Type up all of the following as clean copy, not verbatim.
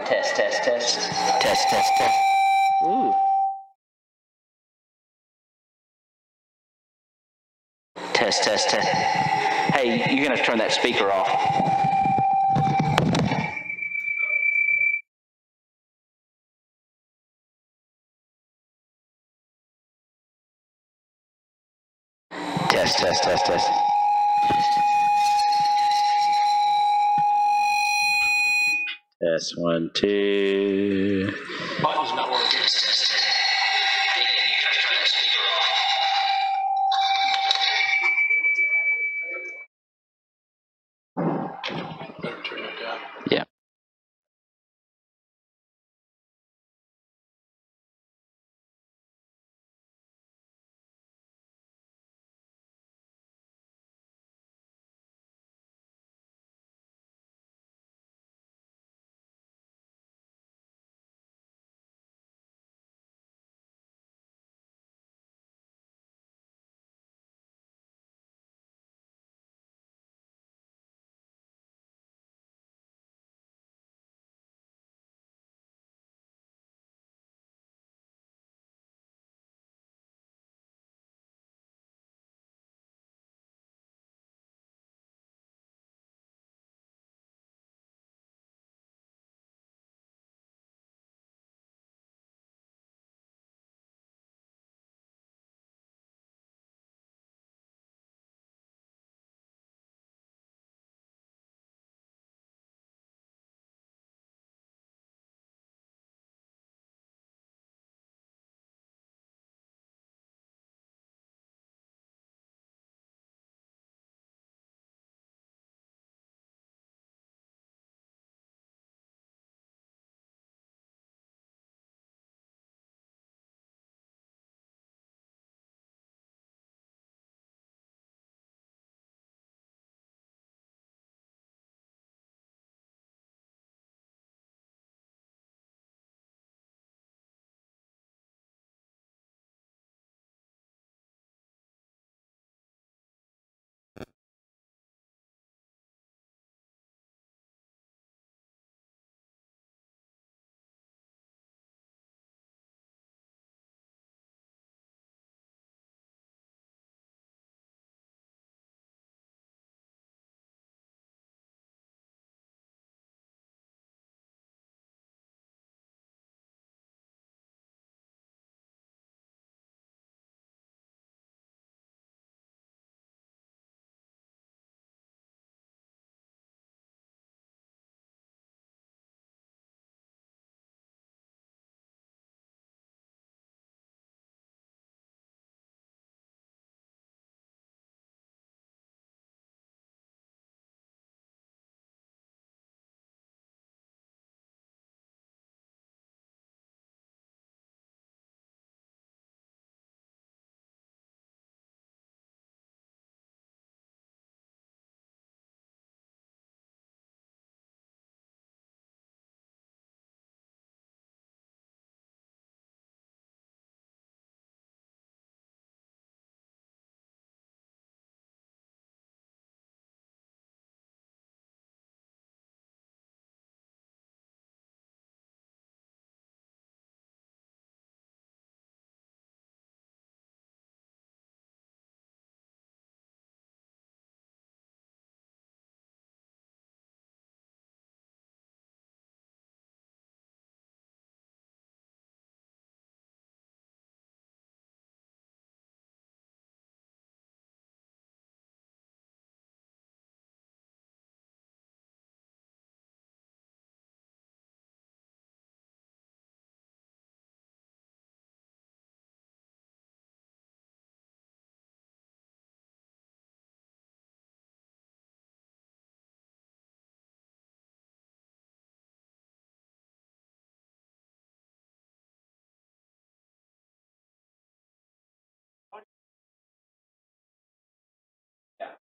Test, test, test. Test, test, test. Ooh. Test, test, test. Hey, you're going to turn that speaker off. Test, test, test, test. Test, 1, 2. Button's not working. Better turn it down. Yeah.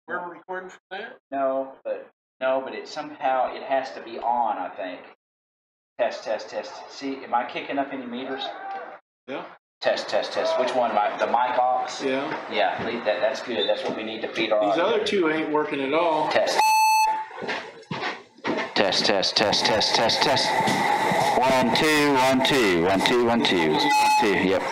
We're recording from that? No, but it somehow, it has to be on, I think. Test, test, test. See, am I kicking up any meters? Yeah. Test, test, test. Which one? The mic aux? Yeah. Yeah, leave that. That's good. That's what we need to feed our These audio. other two ain't working at all. Test. Test. Test, test, test, test, test, test. 1, 2, 1, 2, 1, 2, 1, 2, 1, 2. Yep.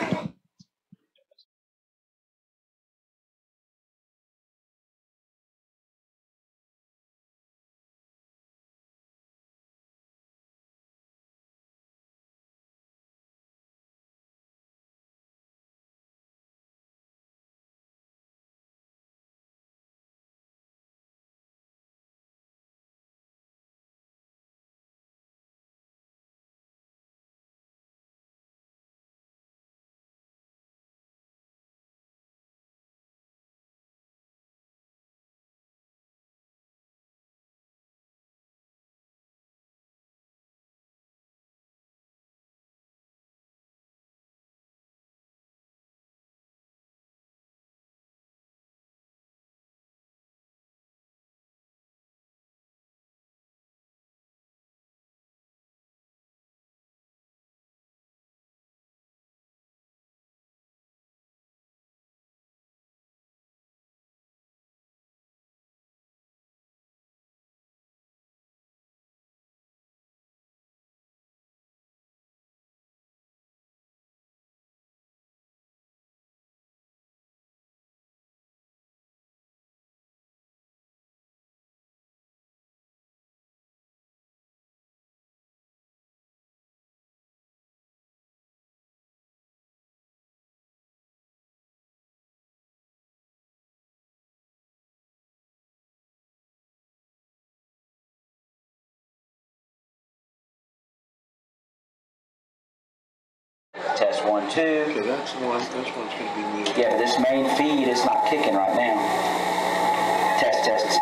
Test 1, 2. Okay, that's the one. This one's going to be muted. Yeah, but this main feed is not kicking right now. Test, test.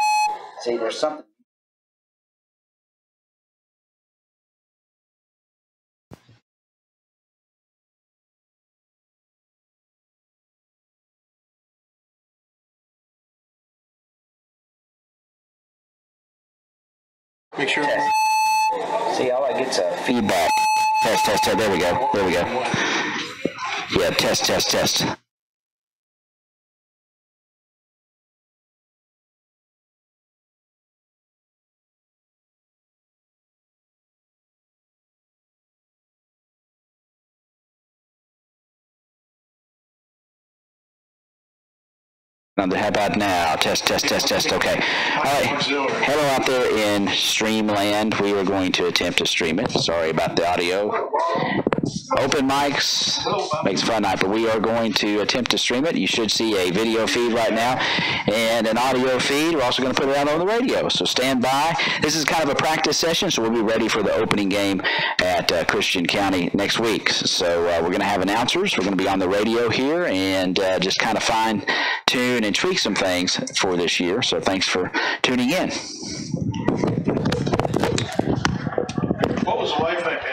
See, there's something. Make sure. Test. See, all I get's a feedback. Test, test, test. There we go. There we go. Yeah, test, test, test. How about now? Test, test, test, test. Okay. All right. Hello out there in Streamland. We are going to attempt to stream it. Sorry about the audio. Open mics makes a fun night, but we are going to attempt to stream it. You should see a video feed right now and an audio feed. We're also going to put it out on the radio, so stand by. This is kind of a practice session, so we'll be ready for the opening game at Christian County next week. So we're going to have announcers. We're going to be on the radio here and just kind of fine-tune and tweak some things for this year. So thanks for tuning in. What was the Wi-Fi password?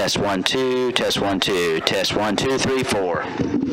Test 1 2. Test 1 2. Test 1 2 3 4.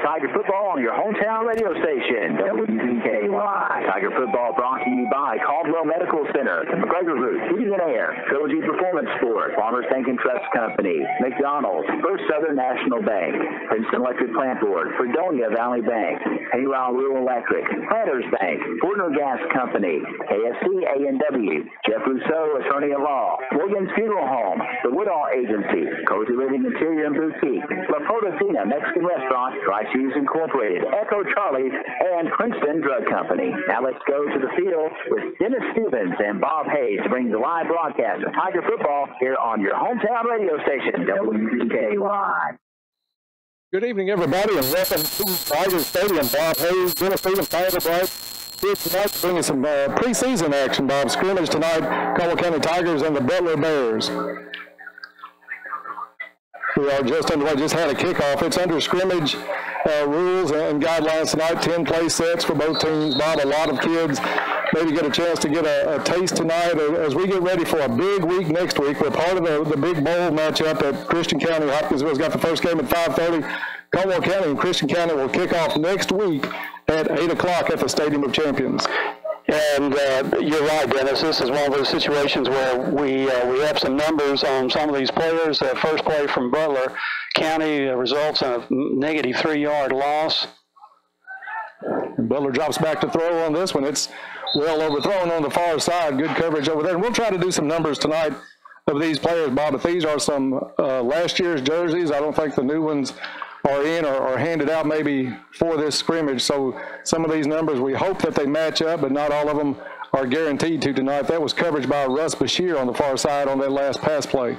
Tiger football on your hometown radio station, WZKY. Tiger football brought to you by Caldwell Medical Center, the McGregor Group, Heating and Air, Trilogy Performance Sport, Farmers Bank and Trust Company, McDonald's, First Southern National Bank, Princeton Electric Plant Board, Fredonia Valley Bank, Honeywell Rural Electric, Planters Bank, Fortner Gas Company, KFC A&W, Jeff Rousseau, Attorney at Law, Williams Funeral Home, the Woodall Agency, Cozy Living Interior and Boutique, La Potosina Mexican Restaurant, Dry Shoes Incorporated, Echo Charlie, and Princeton Drug Company. Now let's go to the field with Dennis Stevens and Bob Hayes to bring the live broadcast of Tiger football here on your hometown radio station, WZKY. Good evening, everybody, and welcome to Tiger Stadium. Bob Hayes, Dennis Stevens, Tiger Bright. Here tonight to bring you some preseason action, Bob. Scrimmage tonight, Caldwell County Tigers and the Butler Bears. We are just underway, just had a kickoff. It's under scrimmage rules and guidelines tonight, 10 play sets for both teams. Bob, a lot of kids maybe get a chance to get a taste tonight as we get ready for a big week next week. We're part of the big bowl matchup at Christian County. Hopkinsville's got the first game at 5:30. Caldwell County and Christian County will kick off next week at 8 o'clock at the Stadium of Champions. And you're right, Dennis. This is one of those situations where we have some numbers on some of these players. First play from Butler County results in a negative 3-yard loss. And Butler drops back to throw on this one. It's well overthrown on the far side. Good coverage over there. And we'll try to do some numbers tonight of these players, Bob. If these are some last year's jerseys, I don't think the new ones are in or handed out maybe for this scrimmage. So some of these numbers, we hope that they match up, but not all of them are guaranteed to tonight. That was coverage by Russ Bashir on the far side on that last pass play.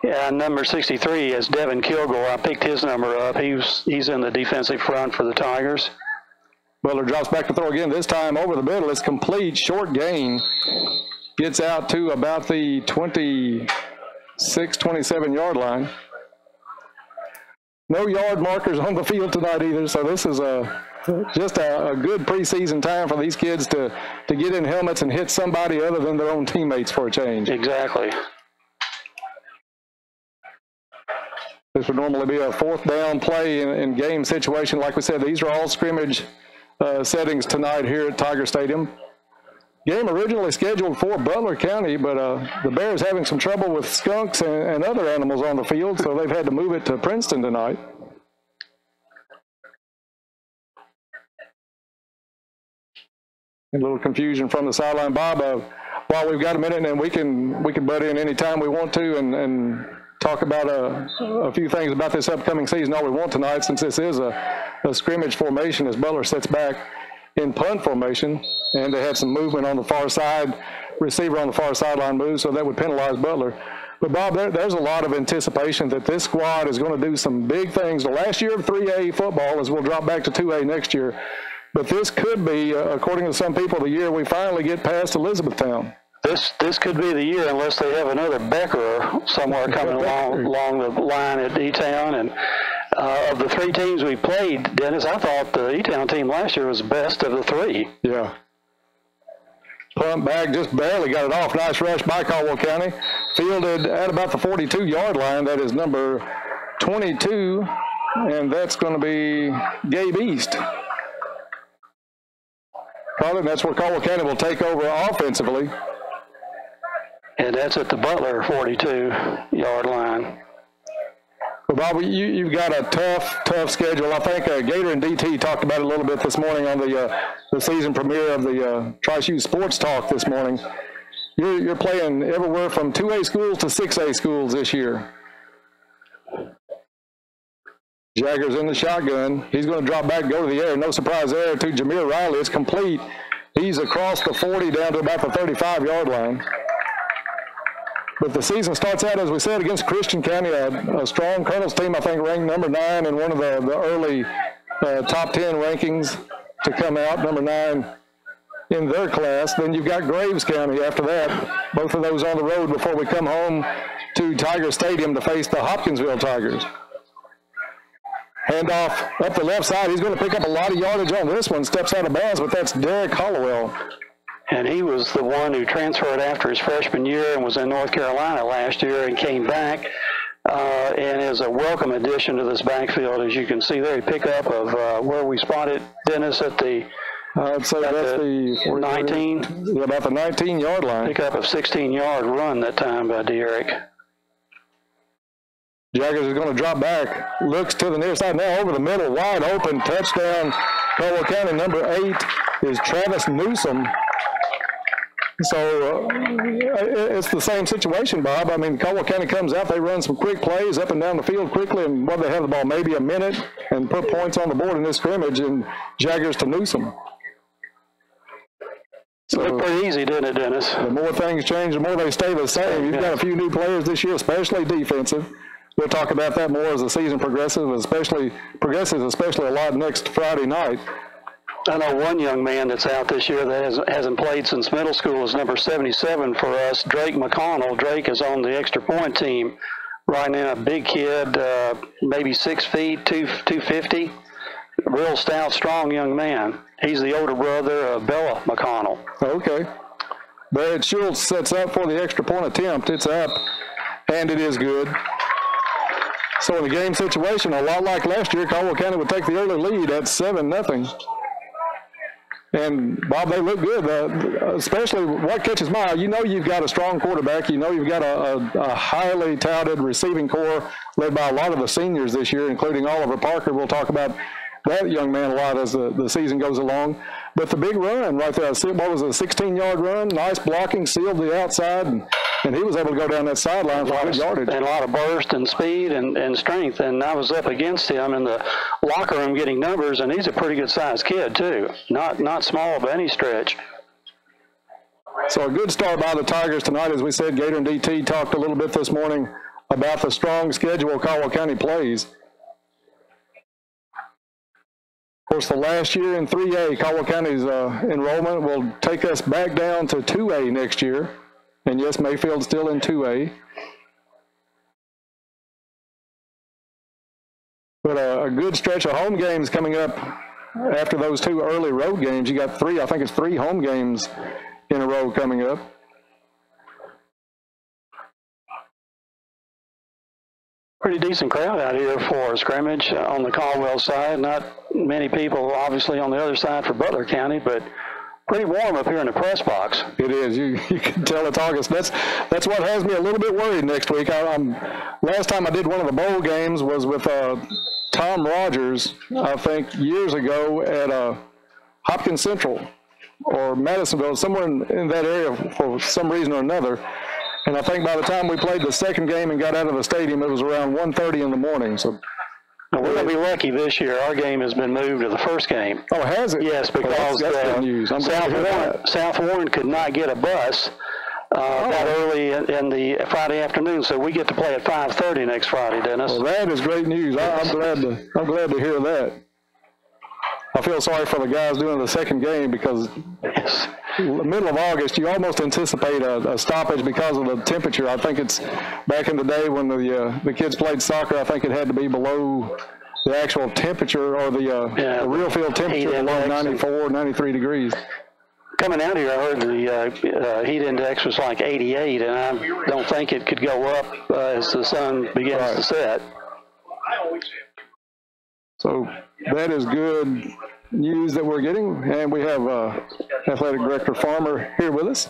Yeah, number 63 is Devin Kilgore. I picked his number up. He's in the defensive front for the Tigers. Butler drops back to throw again, this time over the middle. It's complete, short gain. Gets out to about the 26, 27-yard line. No yard markers on the field tonight either, so this is just a good preseason time for these kids to get in helmets and hit somebody other than their own teammates for a change. Exactly. This would normally be a fourth down play in game situation. Like we said, these are all scrimmage settings tonight here at Tiger Stadium. Game originally scheduled for Butler County, but the Bears having some trouble with skunks and other animals on the field, so they've had to move it to Princeton tonight. A little confusion from the sideline. Bob, while we've got a minute, and we can butt in any time we want to and talk about a few things about this upcoming season all we want tonight, since this is a scrimmage formation as Butler sits back in punt formation, and they had some movement on the far side, receiver on the far sideline move, so that would penalize Butler. But, Bob, there's a lot of anticipation that this squad is going to do some big things. The last year of 3A football is we'll drop back to 2A next year. But this could be, according to some people, the year we finally get past Elizabethtown. This could be the year unless they have another Becker somewhere coming along the line at E-Town. And of the three teams we played, Dennis, I thought the E-Town team last year was the best of the three. Yeah. Punt back, just barely got it off. Nice rush by Caldwell County. Fielded at about the 42-yard line. That is number 22, and that's going to be Gabe East. Carlin, that's where Caldwell County will take over offensively. And that's at the Butler 42-yard line. Well, Bob, you've got a tough schedule. I think Gator and DT talked about it a little bit this morning on the season premiere of the Tri-Shoe Sports Talk this morning. You're playing everywhere from 2A schools to 6A schools this year. Jagger's in the shotgun. He's going to drop back, go to the air. No surprise there to Jameer Riley. It's complete. He's across the 40 down to about the 35-yard line. But the season starts out, as we said, against Christian County, a strong Colonel's team, I think, ranked number 9 in one of the early top 10 rankings to come out, number 9 in their class. Then you've got Graves County after that. Both of those on the road before we come home to Tiger Stadium to face the Hopkinsville Tigers. Handoff up the left side. He's going to pick up a lot of yardage on this one. Steps out of bounds, but that's Derek Hollowell. And he was the one who transferred after his freshman year and was in North Carolina last year and came back. and is a welcome addition to this backfield. As you can see there, a pickup of where we spotted Dennis at the I'd say that's the 19. Yeah, about the 19-yard line. Pickup of 16-yard run that time by Derek. Jaggers is going to drop back, looks to the near side now, over the middle, wide open, touchdown. Caldwell County, number 8 is Travis Newsom. So it's the same situation, Bob. I mean, Caldwell County comes out, they run some quick plays up and down the field quickly, and what they have the ball maybe a minute and put points on the board in this scrimmage, and Jaggers to Newsom. So looked pretty easy, didn't it, Dennis? The more things change, the more they stay the same. You've got a few new players this year, especially defensive. We'll talk about that more as the season progresses, especially a lot next Friday night. I know one young man that's out this year that hasn't played since middle school is number 77 for us, Drake McConnell. Drake is on the extra point team right now. A big kid, maybe 6 feet, 250. Real stout, strong young man. He's the older brother of Bella McConnell. Okay. Barrett Schultz sets up for the extra point attempt. It's up, and it is good. So in the game situation, a lot like last year, Caldwell County would take the early lead at 7-0. And, Bob, they look good, especially what catches my eye. You know you've got a strong quarterback. You know you've got a highly touted receiving corps led by a lot of the seniors this year, including Oliver Parker. We'll talk about that young man a lot as the season goes along. But the big run right there, what was it, a 16-yard run, nice blocking, sealed the outside, and he was able to go down that sideline for good yardage. And a lot of burst and speed and strength. And I was up against him in the locker room getting numbers, and he's a pretty good-sized kid, too. Not small by any stretch. So a good start by the Tigers tonight. As we said, Gator and DT talked a little bit this morning about the strong schedule Caldwell County plays. Of course, the last year in 3A, Caldwell County's enrollment will take us back down to 2A next year. And yes, Mayfield's still in 2A. But a good stretch of home games coming up after those 2 early road games. You got 3, I think it's 3 home games in a row coming up. Pretty decent crowd out here for a scrimmage on the Caldwell side. Not many people, obviously, on the other side for Butler County, but pretty warm up here in the press box. It is. You can tell it's August. That's what has me a little bit worried next week. Last time I did one of the bowl games was with Tom Rogers, I think, years ago at Hopkins Central or Madisonville, somewhere in that area for some reason or another. And I think by the time we played the second game and got out of the stadium, it was around 1:30 in the morning. So we're going to be lucky this year. Our game has been moved to the first game. Oh, has it? Yes, because that's good news. South Warren could not get a bus that early in the Friday afternoon, so we get to play at 5:30 next Friday, Dennis. Well, that is great news. I'm glad to hear that. I feel sorry for the guys doing the second game because the middle of August, you almost anticipate a stoppage because of the temperature. I think it's back in the day when the kids played soccer, I think it had to be below the actual temperature or the real field temperature below 94, 93 degrees. Coming out here, I heard the heat index was like 88, and I don't think it could go up as the sun begins to set. So that is good news that we're getting, and we have Athletic Director Farmer here with us.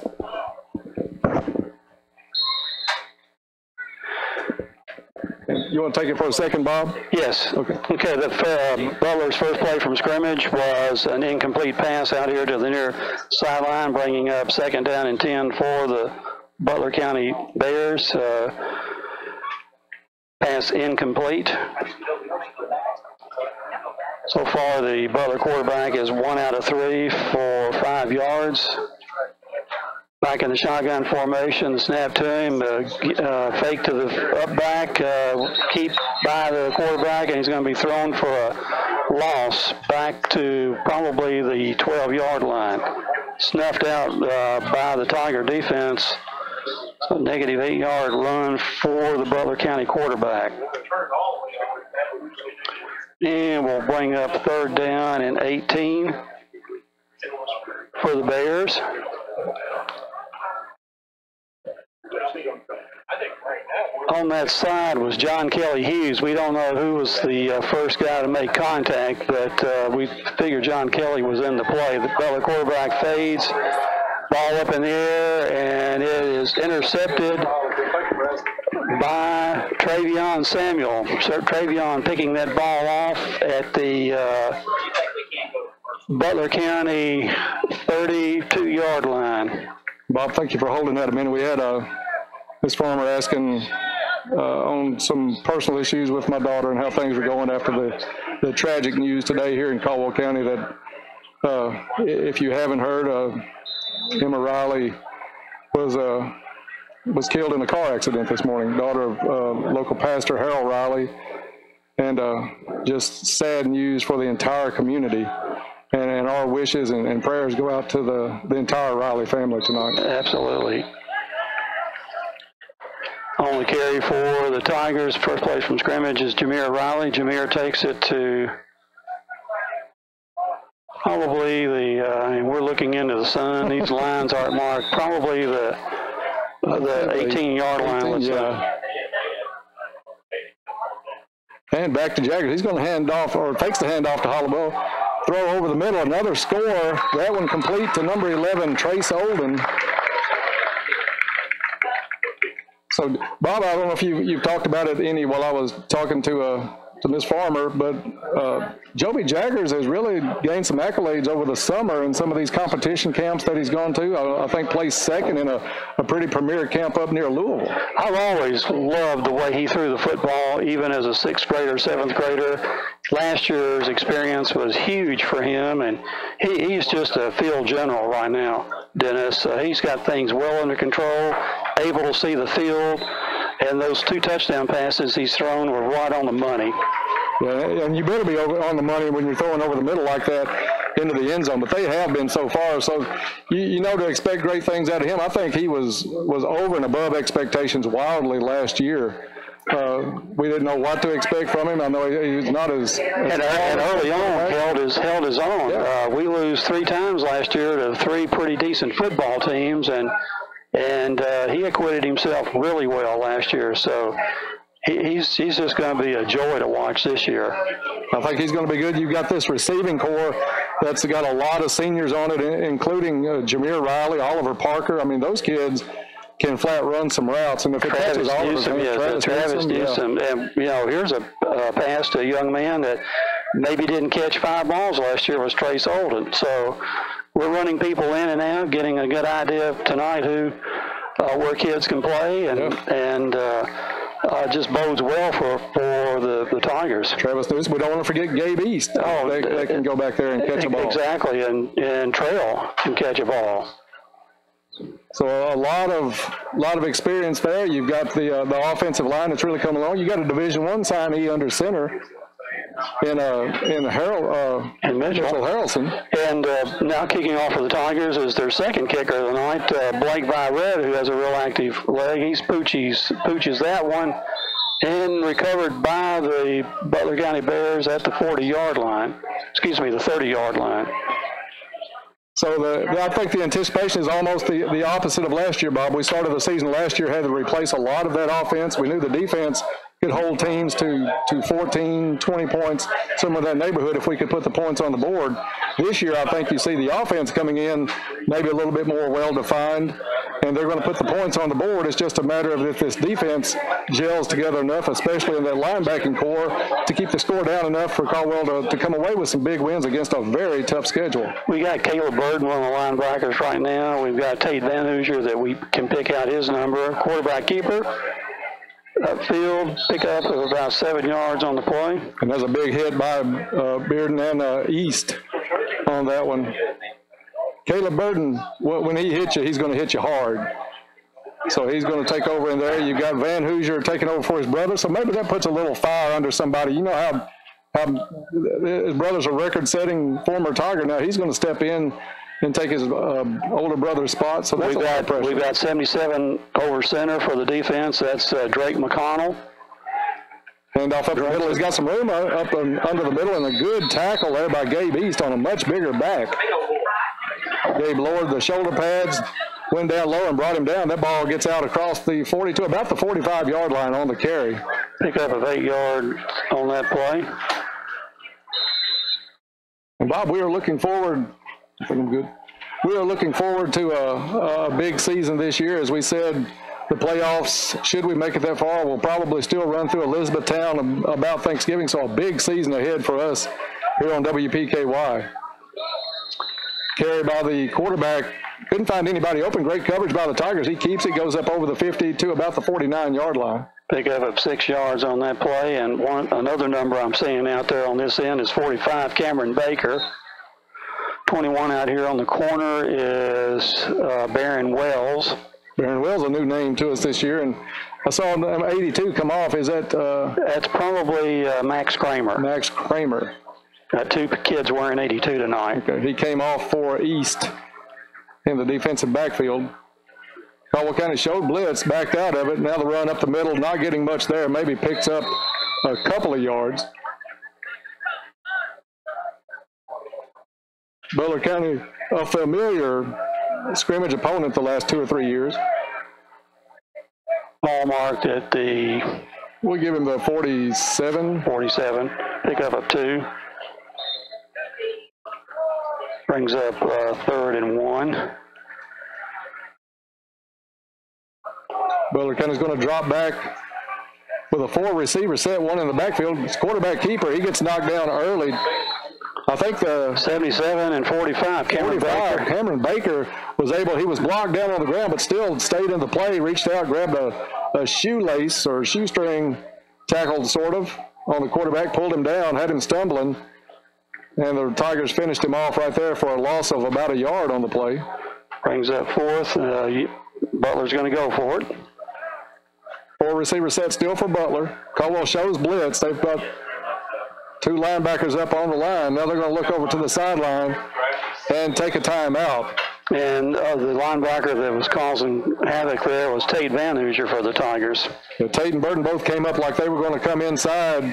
You want to take it for a second, Bob? Yes. Okay. Butler's first play from scrimmage was an incomplete pass out here to the near sideline, bringing up 2nd down and 10 for the Butler County Bears. Pass incomplete. So far, the Butler quarterback is 1 out of 3 for 5 yards. Back in the shotgun formation, the snap to him, fake to the up back, keep by the quarterback, and he's going to be thrown for a loss back to probably the 12-yard line. Snuffed out by the Tiger defense. So negative 8-yard run for the Butler County quarterback. And we'll bring up 3rd down and 18 for the Bears. on that side was John Kelly Hughes. We don't know who was the first guy to make contact, but we figured John Kelly was in the play. The Butler quarterback fades, ball up in the air, and it is intercepted by Travion Samuel. So Travion picking that ball off at the Butler County 32-yard line. Bob, thank you for holding that a minute. We had this farmer asking on some personal issues with my daughter and how things were going after the tragic news today here in Caldwell County that if you haven't heard, Emma Riley was killed in a car accident this morning, daughter of local pastor Harold Riley, and just sad news for the entire community. And our wishes and prayers go out to the entire Riley family tonight. Absolutely. On the carry for the Tigers, first place from scrimmage is Jameer Riley. Jameer takes it to probably and we're looking into the sun. These lines aren't marked. Probably the 18-yard line. Yeah. And back to Jaggers. He's going to hand off, or takes the handoff to Hollowell. Throw over the middle, another score. That one complete to number 11, Trace Olden. So, Bob, I don't know if you've talked about it any while I was talking to Miss Farmer, but Joby Jaggers has really gained some accolades over the summer in some of these competition camps that he's gone to. I think placed second in a pretty premier camp up near Louisville. I've always loved the way he threw the football, even as a 6th grader, 7th grader. Last year's experience was huge for him, and he's just a field general right now, Dennis. He's got things well under control, able to see the field, and those 2 touchdown passes he's thrown were right on the money. Yeah, and you better be on the money when you're throwing over the middle like that into the end zone, but they have been so far. So you know to expect great things out of him. I think he was over and above expectations wildly last year. We didn't know what to expect from him. I know he was not as and early on held his own. Yeah. We lose 3 times last year to 3 pretty decent football teams, and he acquitted himself really well last year. So he's just going to be a joy to watch this year. I think he's going to be good. You've got this receiving core that's got a lot of seniors on it, including Jameer Riley, Oliver Parker. I mean, those kids can flat run some routes, and if it touches Travis Newsom, and here's a pass to a young man that maybe didn't catch 5 balls last year, was Trace Olden. So we're running people in and out, getting a good idea of tonight where kids can play, and just bodes well for the Tigers. Travis Newsom. We don't want to forget Gabe East. They can go back there and catch a ball. Exactly, and Trail can catch a ball. So a lot of experience there. You've got the offensive line that's really coming along. You got a Division I signee under center in Harold and Mitchell Harrelson. And now kicking off for the Tigers is their second kicker of the night, Blake Vyred, who has a real active leg. He pooches that one and recovered by the Butler County Bears at the 40-yard line. Excuse me, the 30-yard line. So I think the anticipation is almost the opposite of last year, Bob. We started the season last year, had to replace a lot of that offense. We knew the defense could hold teams to 14, 20 points, somewhere in that neighborhood if we could put the points on the board. This year, I think you see the offense coming in maybe a little bit more well-defined, and they're going to put the points on the board. It's just a matter of if this defense gels together enough, especially in that linebacking core, to keep the score down enough for Caldwell to come away with some big wins against a very tough schedule. We got Caleb Burden, one of the linebackers right now. We've got Tate Van Hoosier that we can pick out his number. Quarterback keeper. Upfield, pickup of about 7 yards on the play. And there's a big hit by Bearden and East on that one. Caleb Burden, when he hits you, he's going to hit you hard. So he's going to take over in there. You've got Van Hoosier taking over for his brother, so maybe that puts a little fire under somebody. You know how his brother's a record-setting former Tiger. Now he's going to step in and take his older brother's spot. So that's a lot of pressure. We've got 77 over center for the defense. That's Drake McConnell. And off up the middle, he's got some room up under the middle, and a good tackle there by Gabe East on a much bigger back. Gabe lowered the shoulder pads, went down low and brought him down. That ball gets out across the 42, about the 45-yard line on the carry. Pick up of 8 yards on that play. And Bob, we are looking forward. I think I'm good. We are looking forward to a big season this year. As we said, the playoffs, should we make it that far, will probably still run through Elizabethtown about Thanksgiving. So a big season ahead for us here on WPKY. Carry by the quarterback. Couldn't find anybody open. Great coverage by the Tigers. He keeps it, goes up over the 50 to about the 49-yard line. Pick up of 6 yards on that play. And another number I'm seeing out there on this end is 45, Cameron Baker. 21 out here on the corner is Barron Wells. Barron Wells, a new name to us this year. And I saw 82 come off. Is that? That's probably Max Kramer. Max Kramer. Got 2 kids wearing 82 tonight. Okay, he came off for East in the defensive backfield. Caldwell County showed blitz, backed out of it. Now the run up the middle, not getting much there. Maybe picks up a couple of yards. Butler County, a familiar scrimmage opponent the last 2 or 3 years. Ball marked at the... We'll give him the 47. 47. Pick up of 2. Brings up 3rd and 1. Butler County's going to drop back with a 4-receiver set, 1 in the backfield. It's quarterback keeper. He gets knocked down early. I think the 77 and 45, Cameron Baker was able, he was blocked down on the ground, but still stayed in the play, reached out, grabbed a shoelace or shoestring, tackled sort of on the quarterback, pulled him down, had him stumbling, and the Tigers finished him off right there for a loss of about a yard on the play. Brings up 4th. Butler's going to go for it. 4-receiver set still for Butler. Caldwell shows blitz. They've got 2 linebackers up on the line. Now they're going to look over to the sideline and take a timeout. And the linebacker that was causing havoc there was Tate Van Hoosier for the Tigers. Tate and Burton both came up like they were going to come inside.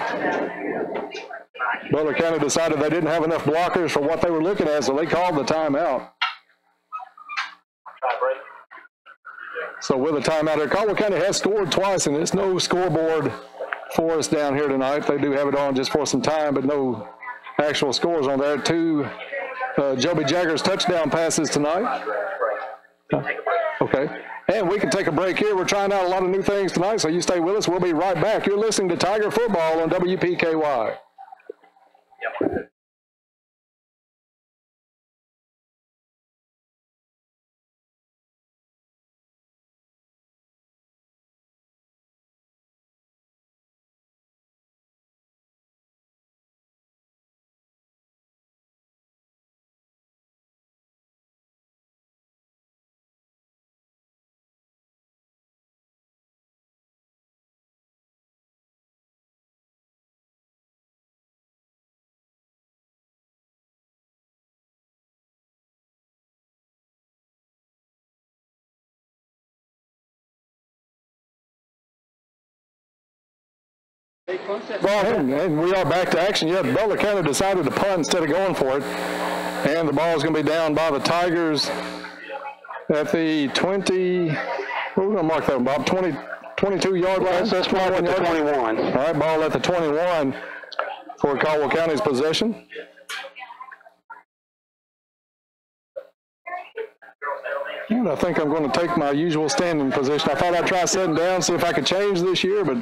Butler County decided they didn't have enough blockers for what they were looking at, so they called the timeout. So with a timeout here, Caldwell County has scored twice, and there's no scoreboard for us down here tonight. They do have it on just for some time, but no actual scores on there. 2 Joby Jaggers touchdown passes tonight. Okay. And we can take a break here. We're trying out a lot of new things tonight, so you stay with us. We'll be right back. You're listening to Tiger Football on WPKY. And we are back to action. Yeah, Butler County decided to punt instead of going for it. And the ball is going to be down by the Tigers at the 20. We're going to mark that one, Bob. 22-yard line. Let's mark at the 21. All right, ball at the 21 for Caldwell County's possession. And I think I'm going to take my usual standing position. I thought I'd try sitting down, see if I could change this year, but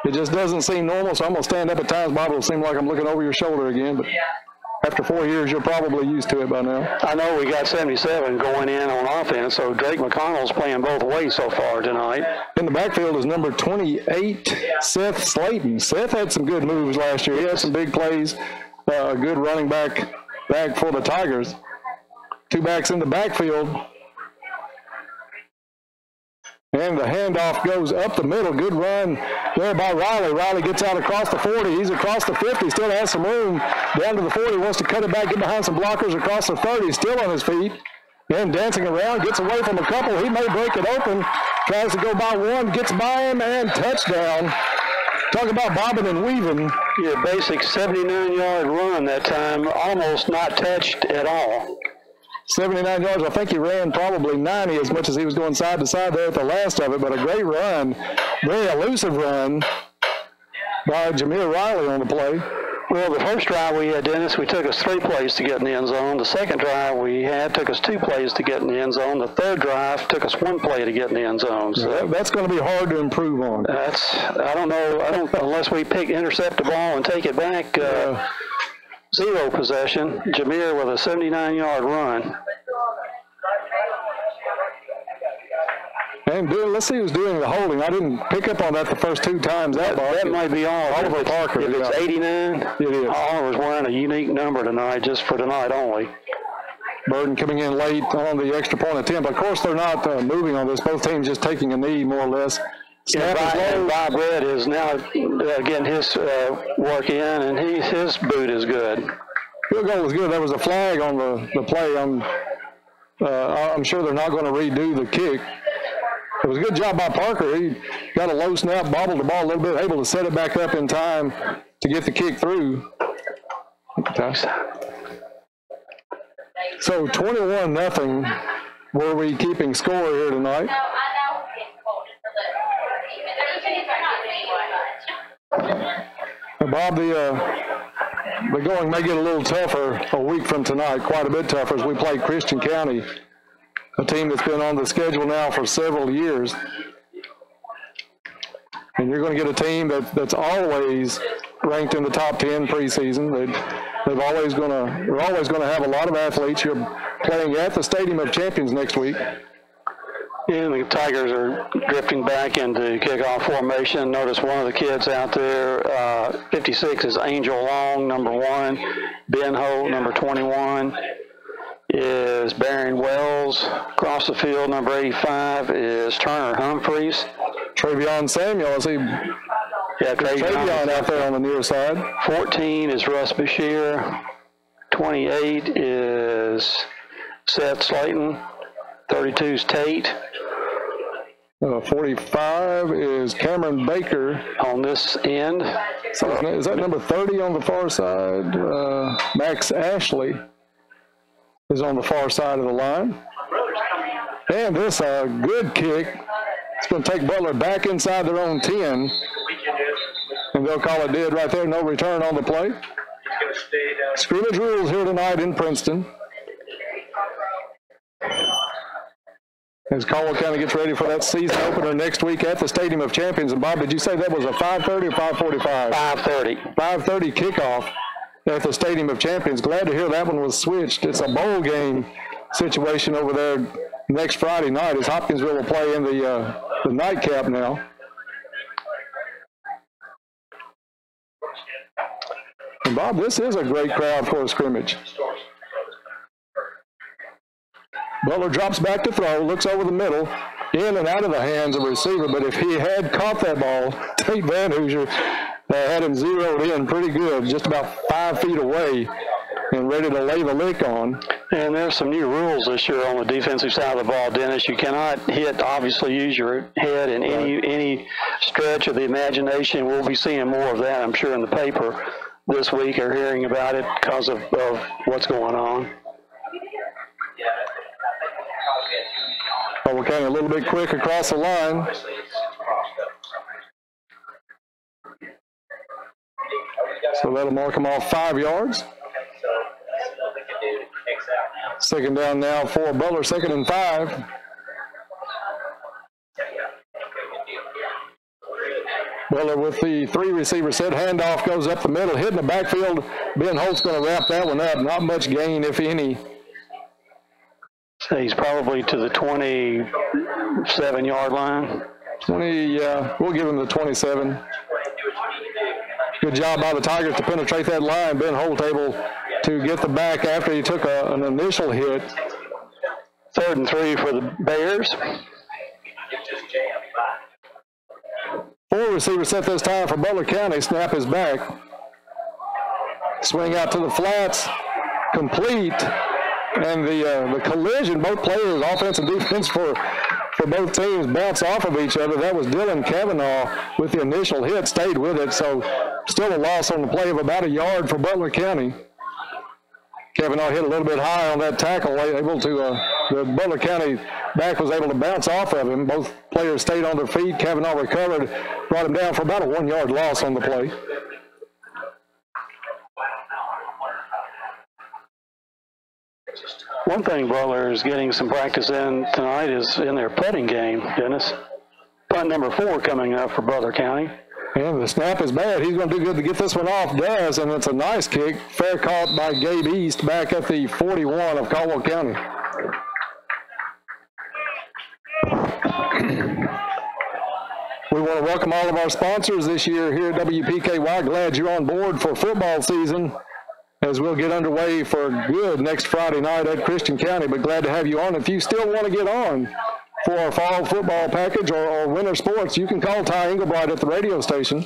it just doesn't seem normal, so I'm going to stand up at times, Bob. It'll seem like I'm looking over your shoulder again, but after 4 years, you're probably used to it by now. I know we got 77 going in on offense, so Drake McConnell's playing both ways so far tonight. In the backfield is number 28, Seth Slayton. Seth had some good moves last year. He had some big plays, a good running back for the Tigers. 2 backs in the backfield. And the handoff goes up the middle. Good run there by Riley. Riley gets out across the 40. He's across the 50. Still has some room down to the 40. Wants to cut it back, get behind some blockers across the 30. Still on his feet. And dancing around. Gets away from a couple. He may break it open. Tries to go by one. Gets by him and touchdown. Talk about bobbing and weaving. Your basic 79-yard run that time. Almost not touched at all. 79 yards. I think he ran probably 90 as much as he was going side to side there at the last of it, but a great run, very elusive run by Jameer Riley on the play. Well, the first drive we had, Dennis, we took us 3 plays to get in the end zone. The second drive we had took us 2 plays to get in the end zone. The third drive took us 1 play to get in the end zone. So that's going to be hard to improve on. I don't know, unless we intercept the ball and take it back. 0 possession. Jameer with a 79-yard run. And let's see who's doing the holding. I didn't pick up on that the first 2 times. That might be Oliver Parker. If it's 89, it is. Oliver's wearing a unique number tonight, just for tonight only. Burden coming in late on the extra point attempt. Of course, they're not moving on this. Both teams just taking a knee, more or less. And Bob Red is now getting his work in, and his boot is good. Field goal was good. There was a flag on the play. I'm sure they're not going to redo the kick. It was a good job by Parker. He got a low snap, bobbled the ball a little bit, able to set it back up in time to get the kick through. So 21-0. Were we keeping score here tonight? Bob, the going may get a little tougher a week from tonight, quite a bit tougher, as we play Christian County, a team that's been on the schedule now for several years. And you're going to get a team that's always ranked in the top 10 preseason. They're always going to have a lot of athletes. You're playing at the Stadium of Champions next week. And the Tigers are drifting back into kickoff formation. Notice one of the kids out there, 56 is Angel Long, number 1. Ben Holt, number 21, is Barron Wells. Across the field, number 85 is Turner Humphreys. Travion Samuel, I see. Yeah, Travion out there on the near side. 14 is Russ Bashir. 28 is Seth Slayton. 32 is Tate. 45 is Cameron Baker. On this end. So is that number 30 on the far side? Max Ashley is on the far side of the line. And this good kick. It's going to take Butler back inside their own 10. And they'll call it dead right there. No return on the play. Scrimmage rules here tonight in Princeton. As Caldwell County gets ready for that season opener next week at the Stadium of Champions. And Bob, did you say that was a 5:30 or 5:45? 5:30. 5:30 kickoff at the Stadium of Champions. Glad to hear that one was switched. It's a bowl game situation over there next Friday night as Hopkinsville will play in the nightcap now. And Bob, this is a great crowd for a scrimmage. Butler drops back to throw, looks over the middle, in and out of the hands of the receiver. But if he had caught that ball, Tate Van Hoosier had him zeroed in pretty good, just about 5 feet away and ready to lay the lick on. And there's some new rules this year on the defensive side of the ball, Dennis. You cannot obviously use your head in any stretch of the imagination. We'll be seeing more of that, I'm sure, in the paper this week or hearing about it because of what's going on. Caldwell County a little bit quick across the line. So that'll mark them off 5 yards. Second down now for Butler, 2nd and 5. Butler with the 3 receiver set. Handoff goes up the middle, hitting the backfield. Ben Holt's going to wrap that one up. Not much gain, if any. So he's probably to the 27-yard line. 20, yeah, we'll give him the 27. Good job by the Tigers to penetrate that line. Ben Holt able to get the back after he took an initial hit. 3rd and 3 for the Bears. 4 receivers set this time for Butler County. Snap is back. Swing out to the flats. Complete. And the collision, both players, offense and defense for both teams, bounce off of each other. That was Dylan Kavanaugh with the initial hit, stayed with it. So still a loss on the play of about a yard for Butler County. Kavanaugh hit a little bit high on that tackle, able to, the Butler County back was able to bounce off of him. Both players stayed on their feet. Kavanaugh recovered, brought him down for about a 1-yard loss on the play. One thing Butler is getting some practice in tonight is in their putting game, Dennis. Punt number 4 coming up for Butler County. And the snap is bad. He's going to do good to get this one off. Does, and it's a nice kick. Fair caught by Gabe East back at the 41 of Caldwell County. We want to welcome all of our sponsors this year here at WPKY. Glad you're on board for football season as we'll get underway for good next Friday night at Christian County. But glad to have you on. If you still want to get on for our fall football package or winter sports, you can call Ty Engelbright at the radio station,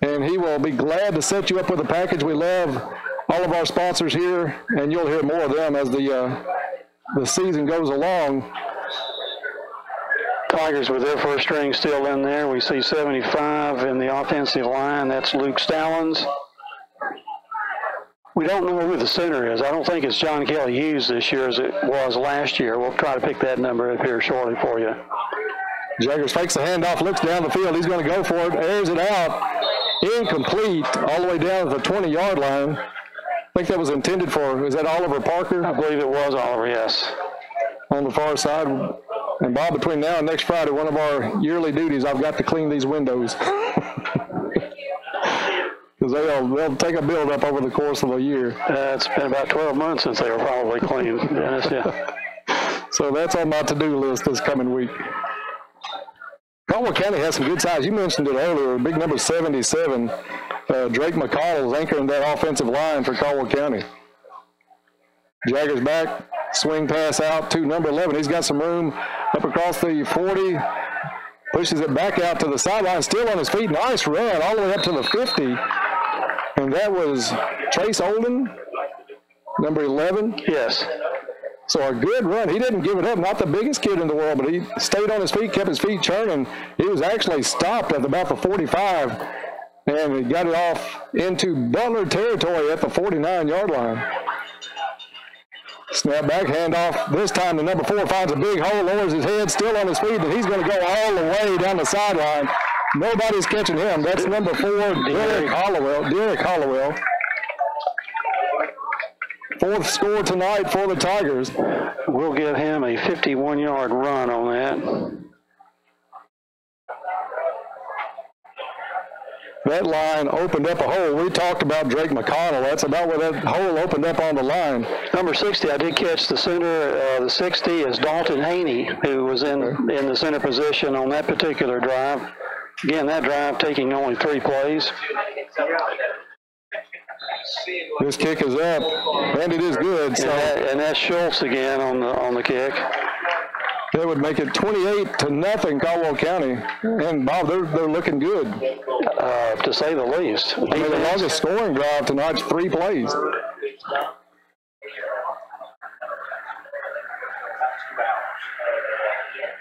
and he will be glad to set you up with a package. We love all of our sponsors here, and you'll hear more of them as the season goes along. Tigers with their first string still in there. We see 75 in the offensive line. That's Luke Stallings. We don't know who the center is. I don't think it's John Kelly Hughes this year as it was last year. We'll try to pick that number up here shortly for you. Jaggers fakes the handoff, looks down the field. He's going to go for it, airs it out. Incomplete all the way down to the 20-yard line. I think that was intended for, is that Oliver Parker? I believe it was Oliver, yes. On the far side. And Bob, between now and next Friday, one of our yearly duties, I've got to clean these windows. Because they'll take a build up over the course of a year. It's been about 12 months since they were probably cleaned, Dennis, yeah. So that's on my to-do list this coming week. Caldwell County has some good size. You mentioned it earlier, big number 77. Drake McConnell is anchoring that offensive line for Caldwell County. Jaggers back, swing pass out to number 11. He's got some room up across the 40. Pushes it back out to the sideline, still on his feet. Nice run all the way up to the 50. And that was Trace Olden, number 11. Yes. So a good run. He didn't give it up. Not the biggest kid in the world, but he stayed on his feet, kept his feet churning. He was actually stopped at about the 45, and he got it off into Butler territory at the 49-yard line. Snap back, handoff. This time the number 4 finds a big hole, lowers his head, still on his feet, and he's going to go all the way down the sideline. Nobody's catching him. That's number 4, Derek Hollowell. 4th score tonight for the Tigers. We'll give him a 51-yard run on that. That line opened up a hole. We talked about Drake McConnell. That's about where that hole opened up on the line. Number 60, I did catch the center. The 60 is Dalton Haney, who was in the center position on that particular drive. Again, that drive taking only 3 plays. This kick is up, and it is good. So and that's Schultz again on the kick. That would make it 28-0, Caldwell County. And, Bob, they're looking good. To say the least. I mean, the longest scoring drive tonight's 3 plays.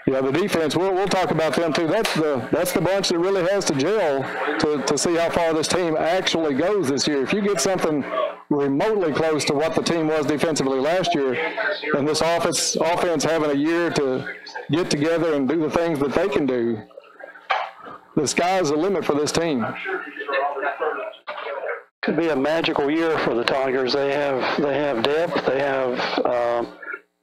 Yeah, the defense, we'll talk about them too. That's the bunch that really has to gel to see how far this team actually goes this year. If you get something remotely close to what the team was defensively last year, and this offense having a year to get together and do the things that they can do, the sky's the limit for this team. Could be a magical year for the Tigers. They have depth. They have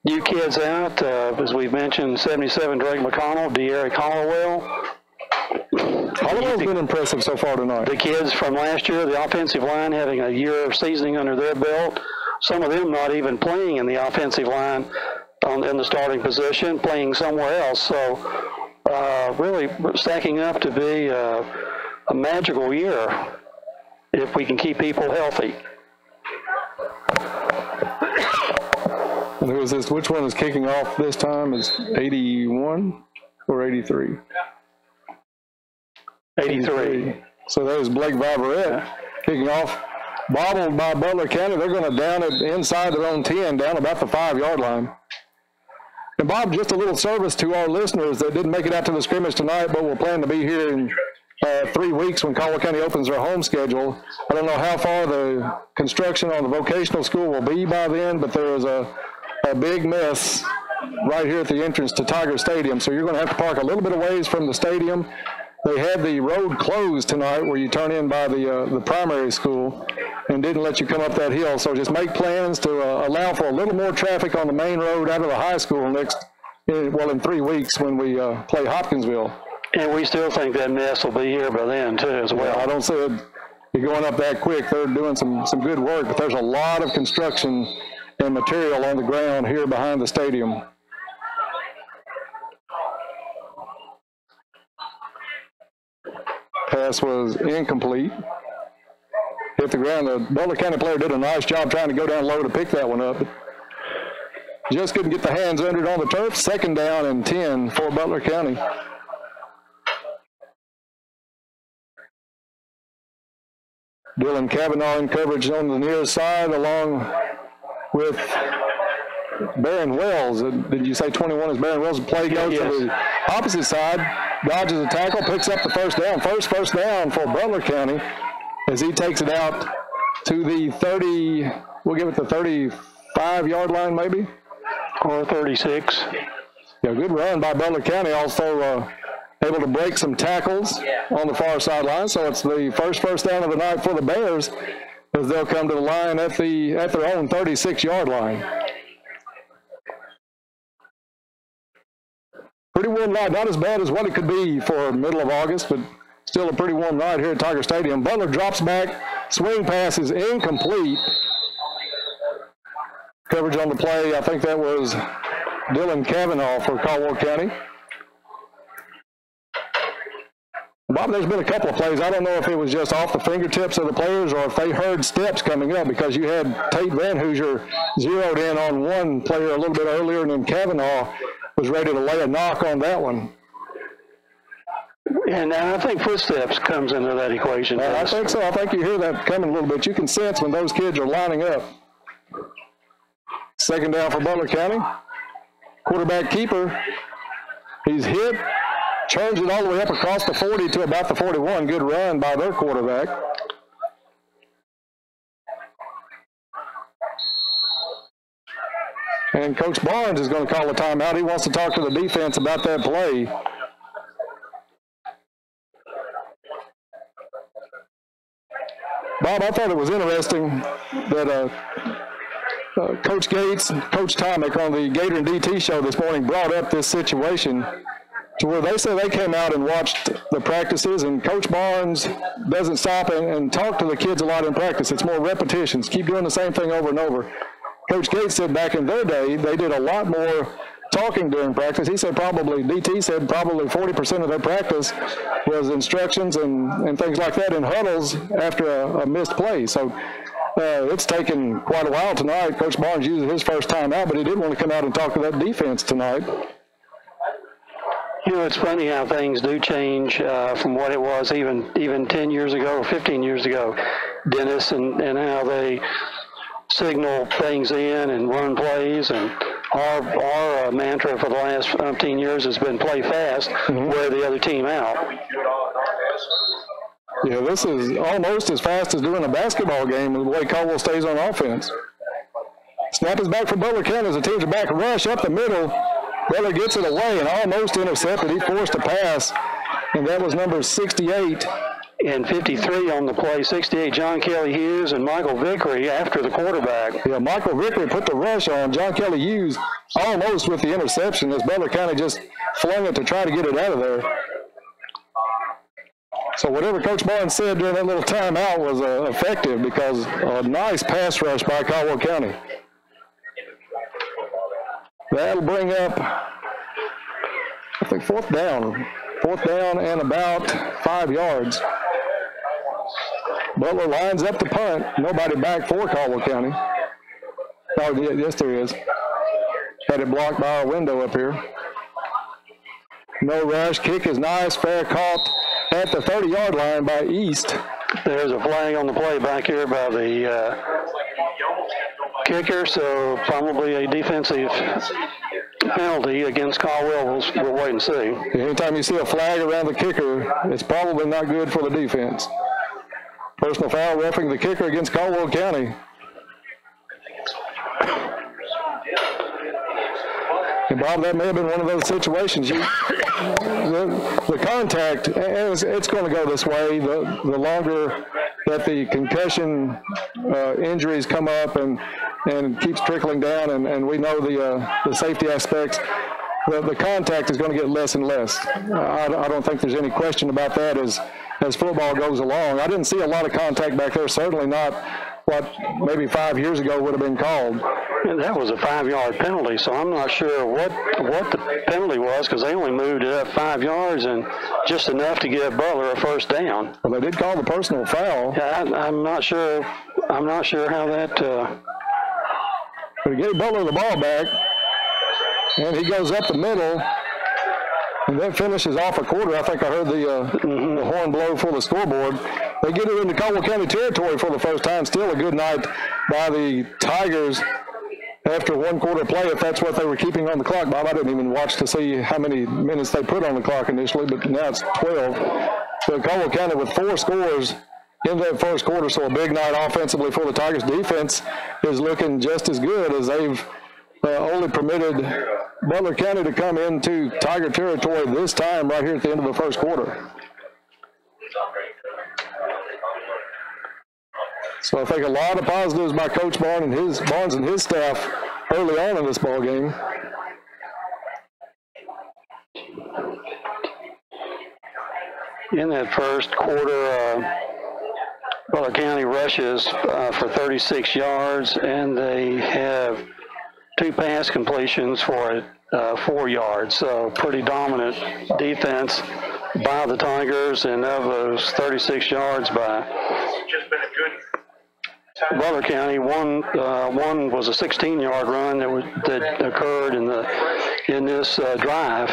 new kids out, as we've mentioned, 77 Drake McConnell, D'Eric Hollowell. Hollowell's been impressive so far tonight. The kids from last year, the offensive line, having a year of seasoning under their belt. Some of them not even playing in the offensive line in the starting position, playing somewhere else. So really stacking up to be a magical year if we can keep people healthy. And who is this? Which one is kicking off this time? Is 81 or 83? 83. So that is Blake Viverette kicking off. Bobbled by Butler County. They're going to down it inside their own 10, down about the 5-yard line. And, Bob, just a little service to our listeners that didn't make it out to the scrimmage tonight, but will plan to be here 3 weeks when Caldwell County opens their home schedule. I don't know how far the construction on the vocational school will be by then, but there is a big mess right here at the entrance to Tiger Stadium. So you're going to have to park a little bit of ways from the stadium. They had the road closed tonight where you turn in by the primary school and didn't let you come up that hill. So just make plans to allow for a little more traffic on the main road out of the high school in 3 weeks when we play Hopkinsville. And we still think that mess will be here by then too as well. I don't see it going up that quick. They're doing some good work, but there's a lot of construction and material on the ground here behind the stadium. Pass was incomplete. Hit the ground. The Butler County player did a nice job trying to go down low to pick that one up. Just couldn't get the hands under it on the turf. 2nd down and 10 for Butler County. Dylan Kavanaugh in coverage on the near side along with Barron Wells. Did you say 21 is Barron Wells? The play goes to the opposite side, dodges a tackle, picks up the first down. First down for Butler County as he takes it out to the 30, we'll give it the 35-yard line maybe? Or 36. Yeah, good run by Butler County. Also able to break some tackles on the far sideline. So it's the first down of the night for the Bears as they'll come to the line at their own 36-yard line. Pretty warm night, not as bad as what it could be for middle of August, but still a pretty warm night here at Tiger Stadium. Butler drops back, swing pass is incomplete. Coverage on the play, I think that was Dylan Kavanaugh for Caldwell County. Bob, there's been a couple of plays. I don't know if it was just off the fingertips of the players or if they heard steps coming up, because you had Tate Van Hoosier zeroed in on one player a little bit earlier, and then Kavanaugh was ready to lay a knock on that one. And I think footsteps comes into that equation. I think so. I think you hear that coming a little bit. You can sense when those kids are lining up. 2nd down for Butler County. Quarterback keeper. He's hit. Turns it all the way up across the 40 to about the 41. Good run by their quarterback. And Coach Barnes is going to call a timeout. He wants to talk to the defense about that play. Bob, I thought it was interesting that Coach Gates and Coach Tomick on the Gator and DT show this morning brought up this situation to where they say they came out and watched the practices, and Coach Barnes doesn't stop and talk to the kids a lot in practice. It's more repetitions. Keep doing the same thing over and over. Coach Gates said back in their day, they did a lot more talking during practice. He said DT said probably 40% of their practice was instructions and things like that in huddles after a missed play. So it's taken quite a while tonight. Coach Barnes used his first time out, but he didn't want to come out and talk to that defense tonight. You know, it's funny how things do change from what it was even 10 years ago or 15 years ago, Dennis, and how they signal things in and run plays. And our mantra for the last 15 years has been play fast, wear the other team out. Yeah, this is almost as fast as doing a basketball game with the way Caldwell stays on offense. Snap is back for Butler County as the teams are back. Rush up the middle. Butler gets it away and almost intercepted. He forced a pass, and that was number 68. And 53 on the play, 68, John Kelly Hughes and Michael Vickery after the quarterback. Yeah, Michael Vickery put the rush on. John Kelly Hughes almost with the interception as Butler County just flung it to try to get it out of there. So whatever Coach Barnes said during that little timeout was effective, because a nice pass rush by Caldwell County. That'll bring up, I think, 4th down. 4th down and about 5 yards. Butler lines up the punt. Nobody back for Caldwell County. Oh, yes, there is. Had it blocked by our window up here. No rush. Kick is nice. Fair caught at the 30-yard line by East. There's a flag on the play back here by the kicker, so probably a defensive penalty against Caldwell, we'll wait and see. Anytime you see a flag around the kicker, it's probably not good for the defense. Personal foul roughing the kicker against Caldwell County. And Bob, that may have been one of those situations. The contact, and it's going to go this way. The longer that the concussion injuries come up and keeps trickling down, and we know the safety aspects, the contact is going to get less and less. I don't think there's any question about that as football goes along. I didn't see a lot of contact back there, certainly not what maybe 5 years ago would have been called. And that was a 5-yard penalty, so I'm not sure what the penalty was, because they only moved it up 5 yards and just enough to give Butler a first down. Well, they did call the personal foul. Yeah, I'm not sure how that. But he gave Butler the ball back, and he goes up the middle, and that finishes off a quarter. I think I heard the horn blow for the scoreboard. They get it into Caldwell County territory for the first time. Still a good night by the Tigers after 1 quarter play, if that's what they were keeping on the clock. Bob, I didn't even watch to see how many minutes they put on the clock initially, but now it's 12. So Caldwell County with 4 scores in that first quarter, so a big night offensively for the Tigers. Defense is looking just as good, as they've only permitted Butler County to come into Tiger territory this time right here at the end of the first quarter. So I think a lot of positives by Coach Barnes and his staff early on in this ball game. In that first quarter, Butler County rushes for 36 yards, and they have 2 pass completions for 4 yards. So pretty dominant defense by the Tigers, and of those 36 yards by Butler County, one was a 16-yard run that occurred in this drive.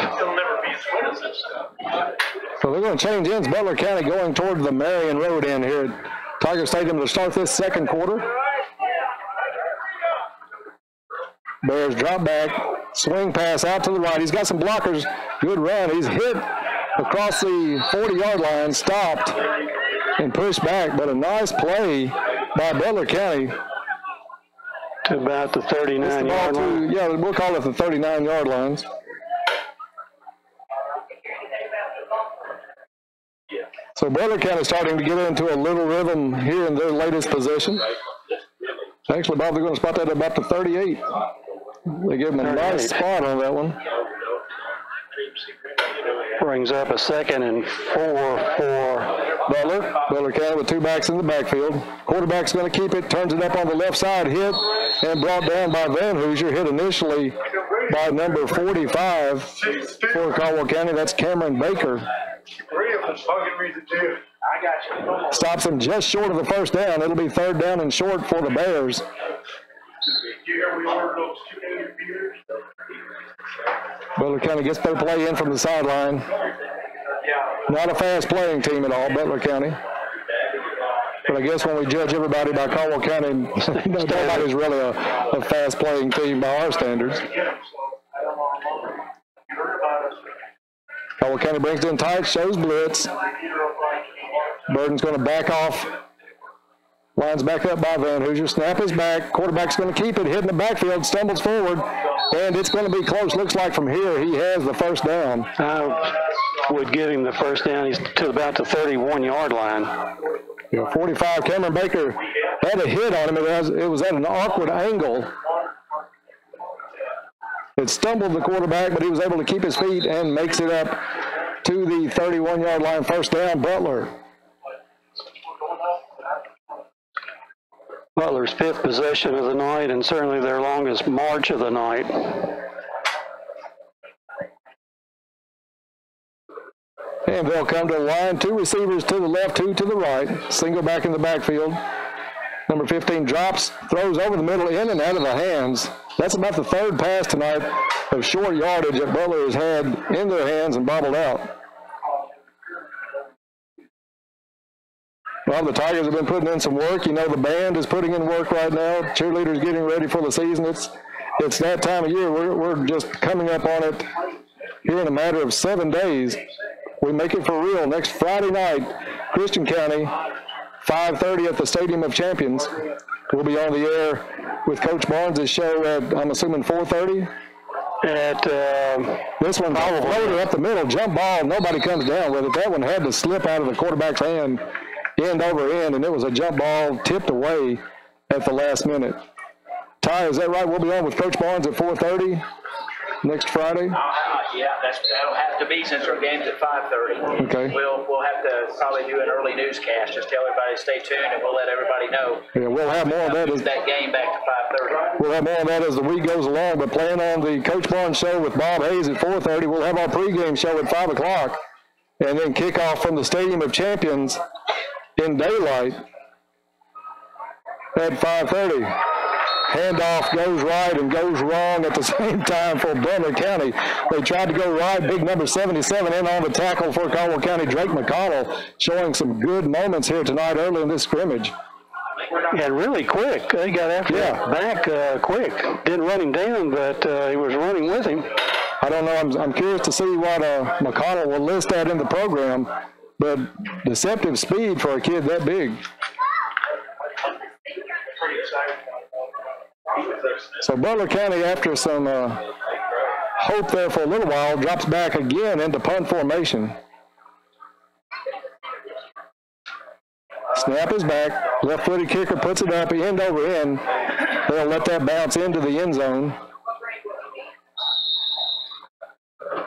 So they're going to change ends. Butler County going toward the Marion Road end here at Tiger Stadium to start this second quarter. Bears drop back, swing pass out to the right. He's got some blockers. Good run. He's hit across the 40-yard line, stopped, and pushed back. But a nice play by Butler County. To about the 39-yard line. Yeah, we'll call it the 39-yard lines. So Butler County starting to get into a little rhythm here in their latest possession. Actually, Bob, they're going to spot that at about the 38. They give them a nice spot on that one. Brings up a 2nd and 4 for Butler. Butler County with 2 backs in the backfield. Quarterback's going to keep it, turns it up on the left side, hit, and brought down by Van Hoosier. Hit initially by number 45 for Caldwell County. That's Cameron Baker. Stops him just short of the first down. It'll be 3rd down and short for the Bears. Butler County gets their play in from the sideline. Not a fast playing team at all, Butler County. But I guess when we judge everybody by Caldwell County, nobody's really a fast playing team by our standards. Caldwell County brings it in tight, shows blitz. Burden's going to back off. Lines back up by Van Hoosier. Snap is back. Quarterback's going to keep it. Hitting the backfield. Stumbles forward. And it's going to be close. Looks like from here he has the first down. I would give him the first down. He's to about the 31-yard line. Yeah, 45. Cameron Baker had a hit on him. It was at an awkward angle. It stumbled the quarterback, but he was able to keep his feet and makes it up to the 31-yard line. First down, Butler. Butler's 5th possession of the night, and certainly their longest march of the night. And they'll come to the line. 2 receivers to the left, 2 to the right. Single back in the backfield. Number 15 drops, throws over the middle, in and out of the hands. That's about the 3rd pass tonight of short yardage that Butler has had in their hands and bobbled out. Well, the Tigers have been putting in some work. You know, the band is putting in work right now. Cheerleaders getting ready for the season. it's that time of year. We're just coming up on it here in a matter of 7 days. We make it for real next Friday night, Christian County, 5:30 at the Stadium of Champions. We'll be on the air with Coach Barnes' show at, I'm assuming, 4:30. This one floated up the middle, jump ball, nobody comes down with it. That one had to slip out of the quarterback's hand, end over end, and it was a jump ball tipped away at the last minute. Ty, is that right? We'll be on with Coach Barnes at 4:30 next Friday? Yeah, that'll have to be since our game's at 5:30. Okay. We'll have to probably do an early newscast. Just tell everybody to stay tuned, and we'll let everybody know. Yeah, we'll have more of that. That game back to 5:30. We'll have more of that as the week goes along, but plan on the Coach Barnes show with Bob Hayes at 4:30. We'll have our pregame show at 5 o'clock, and then kickoff from the Stadium of Champions in daylight at 5:30. Handoff goes right and goes wrong at the same time for Butler County. They tried to go right, big number 77 in on the tackle for Caldwell County, Drake McConnell, showing some good moments here tonight early in this scrimmage. And really quick. They got after that back quick. Didn't run him down, but he was running with him. I don't know. I'm curious to see what McConnell will list that in the program, but deceptive speed for a kid that big. So Butler County, after some hope there for a little while, drops back again into punt formation. Snap is back. Left-footed kicker puts it up, end over end. They'll let that bounce into the end zone.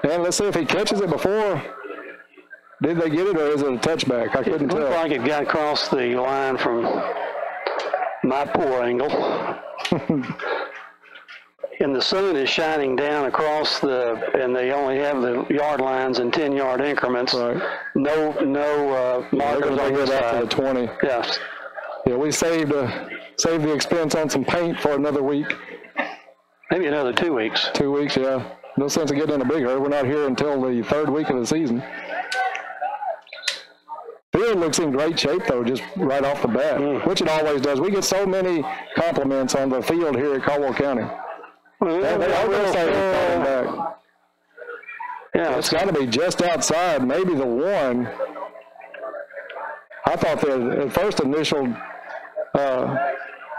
And let's see if he catches it before. Did they get it, or is it a touchback? I couldn't tell. It looked like it got across the line from my poor angle. And the sun is shining down across and they only have the yard lines in 10-yard increments. Right. No markers on the side. After the 20. Yes. Yeah, we saved the expense on some paint for another week. Maybe another 2 weeks. 2 weeks, yeah. No sense of getting in a big hurry. We're not here until the 3rd week of the season. Field looks in great shape, though, just right off the bat, which it always does. We get so many compliments on the field here at Caldwell County. Yeah, it's got to be just outside, maybe the 1. I thought the first initial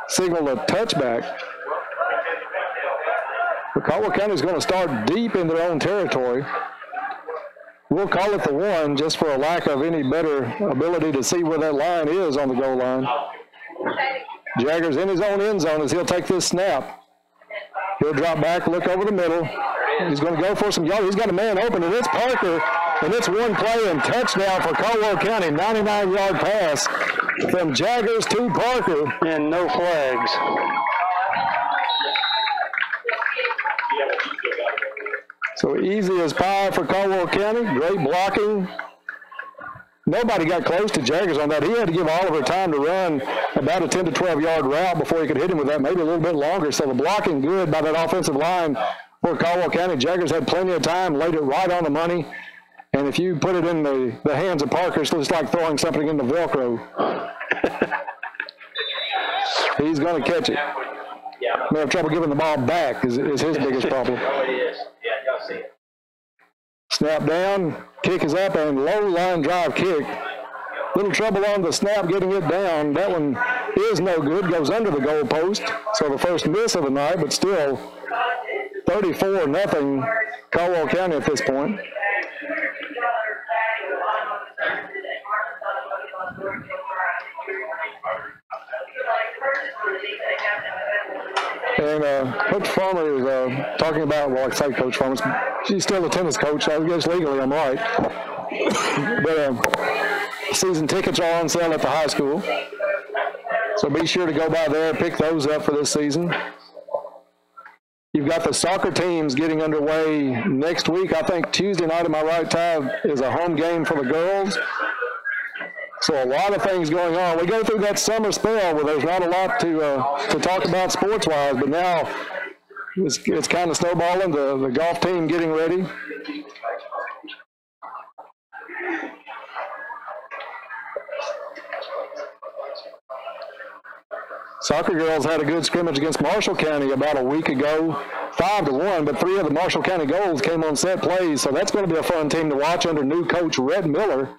signal a touchback. But Caldwell County is going to start deep in their own territory. We'll call it the 1 just for a lack of any better ability to see where that line is on the goal line. Jaggers in his own end zone as he'll take this snap. He'll drop back, look over the middle. He's going to go for some yards. He's got a man open, and it's Parker, and it's one play and touchdown for Caldwell County. 99-yard pass from Jaggers to Parker. And no flags. So easy as pie for Caldwell County. Great blocking. Nobody got close to Jaggers on that. He had to give Oliver time to run about a 10 to 12-yard route before he could hit him with that, maybe a little bit longer. So the blocking good by that offensive line for Caldwell County. Jaggers had plenty of time, laid it right on the money. And if you put it in the hands of Parker, it's just like throwing something into Velcro. He's going to catch it. May have trouble giving the ball back is his biggest problem. Oh, it is. Yeah, y'all see it. Snap down, kick is up, and low line drive kick. Little trouble on the snap getting it down. That one is no good, goes under the goal post. So the first miss of the night, but still 34-0 Caldwell County at this point. And Coach Farmer is talking about, well, I say Coach Farmer, she's still a tennis coach. I guess legally I'm right. But season tickets are on sale at the high school. So be sure to go by there and pick those up for this season. You've got the soccer teams getting underway next week. I think Tuesday night, am I right, Ty, is a home game for the girls. So a lot of things going on. We go through that summer spell where there's not a lot to talk about sports-wise, but now it's kind of snowballing. The golf team getting ready. Soccer girls had a good scrimmage against Marshall County about a week ago, 5-1, but 3 of the Marshall County goals came on set plays, so that's going to be a fun team to watch under new coach Rhett Miller.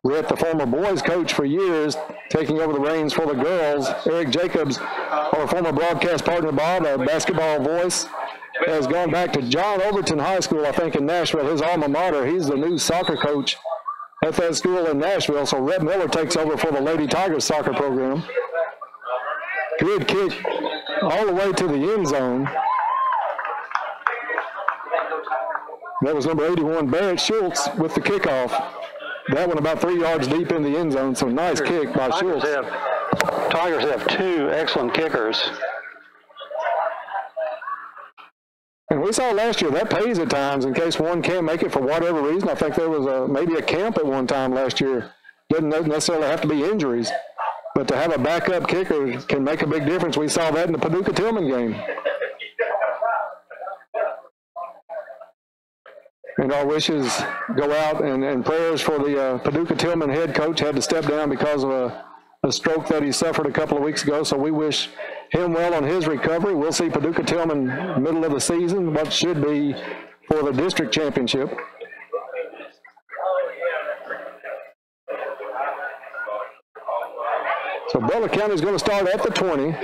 Rhett, the former boys coach for years, taking over the reins for the girls. Eric Jacobs, our former broadcast partner Bob, a basketball voice, has gone back to John Overton High School, I think, in Nashville, his alma mater. He's the new soccer coach at that school in Nashville, so Rhett Miller takes over for the Lady Tigers soccer program. Good kick all the way to the end zone. That was number 81, Barrett Schultz, with the kickoff. That one about 3 yards deep in the end zone, so nice kick by Schultz. Tigers have 2 excellent kickers. And we saw last year that pays at times in case one can't make it for whatever reason. I think there was maybe a camp at one time last year. Doesn't necessarily have to be injuries, but to have a backup kicker can make a big difference. We saw that in the Paducah-Tillman game. And our wishes go out and prayers for the Paducah-Tillman head coach. Had to step down because of a stroke that he suffered a couple of weeks ago, so we wish him well on his recovery. We'll see Paducah-Tillman middle of the season, what should be for the district championship. So Butler County is going to start at the 20.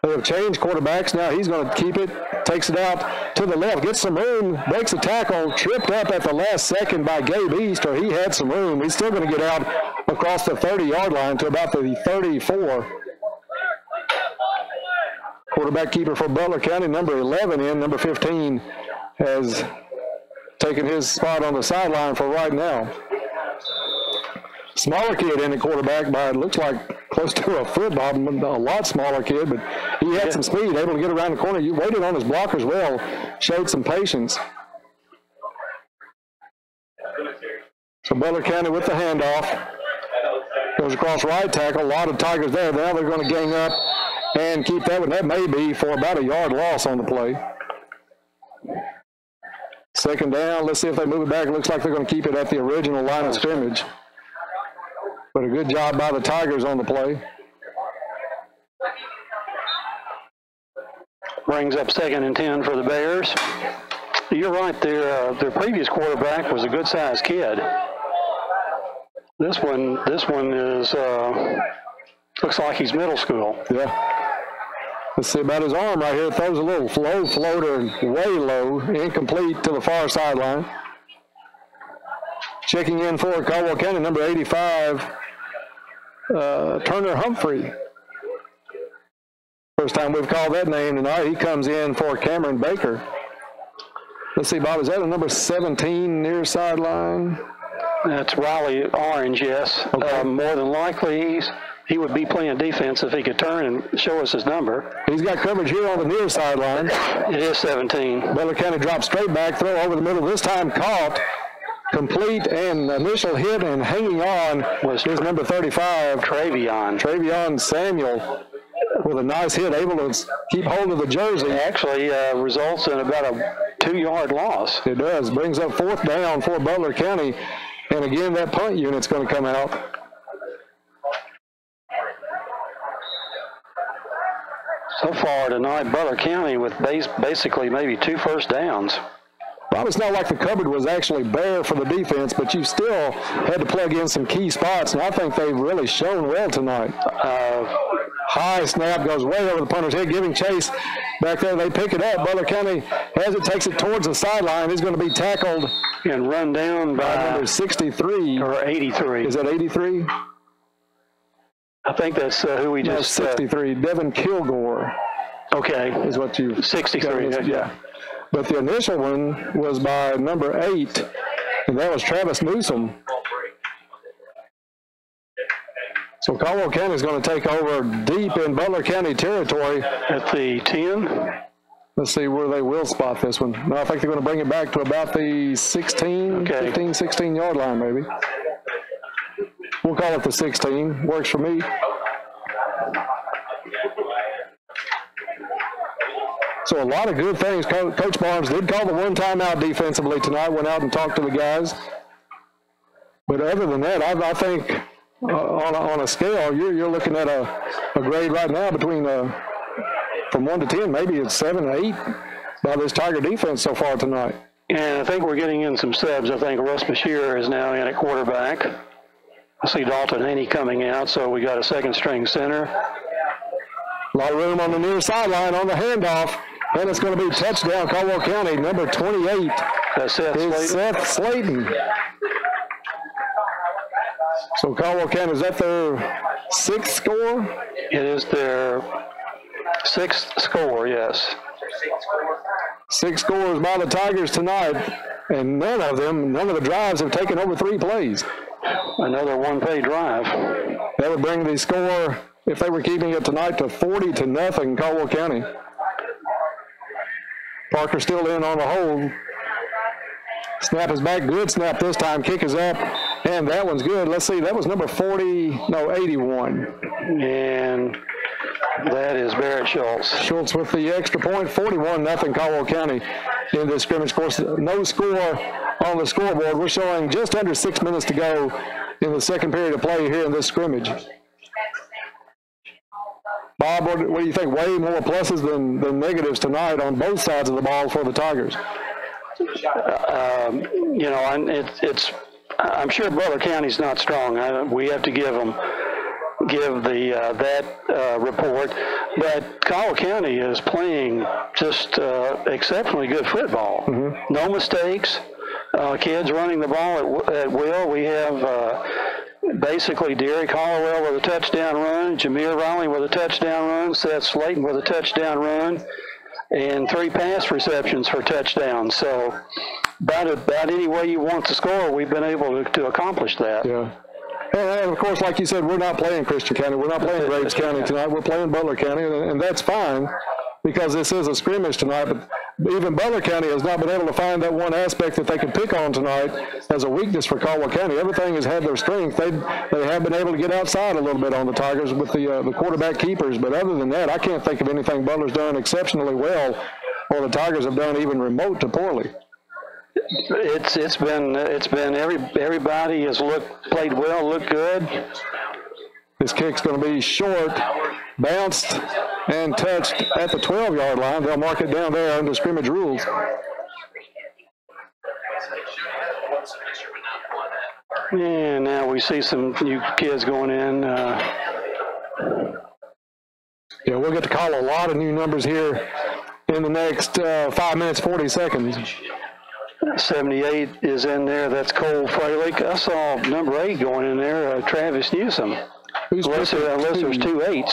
They have changed quarterbacks. Now he's going to keep it, takes it out to the left, gets some room, breaks a tackle, tripped up at the last second by Gabe East, or he had some room. He's still going to get out across the 30-yard line to about the 34. Quarterback keeper for Butler County, number 11 in, number 15 has taken his spot on the sideline for right now. Smaller kid in the quarterback by, it looks like, close to a foot, Bob, a lot smaller kid, but he had some speed, able to get around the corner. You waited on his blockers well, showed some patience. So Butler County with the handoff. Goes across right tackle, a lot of Tigers there. Now they're going to gang up and keep that one. That may be for about a yard loss on the play. Second down, let's see if they move it back. It looks like they're going to keep it at the original line of scrimmage. But a good job by the Tigers on the play. Brings up 2nd and 10 for the Bears. You're right, their previous quarterback was a good-sized kid. This one is looks like he's middle school. Yeah. Let's see about his arm right here. Throws a little low floater, way low, incomplete to the far sideline. Checking in for Caldwell County, number 85, Turner Humphrey. First time we've called that name tonight. He comes in for Cameron Baker. Let's see, Bob, is that a number 17 near sideline? That's Riley Orange, yes. Okay. More than likely, he would be playing defense if he could turn and show us his number. He's got coverage here on the near sideline. It is 17. Butler County drops straight back, throw over the middle, this time caught. Complete and initial hit and hanging on was his number 35, Travion Samuel, with a nice hit, able to keep hold of the jersey. Actually results in about a 2-yard loss. It does. Brings up 4th down for Butler County. And again, that punt unit's going to come out. So far tonight, Butler County with basically maybe 2 first downs. Well, it's not like the cupboard was actually bare for the defense, but you still had to plug in some key spots, and I think they've really shown well tonight. High snap goes way over the punter's head, giving chase back there. They pick it up. Butler County has it, takes it towards the sideline. He's going to be tackled and run down by number 63. Or 83. Is that 83? I think that's who we just 63. Devin Kilgore. Okay. Is what you 63. Yeah. But the initial one was by number 8, and that was Travis Newsom. So Caldwell County is going to take over deep in Butler County territory. At the 10? Let's see where they will spot this one. No, I think they're going to bring it back to about the 16, 15, 16-yard line maybe. We'll call it the 16. Works for me. So a lot of good things. Coach Barnes did call the one timeout defensively tonight, went out and talked to the guys. But other than that, I think on a scale, you're looking at a grade right now between from 1 to 10, maybe it's 7 or 8 by this Tiger defense so far tonight. And I think we're getting in some subs. I think Russ Bashir is now in at quarterback. I see Dalton Haney coming out, so we got a second string center. A lot of room on the near sideline on the handoff, and it's going to be touchdown Caldwell County, number 28. That's Seth Slayton. So Caldwell County, is that their 6th score? It is their 6th score, yes. 6 scores by the Tigers tonight, and none of the drives have taken over 3 plays. Another one-play drive. That would bring the score, if they were keeping it tonight, to 40-0 Caldwell County. Parker still in on the hold. Snap is back. Good snap this time. Kick is up, and that one's good. Let's see. That was number 81. And that is Barrett Schultz. Schultz with the extra point. 41-0 Caldwell County in this scrimmage. Of course, no score on the scoreboard. We're showing just under 6 minutes to go in the second period of play here in this scrimmage. Bob, what do you think? Way more pluses than negatives tonight on both sides of the ball for the Tigers. You know, I'm sure Butler County's not strong. We have to give that report. But Caldwell County is playing just exceptionally good football. Mm-hmm. No mistakes. Kids running the ball at will. We have basically Derek Hollowell with a touchdown run, Jameer Riley with a touchdown run, Seth Slayton with a touchdown run, and 3 pass receptions for touchdowns. So about any way you want to score, we've been able to accomplish that. Yeah. And of course, like you said, we're not playing Christian County. We're not playing Graves County tonight. We're playing Butler County, and that's fine because this is a scrimmage tonight. But even Butler County has not been able to find that one aspect that they could pick on tonight as a weakness for Caldwell County. Everything has had their strength. They have been able to get outside a little bit on the Tigers with the quarterback keepers. But other than that, I can't think of anything Butler's done exceptionally well or the Tigers have done even remote to poorly. It's been everybody has played well, looked good. This kick's going to be short, bounced, and touched at the 12-yard line. They'll mark it down there under scrimmage rules. And now we see some new kids going in. Yeah, we'll get to call a lot of new numbers here in the next 5 minutes, 40 seconds. 78 is in there. That's Cole Freilich. I saw number 8 going in there, Travis Newsom. Unless there's 2 8s.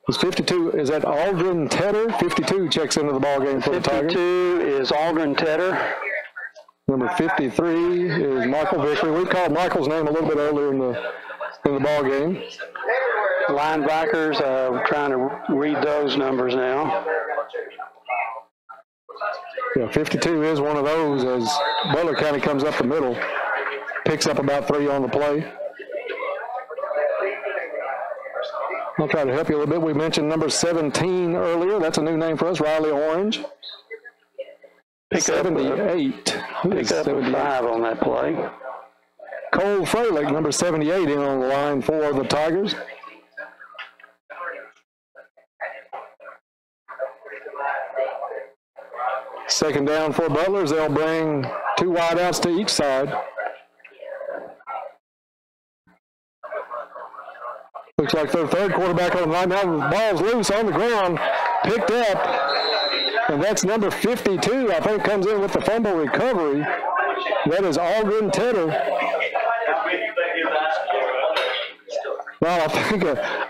Is 52, is that Aldrin Tedder? 52 checks into the ball game for the Tigers. 52 is Aldrin Tedder. Number 53 is Michael Vickery. We called Michael's name a little bit earlier in the ball game. Linebackers, trying to read those numbers now. Yeah, 52 is one of those as Butler County comes up the middle, picks up about 3 on the play. I'll try to help you a little bit. We mentioned number 17 earlier. That's a new name for us, Riley Orange. Pick 78. Pick up 5 on that play. Cole Freilich, number 78, in on the line for the Tigers. Second down for Butlers. They'll bring 2 wideouts to each side. Looks like their third quarterback on the line. Now the ball's loose on the ground, picked up, and that's number 52, I think, comes in with the fumble recovery. That is Aldrin Tedder. Well, I think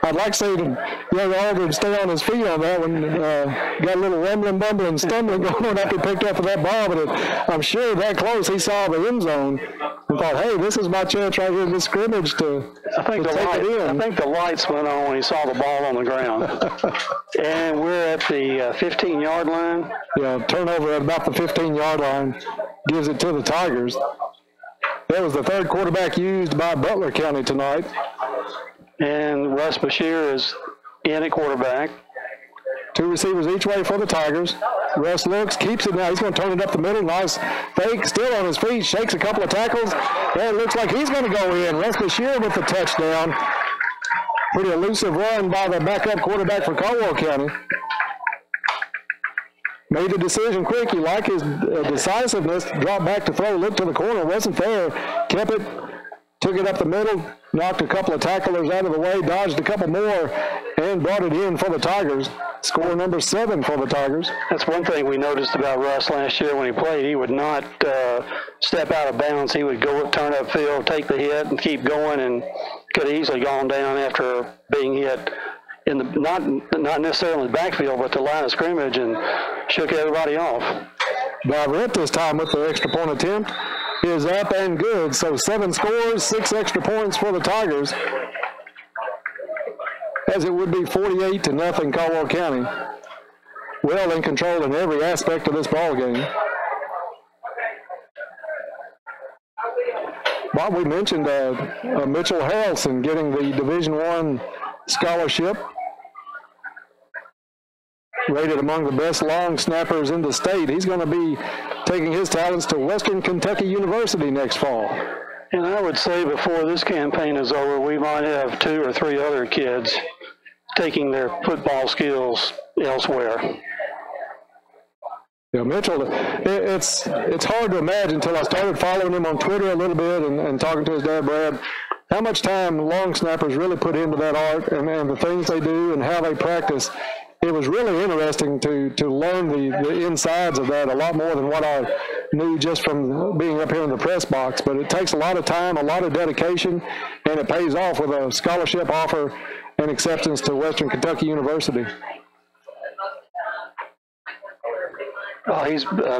I'd like to see young Aldrin stay on his feet on that one. Got a little rumbling, bumbling, stumbling going on after he picked up that ball, but I'm sure that close he saw the end zone and thought, hey, this is my chance right here in this scrimmage to take it in. I think the lights went on when he saw the ball on the ground. And we're at the 15-yard line. Yeah, turnover at about the 15-yard line gives it to the Tigers. That was the third quarterback used by Butler County tonight. And Russ Bashir is in at quarterback. Two receivers each way for the Tigers. Russ looks, keeps it now. He's going to turn it up the middle. Nice fake, still on his feet, shakes a couple of tackles, and it looks like he's going to go in. Russ Bashir with the touchdown. Pretty elusive run by the backup quarterback for Caldwell County. Made the decision quick. You like his decisiveness. Dropped back to throw, looked to the corner, wasn't there. Kept it, took it up the middle, knocked a couple of tacklers out of the way, dodged a couple more, and brought it in for the Tigers. Score number 7 for the Tigers. That's one thing we noticed about Russ last year when he played. He would not step out of bounds. He would go turn upfield, take the hit, and keep going, and could have easily gone down after being hit in the not necessarily in the backfield, but the line of scrimmage, and shook everybody off. Valverde this time with the extra point attempt is up and good. So 7 scores, 6 extra points for the Tigers, as it would be 48-0 Caldwell County. Well in control in every aspect of this ball game. Bob, we mentioned Mitchell Harrelson getting the Division I scholarship, rated among the best long snappers in the state. He's going to be taking his talents to Western Kentucky University next fall. And I would say before this campaign is over, we might have 2 or 3 other kids taking their football skills elsewhere. Yeah, Mitchell, it's hard to imagine until I started following him on Twitter a little bit and talking to his dad, Brad, how much time long snappers really put into that art and the things they do and how they practice. It was really interesting to learn the insides of that a lot more than what I knew just from being up here in the press box. But it takes a lot of time, a lot of dedication, and it pays off with a scholarship offer and acceptance to Western Kentucky University.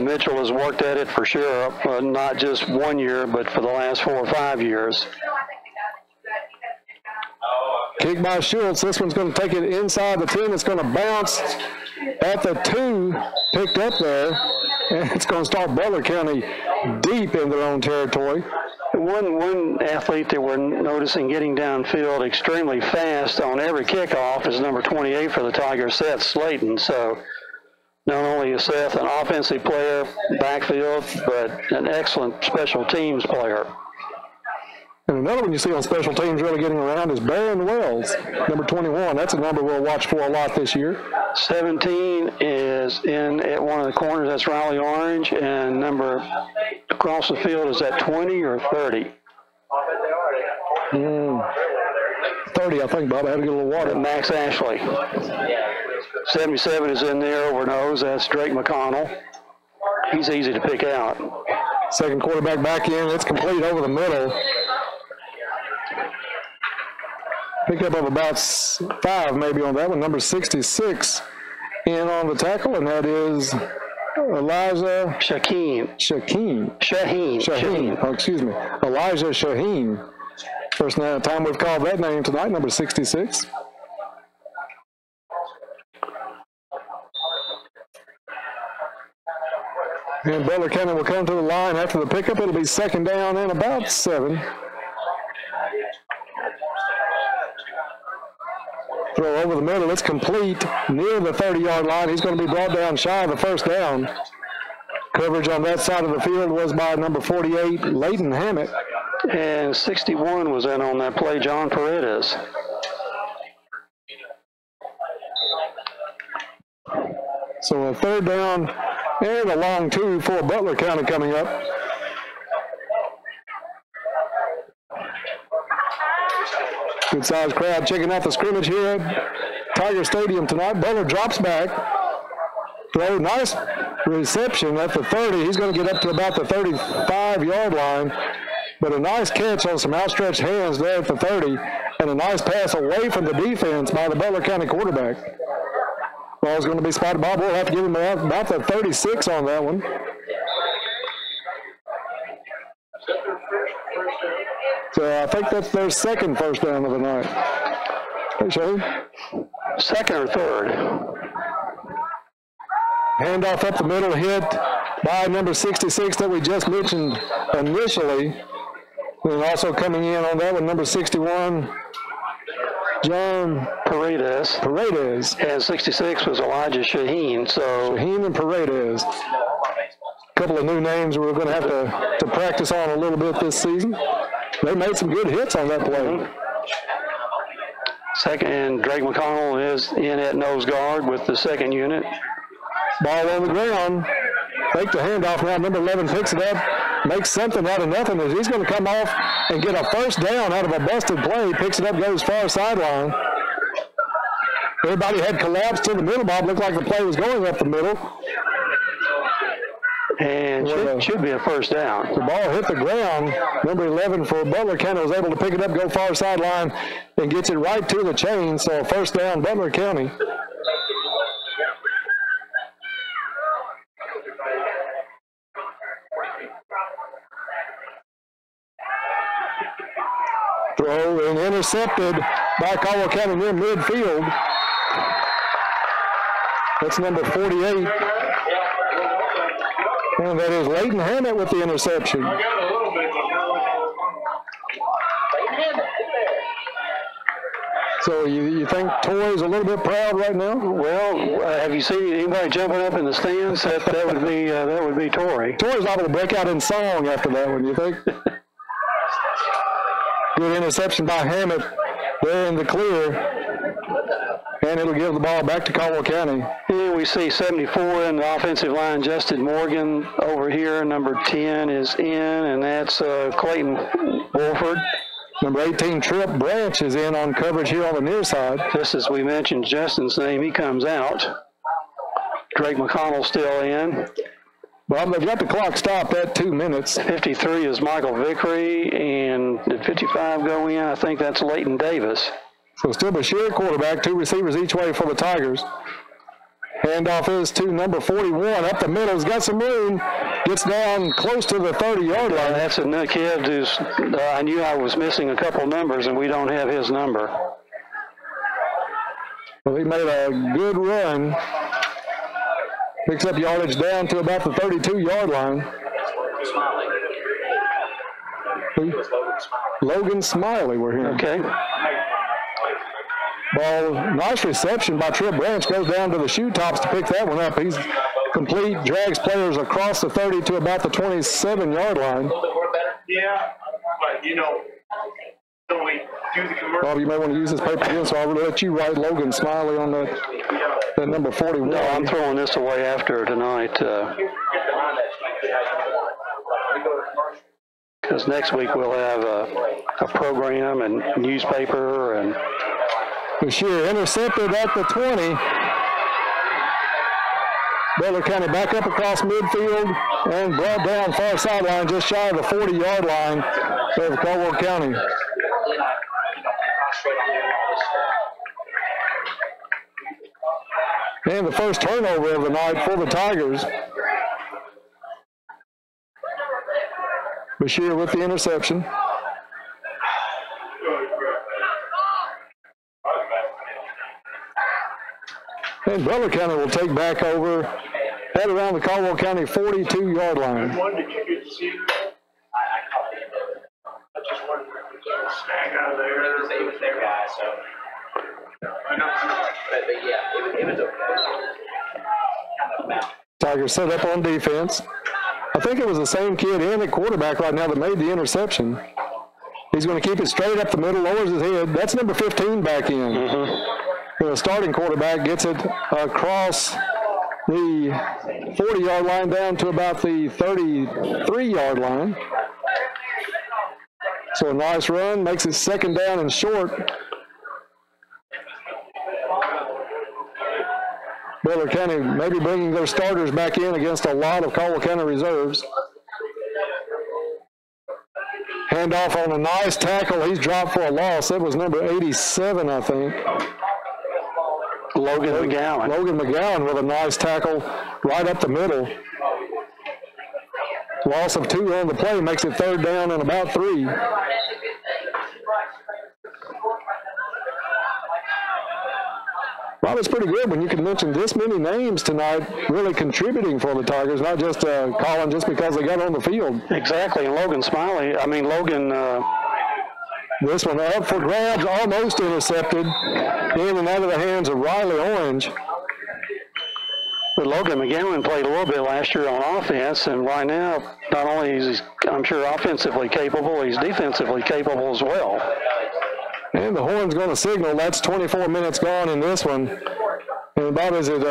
Mitchell has worked at it for sure, not just 1 year, but for the last 4 or 5 years. Kick by Schultz. This one's going to take it inside the 10. It's going to bounce at the 2, picked up there, and it's going to start Butler County deep in their own territory. One athlete that we're noticing getting downfield extremely fast on every kickoff is number 28 for the Tigers, Seth Slayton. So not only is Seth an offensive player, backfield, but an excellent special teams player. And another one you see on special teams really getting around is Barron Wells, number 21. That's a number we'll watch for a lot this year. 17 is in at one of the corners. That's Riley Orange. And number across the field, is that 20 or 30? 30, I think, Bob. I had to get a little water. Max Ashley. 77 is in there over nose. That's Drake McConnell. He's easy to pick out. Second quarterback back in. It's complete over the middle. Pickup of about 5 maybe on that one. Number 66 in on the tackle, and that is Elijah Shaheen. Oh, excuse me. Elijah Shaheen. First time we've called that name tonight, number 66. And Butler County will come to the line after the pickup. It'll be second down and about 7. Throw over the middle. It's complete near the 30-yard line. He's going to be brought down shy of the first down. Coverage on that side of the field was by number 48, Leighton Hammett. And 61 was in on that play, John Paredes. So a third down and a long 2 for Butler County coming up. Good sized crowd checking out the scrimmage here at Tiger Stadium tonight. Butler drops back. Throw, nice reception at the 30. He's going to get up to about the 35-yard line. But a nice catch on some outstretched hands there at the 30. And a nice pass away from the defense by the Butler County quarterback. Ball's going to be spotted. Bob will have to give him about the 36 on that one. So I think that's their second first down of the night. Hey, Shane. Second or third. Handoff up the middle, hit by number 66 that we just mentioned initially. And also coming in on that one, number 61, John Paredes. And 66 was Elijah Shaheen. So Shaheen and Paredes. A couple of new names we're going to have to practice on a little bit this season. They made some good hits on that play. Second, and Drake McConnell is in at nose guard with the second unit. Ball on the ground. Fake the handoff now. Number 11 picks it up, makes something out of nothing as he's going to come off and get a first down out of a busted play. Picks it up, goes far sideline. Everybody had collapsed to the middle. Bob looked like the play was going up the middle. And should be a first down. The ball hit the ground. Number 11 for Butler County was able to pick it up, go far sideline, and gets it right to the chain. So first down, Butler County. Throw and intercepted by Caldwell County near midfield. That's number 48. And that is Leighton Hammett with the interception. So you think Torrey's a little bit proud right now? Well, have you seen anybody jumping up in the stands? That would be Torrey. Torrey's liable to break out in song after that one, you think? Good interception by Hammett. They're in the clear. And it'll give the ball back to Caldwell County. Here we see 74 in the offensive line. Justin Morgan over here. Number 10 is in, and that's Clayton Wolford. Number 18, Tripp Branch, is in on coverage here on the near side. Just as we mentioned Justin's name, he comes out. Drake McConnell still in. Well, they've got the clock stopped at 2 minutes. 53 is Michael Vickery, and did 55 go in? I think that's Leighton Davis. So still Bashir quarterback, 2 receivers each way for the Tigers. Handoff is to number 41. Up the middle, he's got some room. Gets down close to the 30-yard line. That's a new kid who's, I knew I was missing a couple numbers, and we don't have his number. Well, he made a good run. Picks up yardage down to about the 32-yard line. Logan Smiley, we're here. Okay. Ball, nice reception by Tripp Branch, goes down to the shoe tops to pick that one up. He's complete, drags players across the 30 to about the 27-yard line. Yeah, but so we do the commercial. Bob, you may want to use this paper again, so I'll let you write Logan Smiley on that number 41. No, I'm throwing this away after tonight. Because next week we'll have a program and newspaper and. Bashir intercepted at the 20. Butler County back up across midfield and brought down far sideline just shy of the 40-yard line of Caldwell County. And the first turnover of the night for the Tigers. Bashir with the interception. And Butler County will take back over at around the Caldwell County 42-yard line. One, did you get to see it? I caught it. I just wanted to snag out of there. He was their guy, so. I know. But yeah, it was okay. Tigers set up on defense. I think it was the same kid in at quarterback right now that made the interception. He's going to keep it straight up the middle, lowers his head. That's number 15 back in. Mm-hmm. The starting quarterback gets it across the 40-yard line down to about the 33-yard line. So a nice run, makes it second down and short. Butler County maybe bringing their starters back in against a lot of Caldwell County reserves. Handoff on a nice tackle. He's dropped for a loss. That was number 87, I think. Logan McGowan. Logan McGowan with a nice tackle right up the middle. Loss of 2 on the play makes it third down and about 3. Well, it's pretty good when you can mention this many names tonight really contributing for the Tigers, not just calling just because they got on the field. Exactly, and Logan Smiley, This one up for grabs, almost intercepted, in and out of the hands of Riley Orange. But Logan McGowan played a little bit last year on offense, and right now, not only is he, I'm sure, offensively capable, he's defensively capable as well. And the horn's going to signal. That's 24 minutes gone in this one. And Bob, is it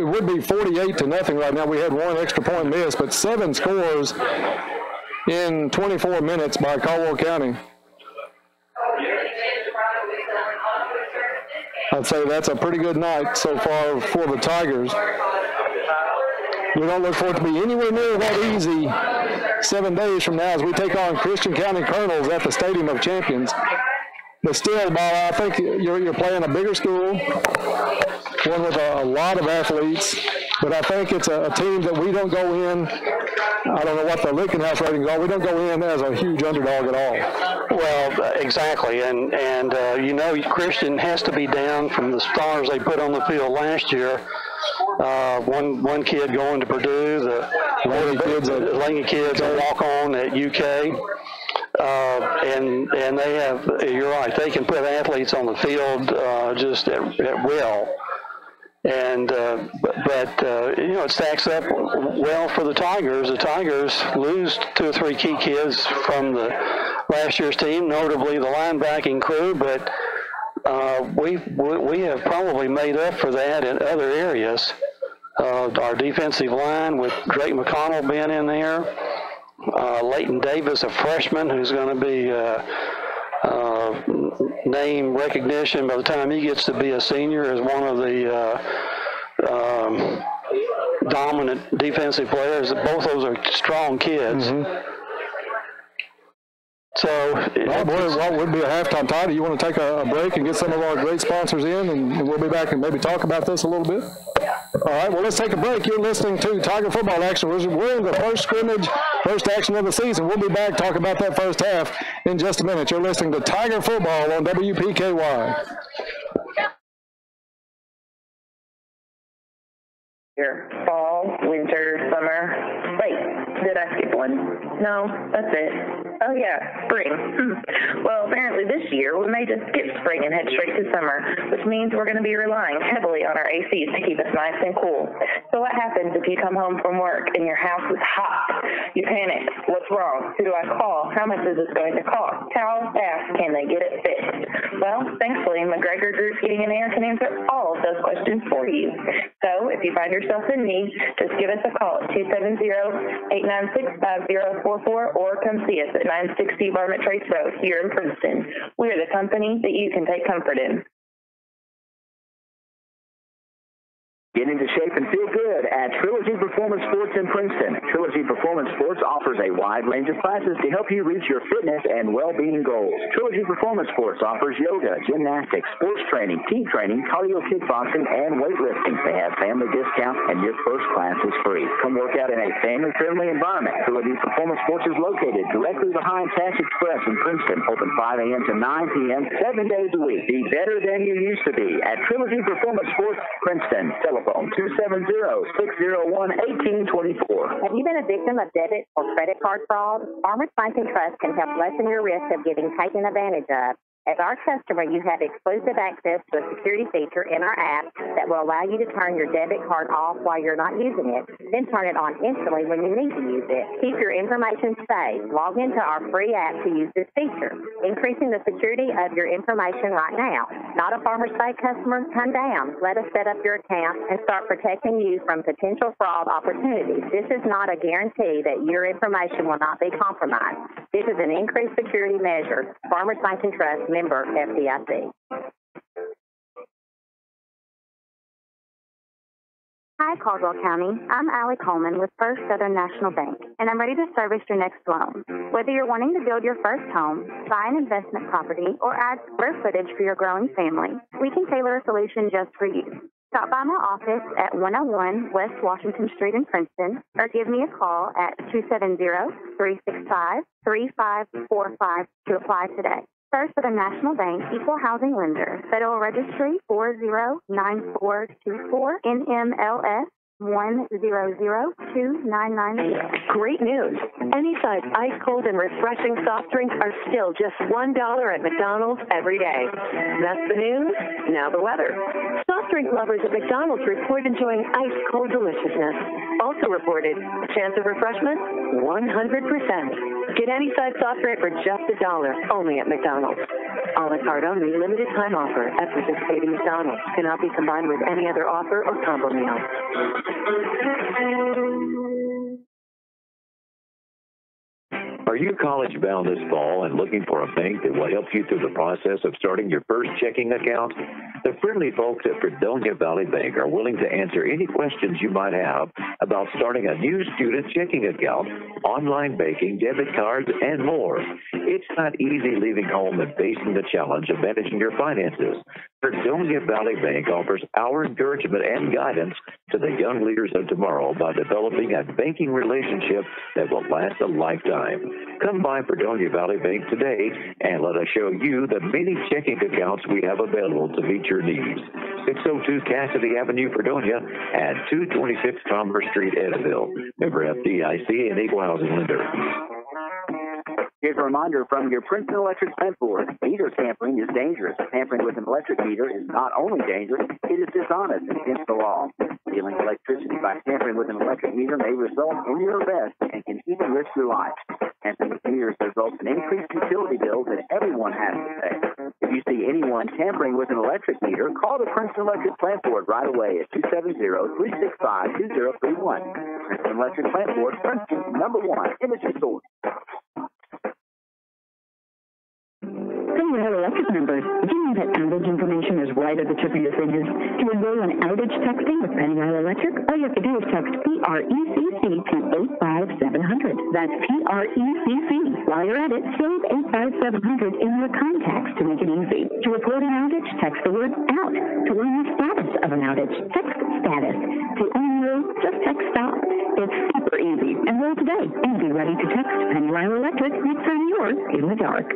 would be 48-0 right now. We had one extra point miss, but 7 scores in 24 minutes by Caldwell County. I'd say that's a pretty good night so far for the Tigers. We don't look for it to be anywhere near that easy 7 days from now as we take on Christian County Colonels at the Stadium of Champions. But still, Bob, I think you're playing a bigger school, one with a lot of athletes. But I think it's a team that we don't go in, I don't know what the Lincoln House ratings are, we don't go in as a huge underdog at all. Well, exactly, and you know, Christian has to be down from the stars they put on the field last year. One kid going to Purdue, the Langy kids that walk on at UK. And they have, you're right, they can put athletes on the field just at will. And but you know, it stacks up well for the Tigers. The Tigers lose 2 or 3 key kids from the last year's team, notably the linebacking crew, but we have probably made up for that in other areas. Our defensive line with Drake McConnell being in there, Leighton Davis, a freshman who's going to be name recognition by the time he gets to be a senior as one of the dominant defensive players. Both those are strong kids. Mm-hmm. So, what would be a halftime, Todd? Do you want to take a break and get some of our great sponsors in, and we'll be back and maybe talk about this a little bit? All right, well, let's take a break. You're listening to Tiger Football Action. We're in the first scrimmage, first action of the season. We'll be back talking about that first half in just a minute. You're listening to Tiger Football on WPKY. Here, fall, winter, summer. Wait, did I skip one? No, that's it. Oh yeah, spring. Well, apparently this year we may just skip spring and head straight to summer, which means we're going to be relying heavily on our ACs to keep us nice and cool. So what happens if you come home from work and your house is hot? You panic. What's wrong? Who do I call? How much is this going to cost? How fast can they get it fixed? Well, thankfully, McGregor Group Heating and Air can answer all of those questions for you. So if you find yourself in need, just give us a call at 270-896-5044 or come see us at 960 Varmint Trace Road here in Princeton. We are the company that you can take comfort in. Get into shape and feel good at Trilogy Performance Sports in Princeton. Trilogy Performance Sports offers a wide range of classes to help you reach your fitness and well-being goals. Trilogy Performance Sports offers yoga, gymnastics, sports training, team training, cardio kickboxing, and weightlifting. They have family discounts, and your first class is free. Come work out in a family-friendly environment. Trilogy Performance Sports is located directly behind Cash Express in Princeton, open 5 a.m. to 9 p.m., 7 days a week. Be better than you used to be at Trilogy Performance Sports, Princeton. Telephone 270-601-1824. Have you been a victim of debit or credit card fraud? Farmers Bank and Trust can help lessen your risk of getting taken advantage of. As our customer, you have exclusive access to a security feature in our app that will allow you to turn your debit card off while you're not using it, then turn it on instantly when you need to use it. Keep your information safe. Log into our free app to use this feature, increasing the security of your information right now. Not a Farmers Bank customer? Come down. Let us set up your account and start protecting you from potential fraud opportunities. This is not a guarantee that your information will not be compromised. This is an increased security measure. Farmers Bank and Trust, member FDIC. Hi, Caldwell County. I'm Allie Coleman with First Southern National Bank, and I'm ready to service your next loan. Whether you're wanting to build your first home, buy an investment property, or add square footage for your growing family, we can tailor a solution just for you. Stop by my office at 101 West Washington Street in Princeton, or give me a call at 270-365-3545 to apply today. First Southern National Bank, Equal Housing Lender, Federal Registry 409424, NMLS 1002998. Great news. Any size ice cold and refreshing soft drinks are still just $1 at McDonald's every day. That's the news. Now the weather. Soft drink lovers at McDonald's report enjoying ice cold deliciousness. Also reported, chance of refreshment, 100%. Get any size soft drink for just $1 only at McDonald's. A la carte only, limited time offer at participating McDonald's. Cannot be combined with any other offer or combo meal. Are you college bound this fall and looking for a bank that will help you through the process of starting your first checking account? The friendly folks at Fredonia Valley Bank are willing to answer any questions you might have about starting a new student checking account, online banking, debit cards, and more. It's not easy leaving home and facing the challenge of managing your finances. Fredonia Valley Bank offers our encouragement and guidance to the young leaders of tomorrow by developing a banking relationship that will last a lifetime. Come by Fredonia Valley Bank today and let us show you the many checking accounts we have available to meet your needs. 602 Cassidy Avenue, Fredonia, and 226 Commerce Street, Edaville. Member FDIC and Equal Housing Lender. Here's a reminder from your Princeton Electric Plant Board. Meter tampering is dangerous. Tampering with an electric meter is not only dangerous, it is dishonest and against the law. Stealing electricity by tampering with an electric meter may result in your arrest and can even risk your life. Tampering with meters results in increased utility bills that everyone has to pay. If you see anyone tampering with an electric meter, call the Princeton Electric Plant Board right away at 270-365-2031. Princeton Electric Plant Board, Princeton's #1 energy source. Caldwell Electric members, did you know that outage information is right at the tip of your fingers? To enroll in outage texting with Caldwell Electric, all you have to do is text PRECC to 85700. That's PRECC. While you're at it, save 85700 in your contacts to make it easy. To report an outage, text the word out. To learn the status of an outage, text status. To unenroll, just text stop. It's super easy. Enroll today and be ready to text Caldwell Electric next time you're in the dark.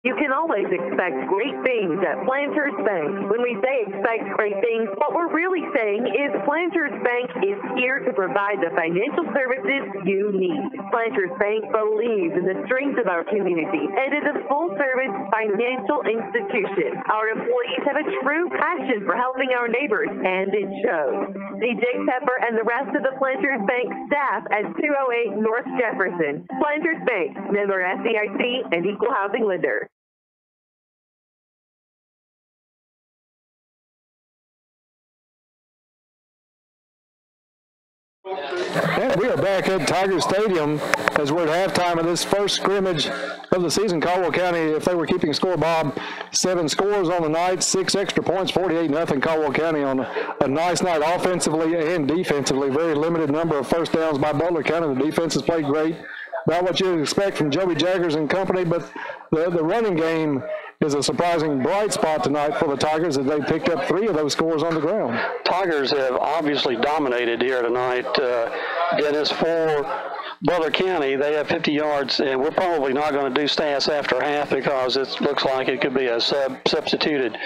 You can always expect great things at Planters Bank. When we say expect great things, what we're really saying is Planters Bank is here to provide the financial services you need. Planters Bank believes in the strength of our community and is a full-service financial institution. Our employees have a true passion for helping our neighbors, and it shows. See Jake Pepper and the rest of the Planters Bank staff at 208 North Jefferson. Planters Bank, member FDIC and Equal Housing Lender. And we are back at Tiger Stadium as we're at halftime of this first scrimmage of the season. Caldwell County, if they were keeping score, Bob, 7 scores on the night, 6 extra points, 48-0 Caldwell County on a nice night offensively and defensively. Very limited number of first downs by Butler County. The defense has played great. About what you expect from Joby Jaggers and company, but the running game is a surprising bright spot tonight for the Tigers as they picked up 3 of those scores on the ground. Tigers have obviously dominated here tonight. Dennis, for Butler County, they have 50 yards, and we're probably not going to do stats after half because it looks like it could be a substituted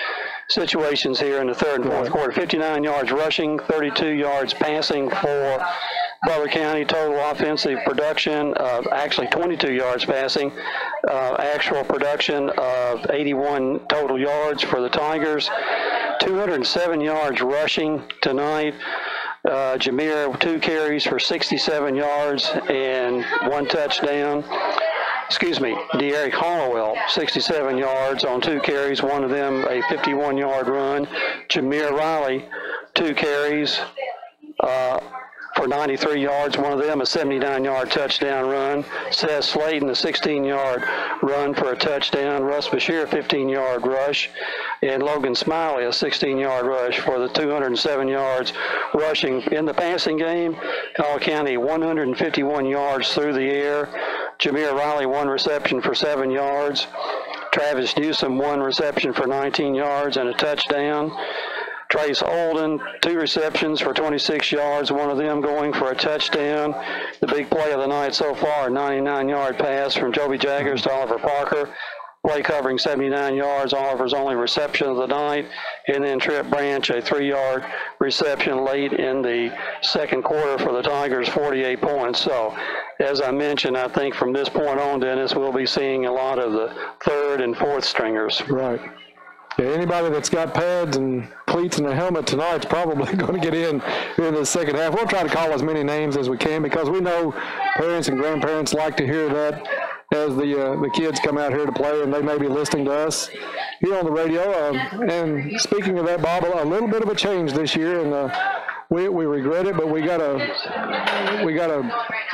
situations here in the third and fourth quarter. 59 yards rushing, 32 yards passing for Butler County. Total offensive production of actually 22 yards passing. Actual production of 81 total yards for the Tigers. 207 yards rushing tonight. Jameer, 2 carries for 67 yards and 1 touchdown. De'Eric Hollowell, 67 yards on 2 carries, one of them a 51-yard run. Jameer Riley, 2 carries for 93 yards, one of them a 79-yard touchdown run. Seth Slayton, a 16-yard run for a touchdown. Russ Bashir, 15-yard rush. And Logan Smiley, a 16-yard rush for the 207 yards rushing. In the passing game, Caldwell County, 151 yards through the air. Jameer Riley, 1 reception for 7 yards. Travis Newsom, 1 reception for 19 yards and a touchdown. Trace Olden, 2 receptions for 26 yards, one of them going for a touchdown. The big play of the night so far, a 99-yard pass from Joby Jaggers to Oliver Parker. play covering 79 yards, Oliver's only reception of the night, and then Trip Branch, a 3-yard reception late in the second quarter for the Tigers, 48 points. So, as I mentioned, I think from this point on, Dennis, we'll be seeing a lot of the third and fourth stringers. Right. Yeah, anybody that's got pads and cleats and a helmet tonight's probably going to get in the second half. We'll try to call as many names as we can because we know parents and grandparents like to hear that as the kids come out here to play, and they may be listening to us here on the radio. And speaking of that, Bob, a little bit of a change this year, and we regret it, but we gotta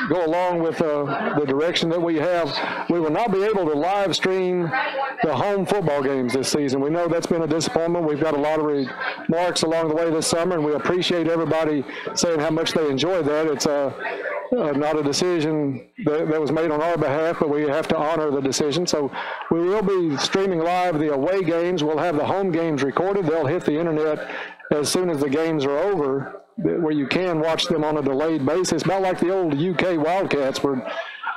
go along with the direction that we have. We will not be able to live stream the home football games this season. We know that's been a disappointment. We've got a lot of remarks along the way this summer, and we appreciate everybody saying how much they enjoyed that. It's not a decision that was made on our behalf, but we have to honor the decision. So we will be streaming live the away games. We'll have the home games recorded. They'll hit the internet as soon as the games are over, where you can watch them on a delayed basis, about like the old UK Wildcats, where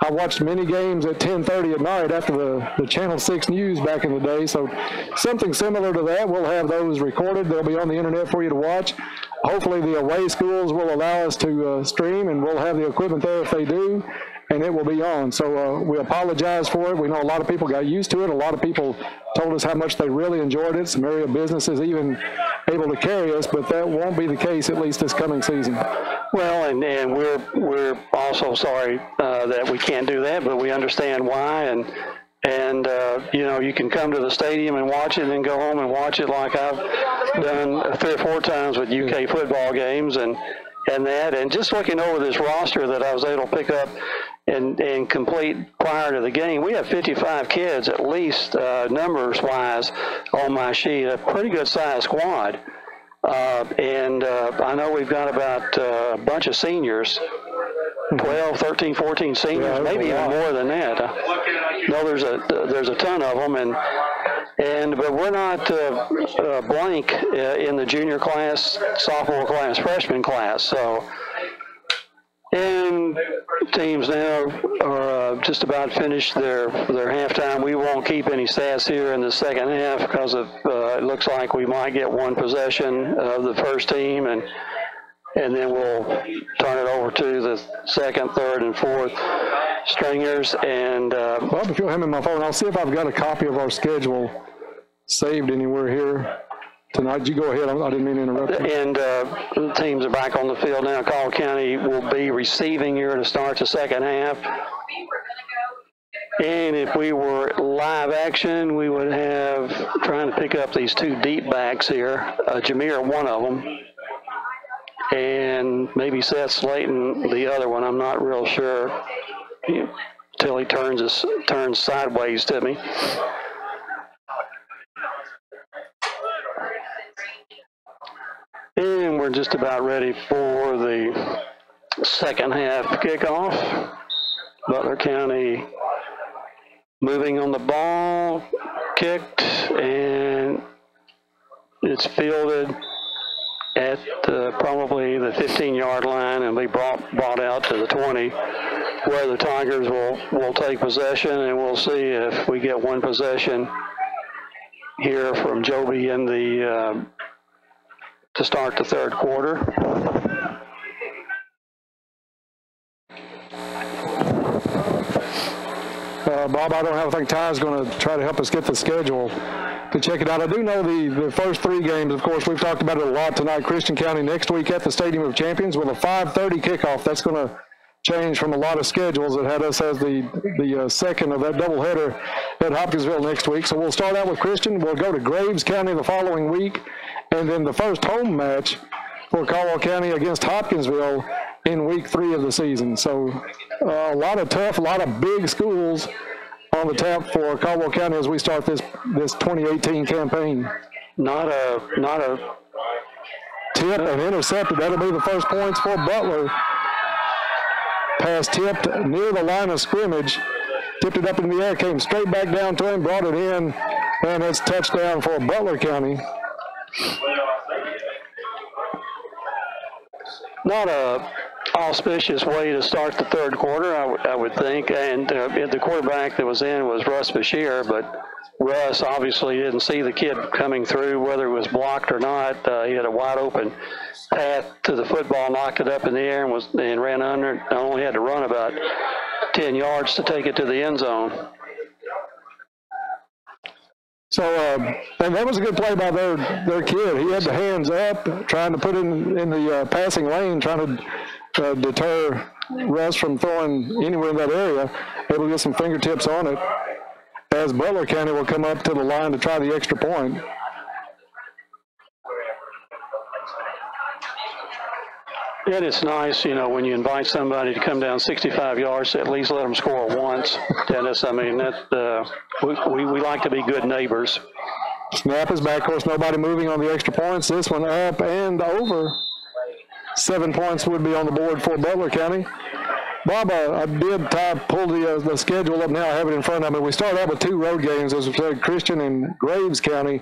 I watched many games at 10:30 at night after the Channel 6 news back in the day. So something similar to that. We'll have those recorded. They'll be on the internet for you to watch. Hopefully the away schools will allow us to stream, and we'll have the equipment there if they do, and it will be on. So we apologize for it. We know a lot of people got used to it. A lot of people told us how much they really enjoyed it. Some area businesses even able to carry us, but that won't be the case at least this coming season. Well, and we're also sorry that we can't do that, but we understand why. And you know, you can come to the stadium and watch it and then go home and watch it like I've done 3 or 4 times with UK football games and that. And just looking over this roster that I was able to pick up and complete prior to the game, we have 55 kids at least, numbers-wise, on my sheet, a pretty good-sized squad. I know we've got about a bunch of seniors, 12, 13, 14 seniors, maybe even more than that. No, there's a ton of them, but we're not blank in the junior class, sophomore class, freshman class. So, and teams now are just about finished their halftime. We won't keep any stats here in the second half because of it looks like we might get one possession of the first team, and then we'll turn it over to the second, third, and fourth stringers. And Bob, if you'll hand me my phone, I'll see if I've got a copy of our schedule saved anywhere here tonight. You go ahead. I didn't mean to interrupt you. And the teams are back on the field now. Caldwell County will be receiving here to start the second half. And if we were live action, we would have, trying to pick up these 2 deep backs here, Jameer, one of them, and maybe Seth Slayton, the other one. I'm not real sure until he turns sideways to me. And we're just about ready for the second half kickoff. Butler County moving on the ball, kicked, and it's fielded at probably the 15-yard line and be brought out to the 20, where the Tigers will take possession, and we'll see if we get one possession here from Joby in the to start the third quarter. Bob, I don't have, I think Ty's going to try to help us get the schedule to check it out. I do know the first 3 games, of course, we've talked about it a lot tonight. Christian County next week at the Stadium of Champions with a 5:30 kickoff. That's going to change from a lot of schedules that had us as the second of that doubleheader at Hopkinsville next week. So we'll start out with Christian. We'll go to Graves County the following week, and then the first home match for Caldwell County against Hopkinsville in week 3 of the season. So a lot of tough, a lot of big schools on the tap for Caldwell County as we start this 2018 campaign. Not a tip and intercepted. That'll be the first points for Butler. Pass tipped near the line of scrimmage, tipped it up in the air, came straight back down to him, brought it in, and it's touchdown for Butler County. Not a auspicious way to start the third quarter, I would think. And the quarterback that was in was Russ Bashir, but Russ obviously didn't see the kid coming through, whether it was blocked or not. He had a wide open path to the football, knocked it up in the air, and ran under it. Only had to run about 10 yards to take it to the end zone. So, and that was a good play by their kid. He had the hands up, trying to put it in the passing lane, trying to deter Russ from throwing anywhere in that area, able to get some fingertips on it, as Butler County will come up to the line to try the extra point. And it's nice, when you invite somebody to come down 65 yards, to at least let them score once, Dennis. I mean, we like to be good neighbors. Snap is back. Of course, nobody moving on the extra points. This one up and over. 7 points would be on the board for Butler County. Bob, I did pull the schedule up now. I have it in front of me. We start out with 2 road games, as we said, Christian and Graves County,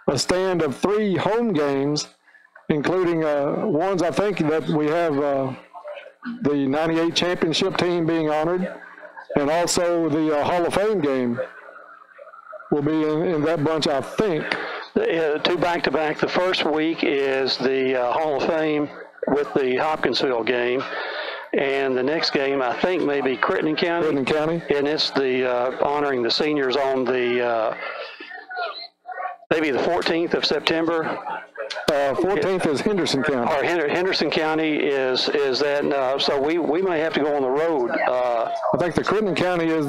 a stand of 3 home games, including ones I think that we have the 98 championship team being honored, and also the Hall of Fame game will be in that bunch, I think. 2 back-to-back. The first week is the Hall of Fame with the Hopkinsville game, and the next game I think may be Crittenden County. Crittenden County. And it's the honoring the seniors on the maybe the 14th of September. 14th is Henderson County. Or Henderson County is that, so we may have to go on the road. I think the Crittenden County is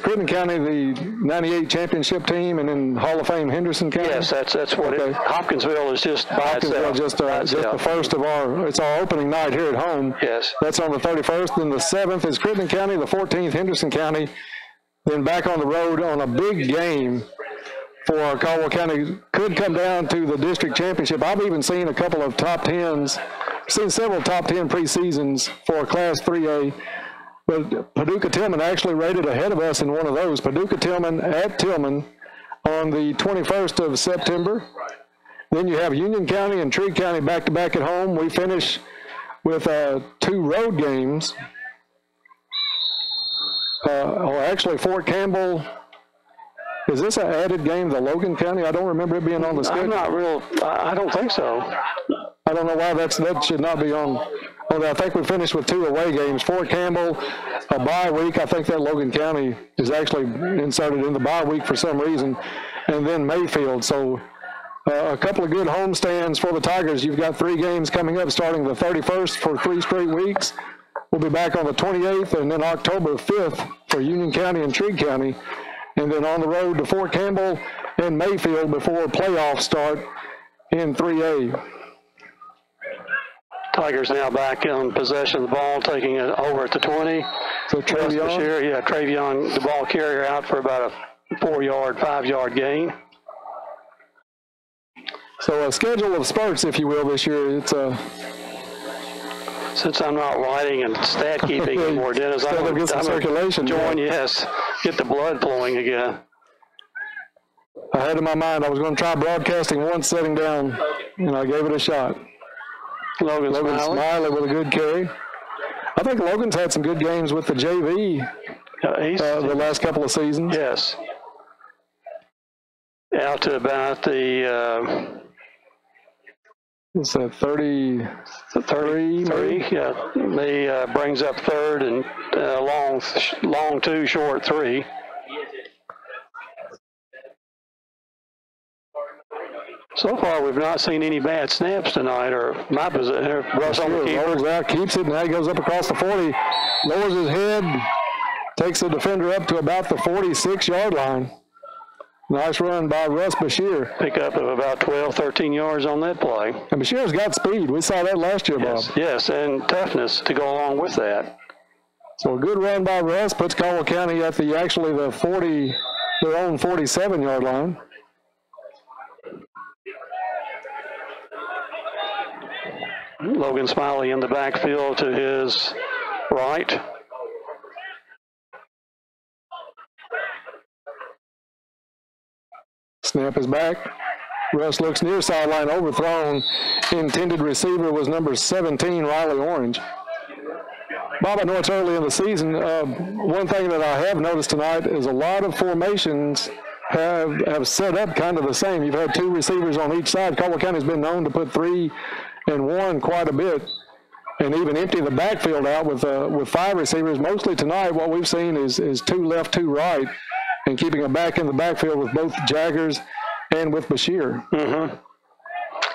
Crittenden County the 98 championship team, and then Hall of Fame Henderson County? Yes, that's what it is. Hopkinsville is just by itself. Just the first of it's our opening night here at home. Yes. That's on the 31st. Then the 7th is Crittenden County, the 14th Henderson County. Then back on the road on a big game for Caldwell County. Could come down to the district championship. I've even seen a couple of top 10s, seen several top 10 preseasons for Class 3A. But Paducah-Tillman actually rated ahead of us in one of those. Paducah-Tillman at Tillman on the 21st of September. Then you have Union County and Tree County back-to-back at home. We finish with 2 road games. Actually, Fort Campbell. Is this an added game to Logan County? I don't remember it being on the schedule. I don't think so. I don't know why that should not be on. I think we finished with 2 away games. Fort Campbell, a bye week. I think that Logan County is actually inserted in the bye week for some reason. And then Mayfield. So a couple of good home stands for the Tigers. You've got 3 games coming up starting the 31st for 3 straight weeks. We'll be back on the 28th and then October 5th for Union County and Tree County. And then on the road to Fort Campbell and Mayfield before playoffs start in 3A. Tigers now back in possession of the ball, taking it over at the 20. So Travion, the ball carrier out for about a 5-yard gain. So a schedule of spurts, if you will, this year. It's since I'm not writing and stat keeping anymore, Dennis, I'm going to join. Yes, get the blood flowing again. I had in my mind I was going to try broadcasting once sitting down, and I gave it a shot. Logan Smiley with a good carry. I think Logan's had some good games with the JV the last couple of seasons. Yes. Out to about the it's a 33. Yeah, he brings up third and long 2, short 3. So far, we've not seen any bad snaps tonight, or my position. Russ on the keeper. Rolls out, keeps it, now he goes up across the 40, lowers his head, takes the defender up to about the 46-yard line. Nice run by Russ Bashir. Pickup of about 12, 13 yards on that play. And Bashir's got speed. We saw that last year, Bob. Yes, and toughness to go along with that. So a good run by Russ puts Caldwell County at their own 47-yard line. Logan Smiley in the backfield to his right. Snap is back. Russ looks near sideline, overthrown. Intended receiver was number 17, Riley Orange. Bob, I know it's early in the season. One thing that I have noticed tonight is a lot of formations have set up kind of the same. You've had 2 receivers on each side. Caldwell County's been known to put 3 and 1 quite a bit, and even empty the backfield out with 5 receivers. Mostly tonight, what we've seen is 2 left, 2 right, and keeping a back in the backfield with both Jaggers and with Bashir. Mm-hmm.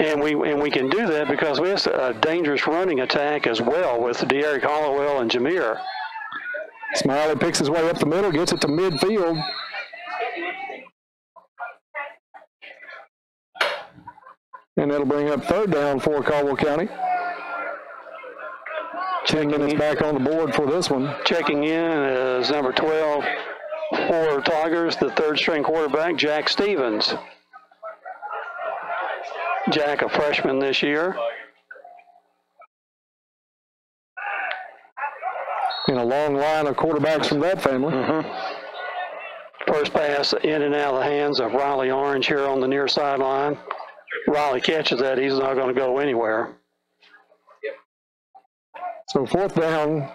And we can do that because we have a dangerous running attack as well with De'Eric Hollowell and Jameer. Smiley picks his way up the middle, gets it to midfield. And that'll bring up 3rd down for Caldwell County. 10 minutes back on the board for this one. Checking in is number 12 for Tigers, the 3rd string quarterback, Jack Stevens. Jack, a freshman this year. And a long line of quarterbacks from that family. Mm-hmm. First pass in and out of the hands of Riley Orange here on the near sideline. Riley catches that. He's not going to go anywhere. So 4th down.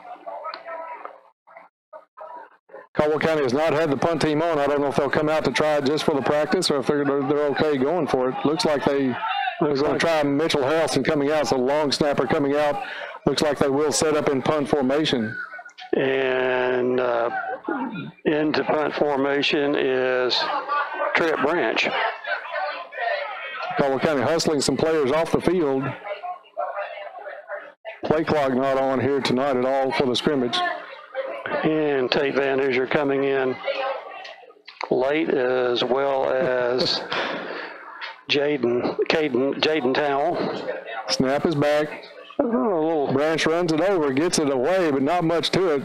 Caldwell County has not had the punt team on. I don't know if they'll come out to try it just for the practice or if they're okay going for it. Looks like they're going to try Mitchell Harrelson coming out, so long snapper coming out. Looks like they will set up in punt formation. And into punt formation is Trip Branch. Caldwell County hustling some players off the field. Play clock not on here tonight at all for the scrimmage. And Tate Van Hoosier coming in late, as well as Jaden Towell. Snap is back. Branch runs it over, gets it away, but not much to it.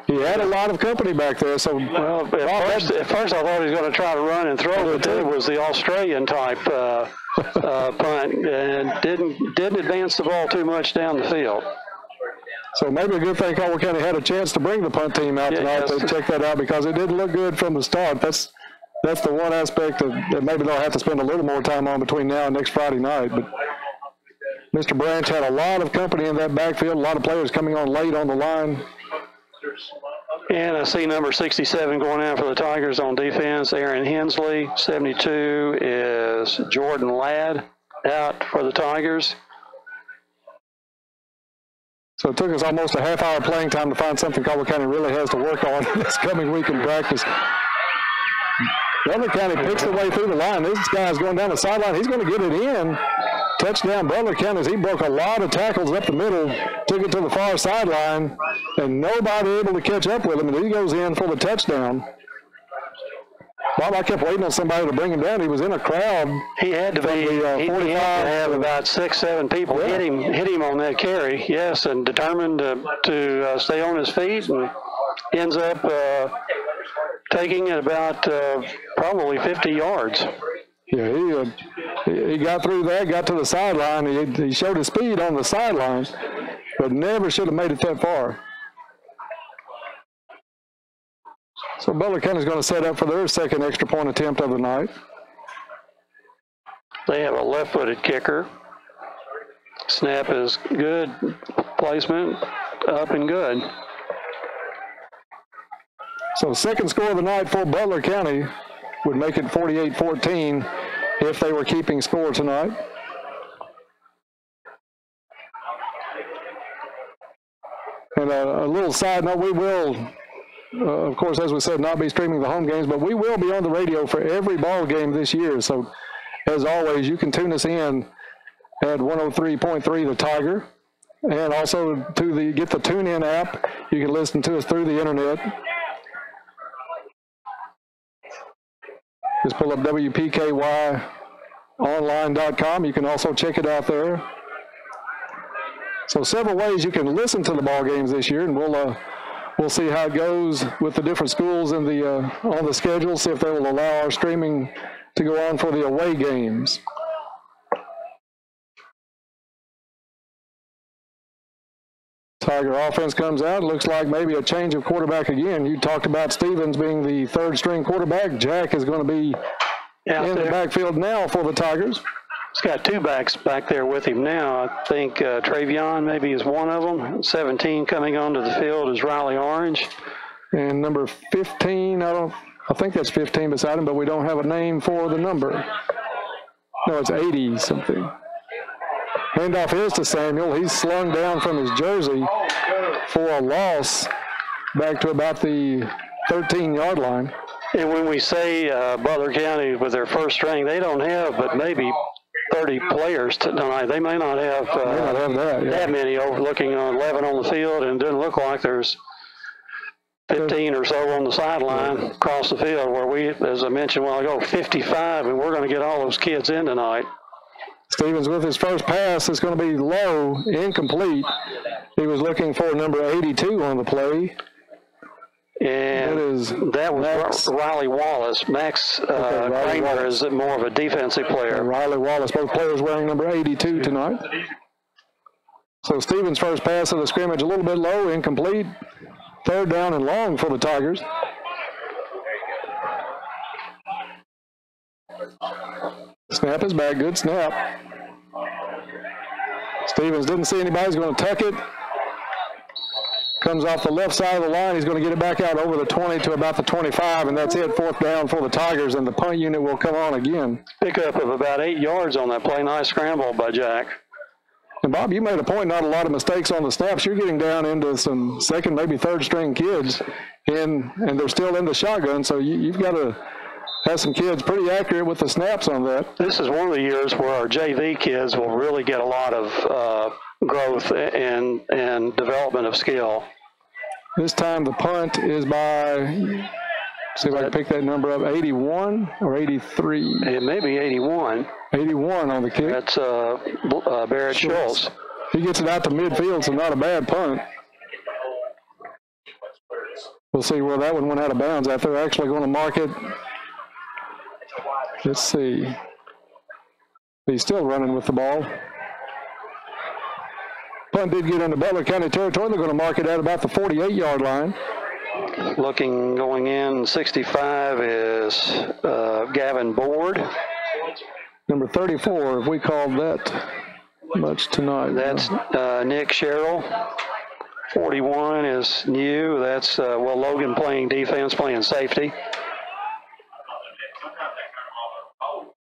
He had a lot of company back there, so well, at first I thought he was going to try to run and throw, but then it was the Australian type punt, and didn't advance the ball too much down the field. So maybe a good thing Caldwell County had a chance to bring the punt team out tonight to check that out, because it didn't look good from the start. That's the one aspect that maybe they'll have to spend a little more time on between now and next Friday night. But Mr. Branch had a lot of company in that backfield, a lot of players coming on late on the line. And I see number 67 going out for the Tigers on defense, Aaron Hensley. 72 is Jordan Ladd out for the Tigers. So it took us almost a half-hour playing time to find something Caldwell County really has to work on this coming week in practice. Butler County picks the way through the line. This guy's going down the sideline. He's going to get it in. Touchdown Butler County, as he broke a lot of tackles up the middle, took it to the far sideline, and nobody able to catch up with him, and he goes in for the touchdown. Bob, I kept waiting on somebody to bring him down. He was in a crowd. He had to be. 45. He had to have about 6-7 people hit him on that carry. Yes, and determined to stay on his feet, and ends up taking it about probably 50 yards. Yeah, he got through that, got to the sideline. He showed his speed on the sideline, but never should have made it that far. So Butler County's going to set up for their second extra point attempt of the night. They have a left-footed kicker. Snap is good. Placement up and good. So second score of the night for Butler County would make it 48-14 if they were keeping score tonight. And a little side note, we will, of course, as we said, not be streaming the home games, but we will be on the radio for every ball game this year. So, as always, you can tune us in at 103.3 The Tiger, and also get the TuneIn app. You can listen to us through the internet. Just pull up WPKYonline.com. You can also check it out there. So several ways you can listen to the ball games this year, and we'll see how it goes with the different schools in on the schedule, see if they will allow our streaming to go on for the away games. Tiger offense comes out. Looks like maybe a change of quarterback again. You talked about Stevens being the third string quarterback. Jack is going to be in the backfield now for the Tigers. He's got two backs back there with him now. I think Travion maybe is one of them. 17 coming onto the field is Riley Orange. And number 15, I think that's 15 beside him, but we don't have a name for the number. No, it's 80 something. Handoff is to Samuel. He's slung down from his jersey for a loss back to about the 13-yard line. And when we say Butler County with their first string, they don't have but maybe 30 players tonight. They may not have, that many, overlooking 11 on the field, and it doesn't look like there's 15 or so on the sideline across the field, where we, as I mentioned a while ago, 55, and we're going to get all those kids in tonight. Stevens with his first pass is going to be low, incomplete. He was looking for number 82 on the play. And that was Riley Wallace. Max Kramer is more of a defensive player. Riley Wallace, both players wearing number 82 tonight. So Stevens' first pass of the scrimmage a little bit low, incomplete. Third down and long for the Tigers. Snap is back, good snap. Stevens didn't see anybody, he's going to tuck it. Comes off the left side of the line. He's going to get it back out over the 20 to about the 25, and that's it. Fourth down for the Tigers, and the punt unit will come on again. Pickup of about 8 yards on that play. Nice scramble by Jack. And, Bob, you made a point, not a lot of mistakes on the snaps. You're getting down into some second, maybe third-string kids, and they're still in the shotgun, so you've got to have some kids pretty accurate with the snaps on that. This is one of the years where our JV kids will really get a lot of growth and development of skill. This time the punt is by, see if I can pick that number up, 81 or 83? It may be 81. 81 on the kick. That's Barrett Schultz. He gets it out to midfield, so not a bad punt. We'll see where that one went out of bounds. If they're actually going to mark it. Let's see. He's still running with the ball. Punt did get into Butler County territory. They're going to mark it at about the 48-yard line. Looking, going in, 65 is Gavin Board. Number 34, if we called that much tonight. That's Nick Sherrill. 41 is new. That's, Logan playing defense, playing safety.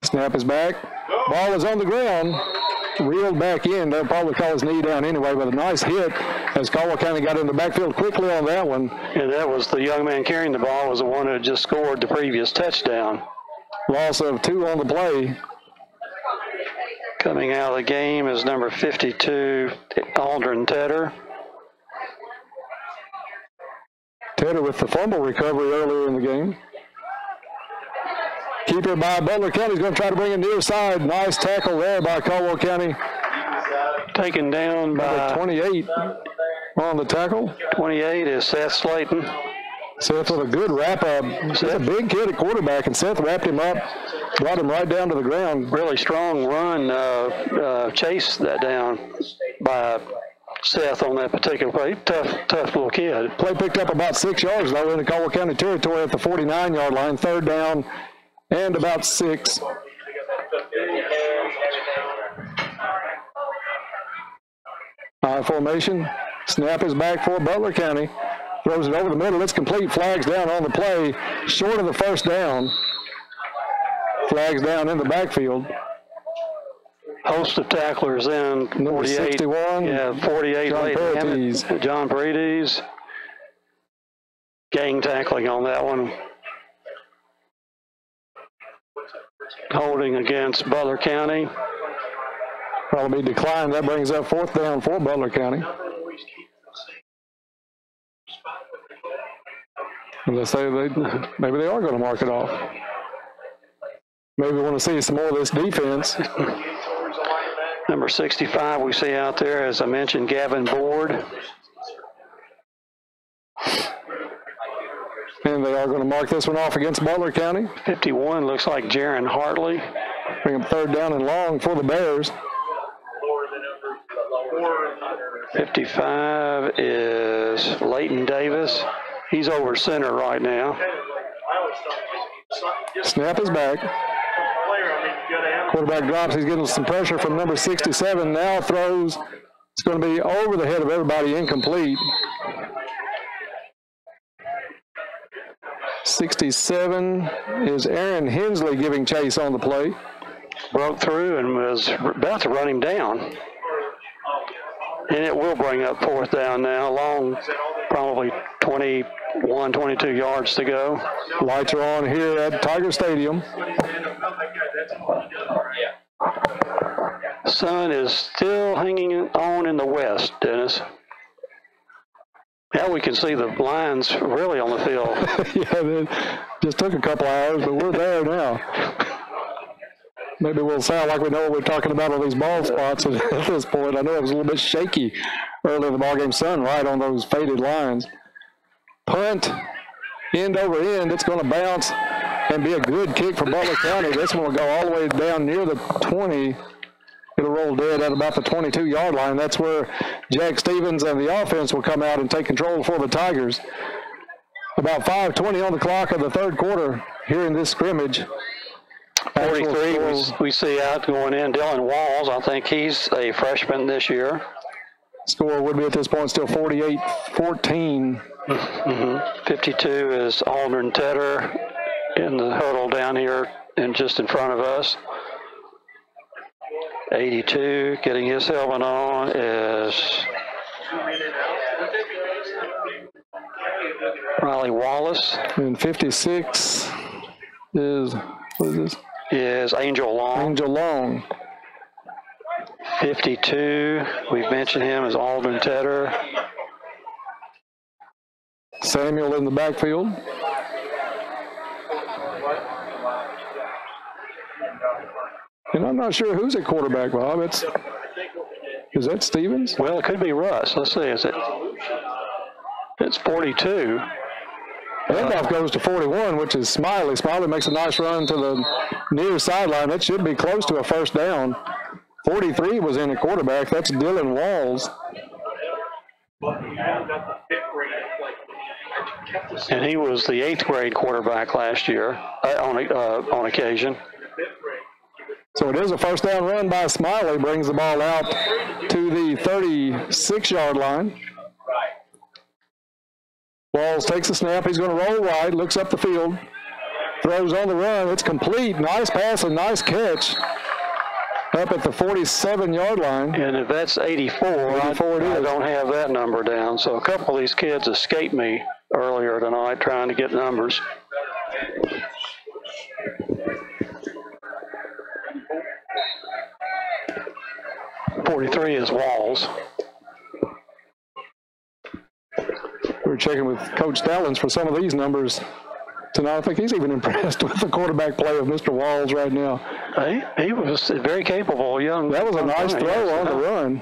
Snap is back. Ball is on the ground. Reeled back in. They'll probably call his knee down anyway, but a nice hit as Caldwell County got in the backfield quickly on that one. And that was the young man carrying the ball, was the one who had just scored the previous touchdown. Loss of 2 on the play. Coming out of the game is number 52, Aldrin Tedder. Tedder with the fumble recovery earlier in the game. Keeper by Butler County is going to try to bring it near side. Nice tackle there by Caldwell County. Taken down by 28 on the tackle. 28 is Seth Slayton. Seth with a good wrap-up. He's a big kid at quarterback, and Seth wrapped him up, brought him right down to the ground. Really strong run, chase that down by Seth on that particular play. Tough little kid. Play picked up about 6 yards, though, into Caldwell County territory at the 49-yard line. Third down and about 6. High formation. Snap is back for Butler County. Throws it over the middle. It's complete. Flags down on the play. Short of the first down. Flags down in the backfield. Host of tacklers in. Number 61. Yeah, 48. John Paredes. Gang tackling on that one. Holding against Butler County. Probably declined. That brings up fourth down for Butler County. Unless maybe they are going to mark it off. Maybe we want to see some more of this defense. Number 65 we see out there, as I mentioned, Gavin Board. And they are going to mark this one off against Butler County. 51 looks like Jaron Hartley. Bring up third down and long for the Bears. 55 is Leighton Davis. He's over center right now. Snap is back. Quarterback drops. He's getting some pressure from number 67. Now throws. It's going to be over the head of everybody, incomplete. 67 is Aaron Hensley giving chase on the play. Broke through and was about to run him down. And it will bring up fourth down now, long, probably 21, 22 yards to go. Lights are on here at Tiger Stadium. Sun is still hanging on in the west, Dennis. Now we can see the lines really on the field. Yeah, it just took a couple hours, but we're there now. Maybe we'll sound like we know what we're talking about on these ball spots at this point. I know it was a little bit shaky early in the ballgame. Sun right on those faded lines. Punt, end over end. It's going to bounce and be a good kick for Butler County. This one will go all the way down near the 20. It'll roll dead at about the 22-yard line. That's where Jack Stevens and the offense will come out and take control for the Tigers. About 5:20 on the clock of the third quarter here in this scrimmage. 43 we see out going in. Dylan Walls, I think he's a freshman this year. Score would be at this point still 48-14. 52 is Aldrin Tedder in the huddle down here and just in front of us. 82 getting his helmet on is Riley Wallace. And 56 is, what is this? Is Angel Long. Angel Long. 52, we've mentioned him as Aldrin Tedder. Samuel in the backfield. And I'm not sure who's at quarterback, Bob. Is that Stevens? Well, it could be Russ. Let's see. It's 42. Handoff goes to 41, which is Smiley. Smiley makes a nice run to the near sideline. That should be close to a first down. 43 was in at quarterback. That's Dylan Walls. And he was the 8th grade quarterback last year on occasion. So it is a first down run by Smiley. Brings the ball out to the 36-yard line. Walls takes the snap. He's going to roll right, looks up the field, throws on the run. It's complete. Nice pass and nice catch up at the 47-yard line. And if that's 84, I don't have that number down. So a couple of these kids escaped me earlier tonight trying to get numbers. .43 is Walls. We were checking with Coach Stallings for some of these numbers tonight. I think he's even impressed with the quarterback play of Mr. Walls right now. He was very capable, young. That was a nice throw on the run.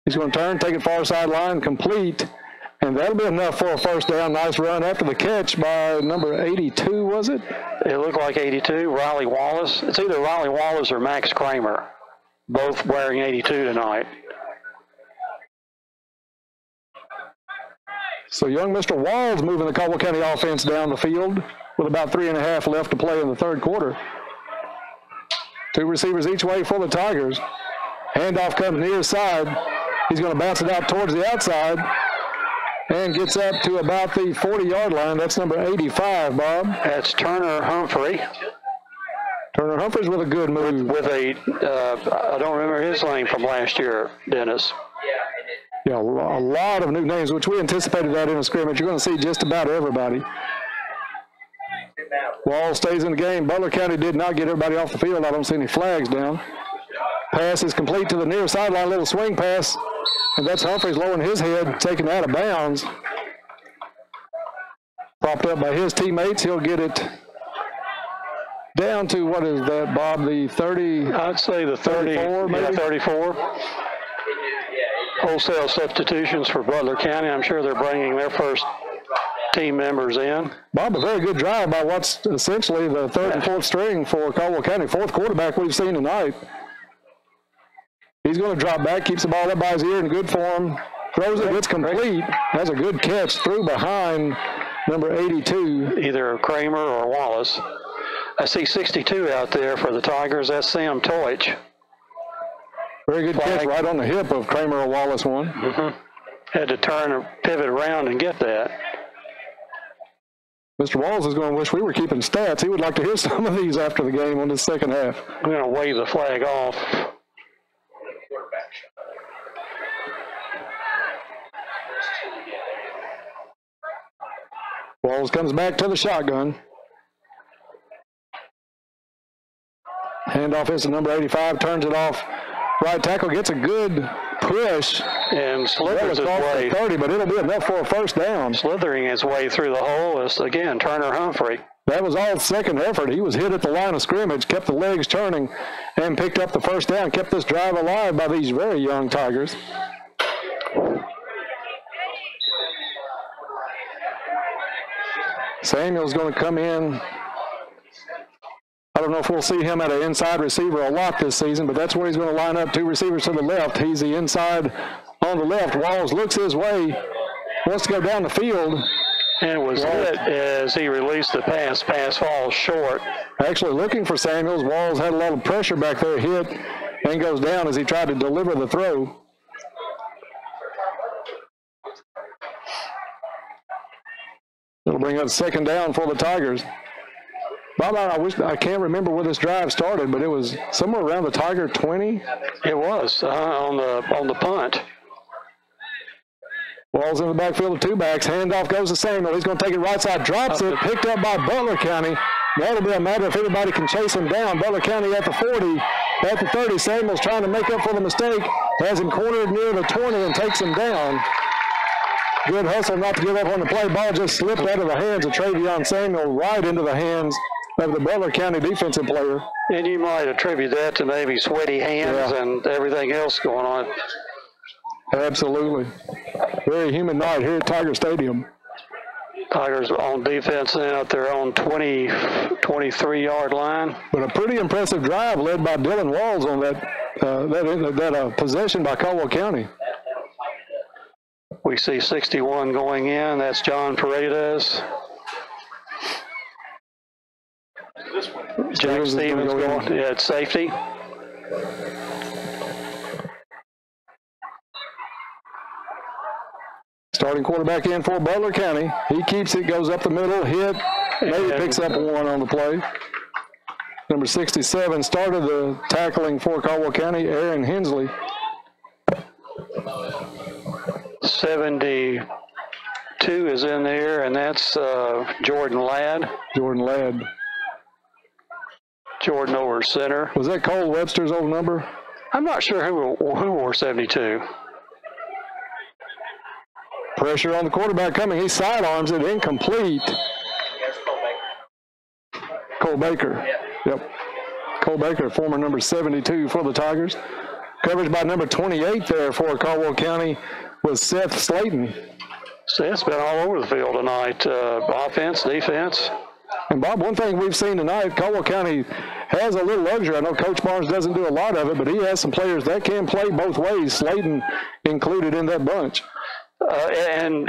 He's going to turn, take it far sideline, complete, and that'll be enough for a first down. Nice run after the catch by number 82, was it? It looked like 82, Riley Wallace. It's either Riley Wallace or Max Kramer, both wearing 82 tonight. So young Mr. Walls moving the Caldwell County offense down the field with about 3.5 left to play in the third quarter. Two receivers each way for the Tigers. Handoff comes near side. He's going to bounce it out towards the outside and gets up to about the 40-yard line. That's number 85, Bob. That's Turner Humphrey. Turner Humphrey's with a good move. With a, I don't remember his name from last year, Dennis. Yeah, a lot of new names, which we anticipated that in a scrimmage. You're going to see just about everybody. Wall stays in the game. Butler County did not get everybody off the field. I don't see any flags down. Pass is complete to the near sideline, little swing pass. And that's Humphreys lowering his head, taking it out of bounds. Propped up by his teammates. He'll get it down to, what is that, Bob, the 30? I'd say the 34, maybe? Yeah, 34. Wholesale substitutions for Butler County. I'm sure they're bringing their first team members in. Bob, a very good drive by what's essentially the third and fourth string for Caldwell County. Fourth quarterback we've seen tonight. He's going to drop back, keeps the ball up by his ear in good form, throws it, it's complete, has a good catch through behind number 82. Either Kramer or Wallace. I see 62 out there for the Tigers. That's Sam Toich. Very good catch right on the hip of Kramer Wallace one. Had to turn or pivot around and get that. Mr. Walls is going to wish we were keeping stats. He would like to hear some of these after the game on the second half. I'm going to wave the flag off. Walls comes back to the shotgun. Handoff is to number 85, turns it off. Right tackle gets a good push. And slithers his way. 30, but it'll be enough for a first down. Slithering his way through the hole is, again, Turner Humphrey. That was all second effort. He was hit at the line of scrimmage, kept the legs turning, and picked up the first down, kept this drive alive by these very young Tigers. Samuel's going to come in. I don't know if we'll see him at an inside receiver a lot this season, but that's where he's going to line up. Two receivers to the left. He's the inside on the left. Walls looks his way, wants to go down the field. And was hit as he released the pass. Pass falls short. Actually looking for Samuels. Walls had a lot of pressure back there, hit, and goes down as he tried to deliver the throw. It'll bring up second down for the Tigers. Bob, I can't remember where this drive started, but it was somewhere around the Tiger 20. It was on the punt. Walls in the backfield of two backs. Handoff goes to Samuel. He's going to take it right side, drops it, picked up by Butler County. That'll be a matter if anybody can chase him down. Butler County at the 40, at the 30. Samuel's trying to make up for the mistake. Has him cornered near the 20 and takes him down. Good hustle not to give up on the play. Ball just slipped out of the hands of Travion Samuel right into the hands of the Butler County defensive player. And you might attribute that to maybe sweaty hands and everything else going on. Absolutely. Very humid night here at Tiger Stadium. Tigers on defense now at their own 23-yard line. But a pretty impressive drive led by Dylan Walls on that possession by Caldwell County. We see 61 going in. That's John Paredes. Jack Stevens going at safety. Starting quarterback in for Butler County. He keeps it, goes up the middle, hit, maybe picks up one on the play. Number 67 started the tackling for Caldwell County, Aaron Hensley. 72 is in there, and that's Jordan Ladd. Jordan Ladd. Jordan over center. Was that Cole Webster's old number? I'm not sure who wore 72. Pressure on the quarterback coming. He sidearms it, incomplete. Cole Baker. Yep. Cole Baker, former number 72 for the Tigers. Coverage by number 28 there for Caldwell County was Seth Slayton. Seth's been all over the field tonight, offense, defense. And, Bob, one thing we've seen tonight, Caldwell County has a little luxury. I know Coach Barnes doesn't do a lot of it, but he has some players that can play both ways, Slayton included in that bunch. And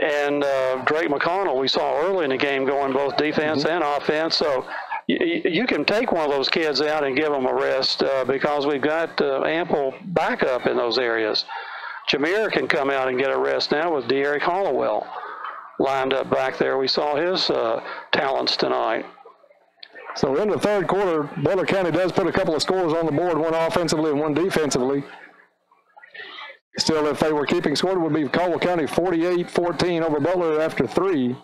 Drake McConnell, we saw early in the game going both defense and offense. So you can take one of those kids out and give them a rest because we've got ample backup in those areas. Jameer can come out and get a rest now with De'Eric Hollowell lined up back there. We saw his talents tonight. So in the third quarter, Butler County does put a couple of scores on the board, one offensively and one defensively. Still, if they were keeping score, it would be Caldwell County 48-14 over Butler after 3.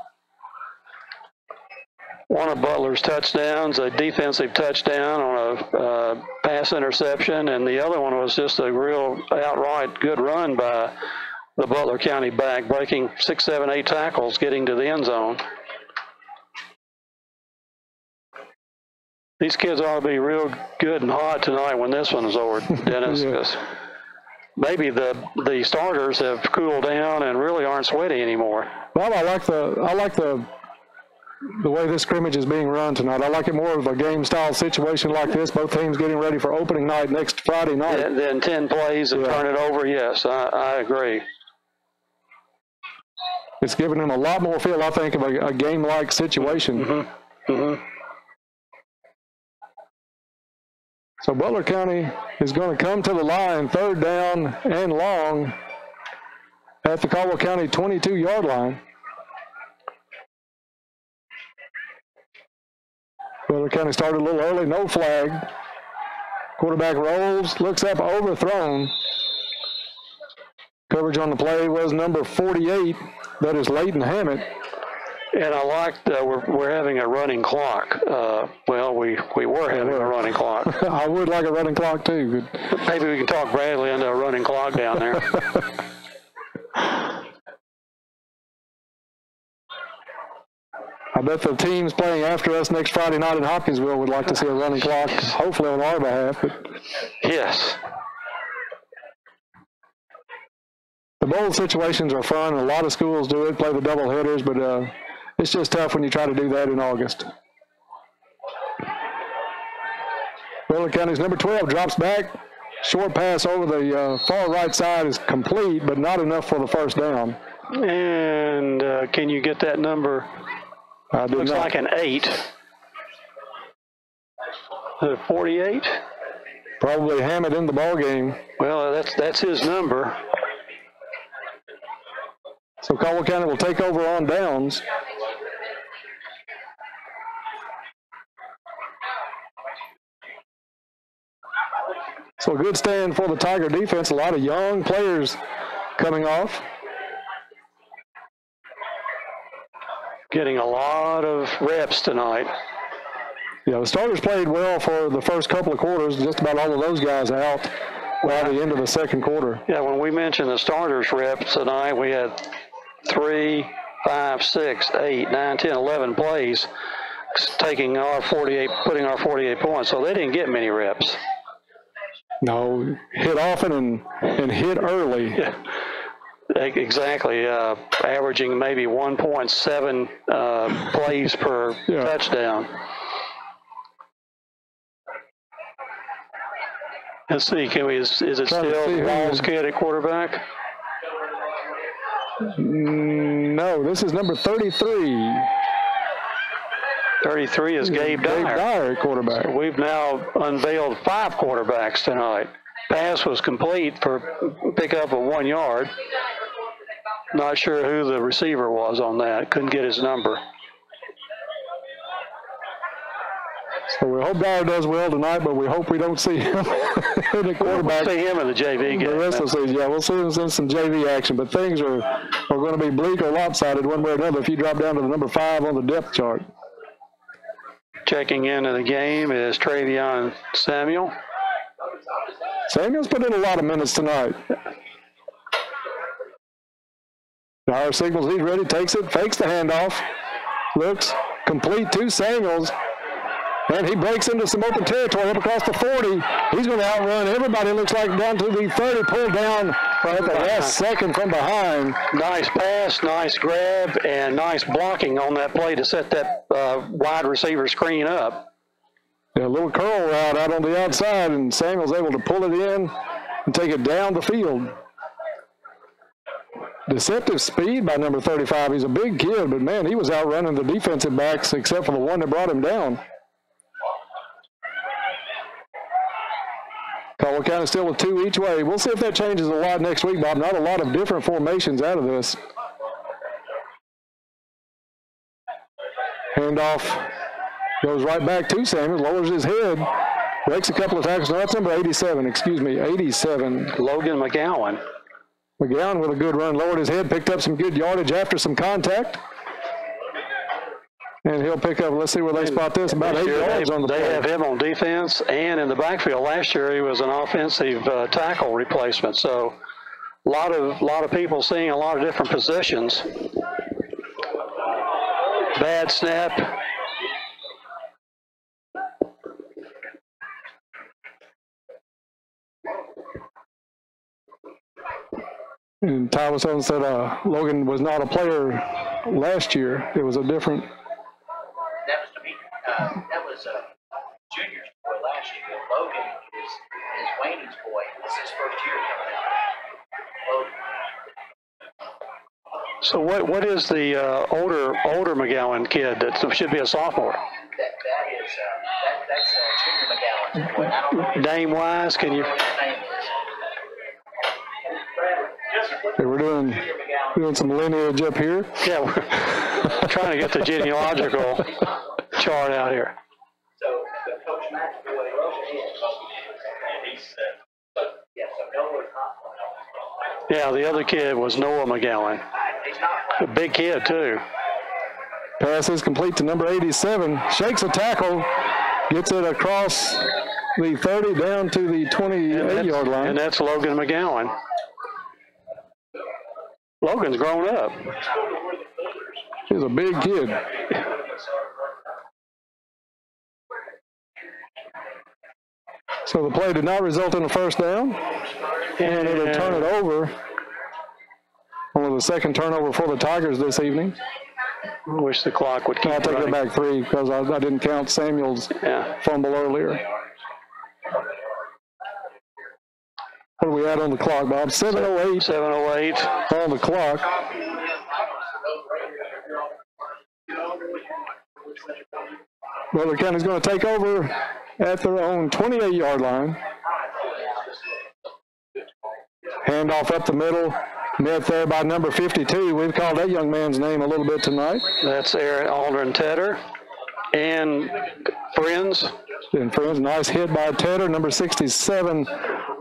One of Butler's touchdowns, a defensive touchdown on a pass interception, and the other one was just a real outright good run by the Butler County back, breaking 6, 7, 8 tackles, getting to the end zone. These kids ought to be real good and hot tonight when this one is over, Dennis, because maybe the starters have cooled down and really aren't sweaty anymore. Well, I like the way this scrimmage is being run tonight. I like it more of a game-style situation like this. Both teams getting ready for opening night next Friday night. And then 10 plays and turn it over. Yes, I agree. It's giving them a lot more feel, I think, of a game-like situation. So Butler County is going to come to the line, 3rd down and long at the Caldwell County 22-yard line. Butler County started a little early, no flag. Quarterback rolls, looks up, overthrown. Coverage on the play was number 48. That is Leighton Hammett. And I like that we're having a running clock. Well, we were having a running clock. I would like a running clock too. But maybe we can talk Bradley into a running clock down there. I bet the teams playing after us next Friday night in Hopkinsville would like to see a running clock, hopefully on our behalf. But yes. The bowl situations are fun. A lot of schools do it, play the double headers, but it's just tough when you try to do that in August. Butler County's number 12 drops back. Short pass over the far right side is complete, but not enough for the first down. And can you get that number? Looks like an 8. 48? Probably Hammett in the ball game. Well, that's his number. So Caldwell County will take over on downs. So a good stand for the Tiger defense. A lot of young players coming off. Getting a lot of reps tonight. Yeah, the starters played well for the first couple of quarters. Just about all of those guys out by the end of the second quarter. Yeah, when we mentioned the starters reps tonight, we had 3, 5, 6, 8, 9, 10, 11 plays taking our 48, putting our 48 points. So they didn't get many reps. No, hit often and hit early. Yeah. Exactly, averaging maybe 1.7 plays per touchdown. Let's see, is it still Walls kid at quarterback? No, this is number 33. 33 is Gabe Dyer. Gabe Dyer at quarterback. So we've now unveiled 5 quarterbacks tonight. Pass was complete for pickup of 1 yard. Not sure who the receiver was on that. Couldn't get his number. So we hope Dyer does well tonight, but we hope we don't see him in the quarterback. We'll see him in the JV game. The rest of the season, yeah, we'll see him in some JV action. But things are going to be bleak or lopsided one way or another if you drop down to the number 5 on the depth chart. Checking into the game is Travion Samuel. Samuel's put in a lot of minutes tonight. Dyer signals he's ready, takes it, fakes the handoff, looks complete to Samuels, and he breaks into some open territory up across the 40. He's going to outrun everybody, looks like, down to the 30, pulled down at the last second from behind. Nice pass, nice grab, and nice blocking on that play to set that wide receiver screen up. Yeah, a little curl route out on the outside, and Samuel's able to pull it in and take it down the field. Deceptive speed by number 35. He's a big kid, but, man, he was outrunning the defensive backs except for the one that brought him down. Caldwell County still with 2 each way. We'll see if that changes a lot next week, Bob. Not a lot of different formations out of this. Handoff goes right back to Samuels, lowers his head, breaks a couple of tackles. No, that's number 87, 87. Logan McGowan. McGowan with a good run, lowered his head, picked up some good yardage after some contact. And he'll pick up, let's see where they spot this, about 8 yards on the play. They have him on defense and in the backfield. Last year he was an offensive tackle replacement. So a lot of people seeing a lot of different positions. Bad snap. And Ty was saying that Logan was not a player last year. It was a different. That was to be. That was Junior's boy last year. Logan is Wayne's boy. This is his first year coming out. So what is the older McGowan kid that should be a sophomore? That is That's Junior McGowan's boy. I don't know Name-wise, can you? what his name is. Okay, we're doing some lineage up here. Yeah, we're trying to get the genealogical chart out here. So, Coach Matt's boy, he's, yeah, so Noah's not. Yeah, the other kid was Noah McGowan. He's not A big kid, too. Pass is complete to number 87. Shakes a tackle, gets it across the 30 down to the 28-yard line. And that's Logan McGowan. Logan's grown up. He's a big kid. So the play did not result in a first down, and it'll turn it over. Only the second turnover for the Tigers this evening. I wish the clock would keep I'll take running. it back 3 because I didn't count Samuel's fumble earlier. What are we at on the clock, Bob? 7:08. 7:08 on the clock. Butler County's going to take over at their own 28-yard line. Handoff up the middle. Met there by number 52. We've called that young man's name a little bit tonight. That's Aaron Aldrin Tedder. And Friends. And Friends, nice hit by Tedder. Number 67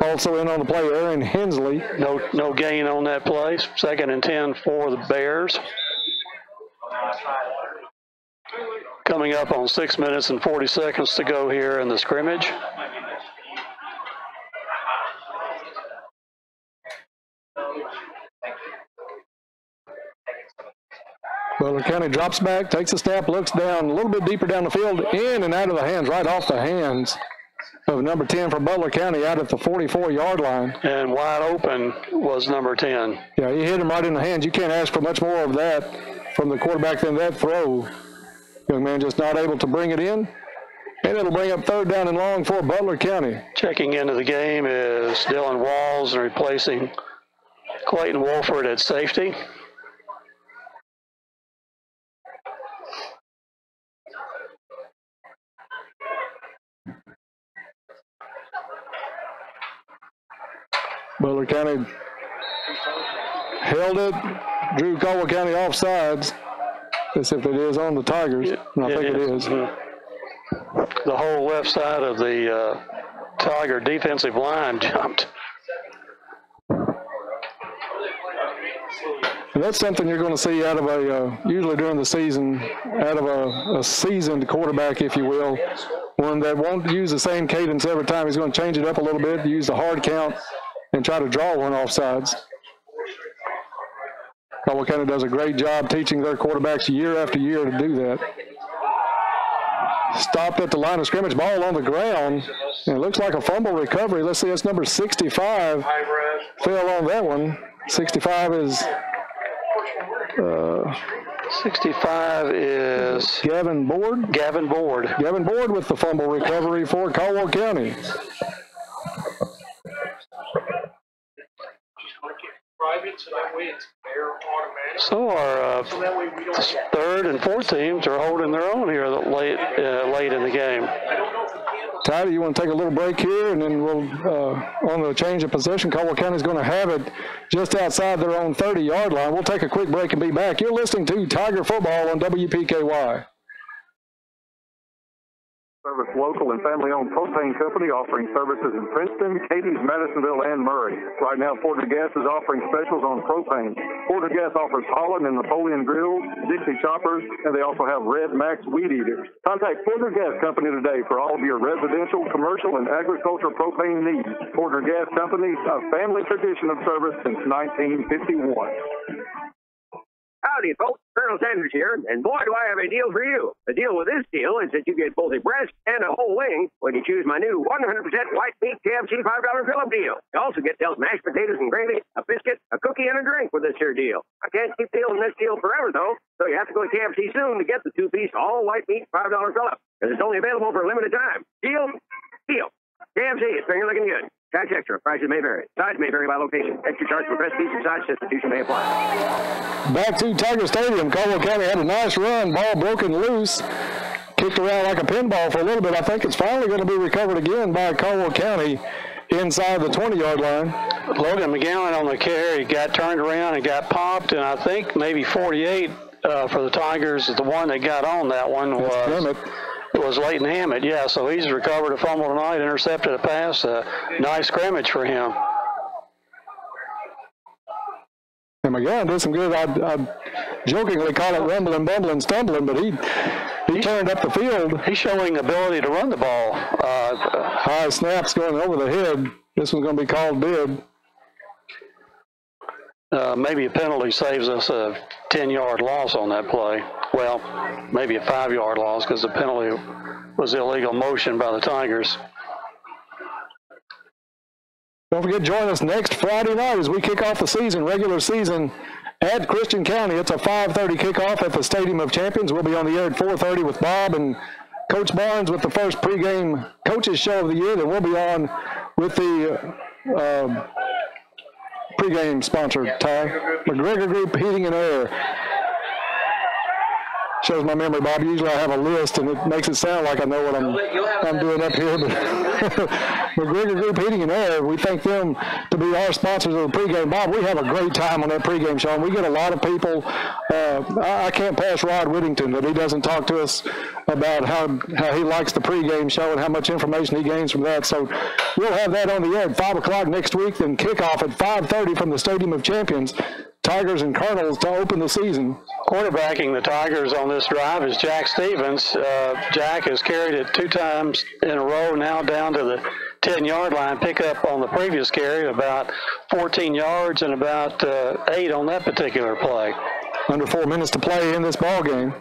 also in on the play, Aaron Hensley. No gain on that play. 2nd and 10 for the Bears. Coming up on 6 minutes and 40 seconds to go here in the scrimmage. Butler County drops back, takes a step, looks down a little bit deeper down the field, in and out of the hands, right off the hands of number 10 for Butler County out at the 44-yard line. And wide open was number 10. Yeah, he hit him right in the hands. You can't ask for much more of that from the quarterback than that throw. Young man just not able to bring it in. And it'll bring up 3rd down and long for Butler County. Checking into the game is Dylan Walls and replacing Clayton Wolford at safety. Butler County held it, drew Caldwell County offsides. As if it is on the Tigers. And I think it is. The whole left side of the Tiger defensive line jumped. And that's something you're going to see out of a, usually during the season, out of a seasoned quarterback, if you will. One that won't use the same cadence every time. He's going to change it up a little bit, use the hard count, and try to draw one offsides. Caldwell County does a great job teaching their quarterbacks year after year to do that. Stopped at the line of scrimmage, ball on the ground, and it looks like a fumble recovery. Let's see, it's number 65. Fell on that one. 65 is... 65 is... Gavin Board? Gavin Board. Gavin Board with the fumble recovery for Caldwell County. So our 3rd and 4th teams are holding their own here late in the game. Ty, you want to take a little break here, and then we'll, on the change of possession, Caldwell County is going to have it just outside their own 30-yard line. We'll take a quick break and be back. You're listening to Tiger Football on WPKY. Service local and family-owned propane company offering services in Princeton, Cadiz, Madisonville, and Murray. Right now, Porter Gas is offering specials on propane. Porter Gas offers Holland and Napoleon grills, Dixie choppers, and they also have Red Max weed eaters. Contact Porter Gas Company today for all of your residential, commercial, and agricultural propane needs. Porter Gas Company, a family tradition of service since 1951. Howdy, folks. Colonel Sanders here, and boy, do I have a deal for you. The deal with this deal is that you get both a breast and a whole wing when you choose my new 100% white meat KFC $5 fill-up deal. You also get dealt mashed potatoes and gravy, a biscuit, a cookie, and a drink with this here deal. I can't keep dealing this deal forever, though, so you have to go to KFC soon to get the 2-piece all-white meat $5 fill-up, because it's only available for a limited time. Deal? Deal. KFC, it's finger looking good. Tax extra. Prices may vary. Size may vary by location. Extra charge for breast piece and size substitution may apply. Back to Tiger Stadium. Caldwell County had a nice run. Ball broken loose. kicked around like a pinball for a little bit. I think it's finally going to be recovered again by Caldwell County inside the 20-yard line. Logan McGowan on the carry got turned around and got popped, and I think maybe 48 for the Tigers is the one that got on that one was Leighton Hammett. Yeah, so he's recovered a fumble tonight, intercepted a pass. Nice scrimmage for him. And McGowan did some good. I jokingly call it rumbling, bumbling, stumbling, but he turned up the field. He's showing ability to run the ball. High snaps going over the head. This one's going to be called dead. Maybe a penalty saves us a 10-yard loss on that play. Well, maybe a 5-yard loss because the penalty was illegal motion by the Tigers. Don't forget, join us next Friday night as we kick off the regular season at Christian County. It's a 5:30 kickoff at the Stadium of Champions. We'll be on the air at 4:30 with Bob and Coach Barnes with the first pregame coaches show of the year. Then we'll be on with the pregame sponsor, Ty. McGregor Group Heating and Air. Shows my memory, Bob. Usually I have a list, and it makes it sound like I know what I'm doing up here. But McGregor Group Heating and Air, we thank them to be our sponsors of the pregame. Bob, we have a great time on that pregame show, and we get a lot of people. I can't pass Rod Whittington that he doesn't talk to us about how he likes the pregame show and how much information he gains from that. So we'll have that on the air at 5 o'clock next week, then kickoff at 5:30 from the Stadium of Champions. Tigers and Cardinals to open the season. Quarterbacking the Tigers on this drive is Jack Stevens. Jack has carried it 2 times in a row, now down to the 10-yard line. Pick up on the previous carry, about 14 yards and about 8 on that particular play. Under 4 minutes to play in this ball game.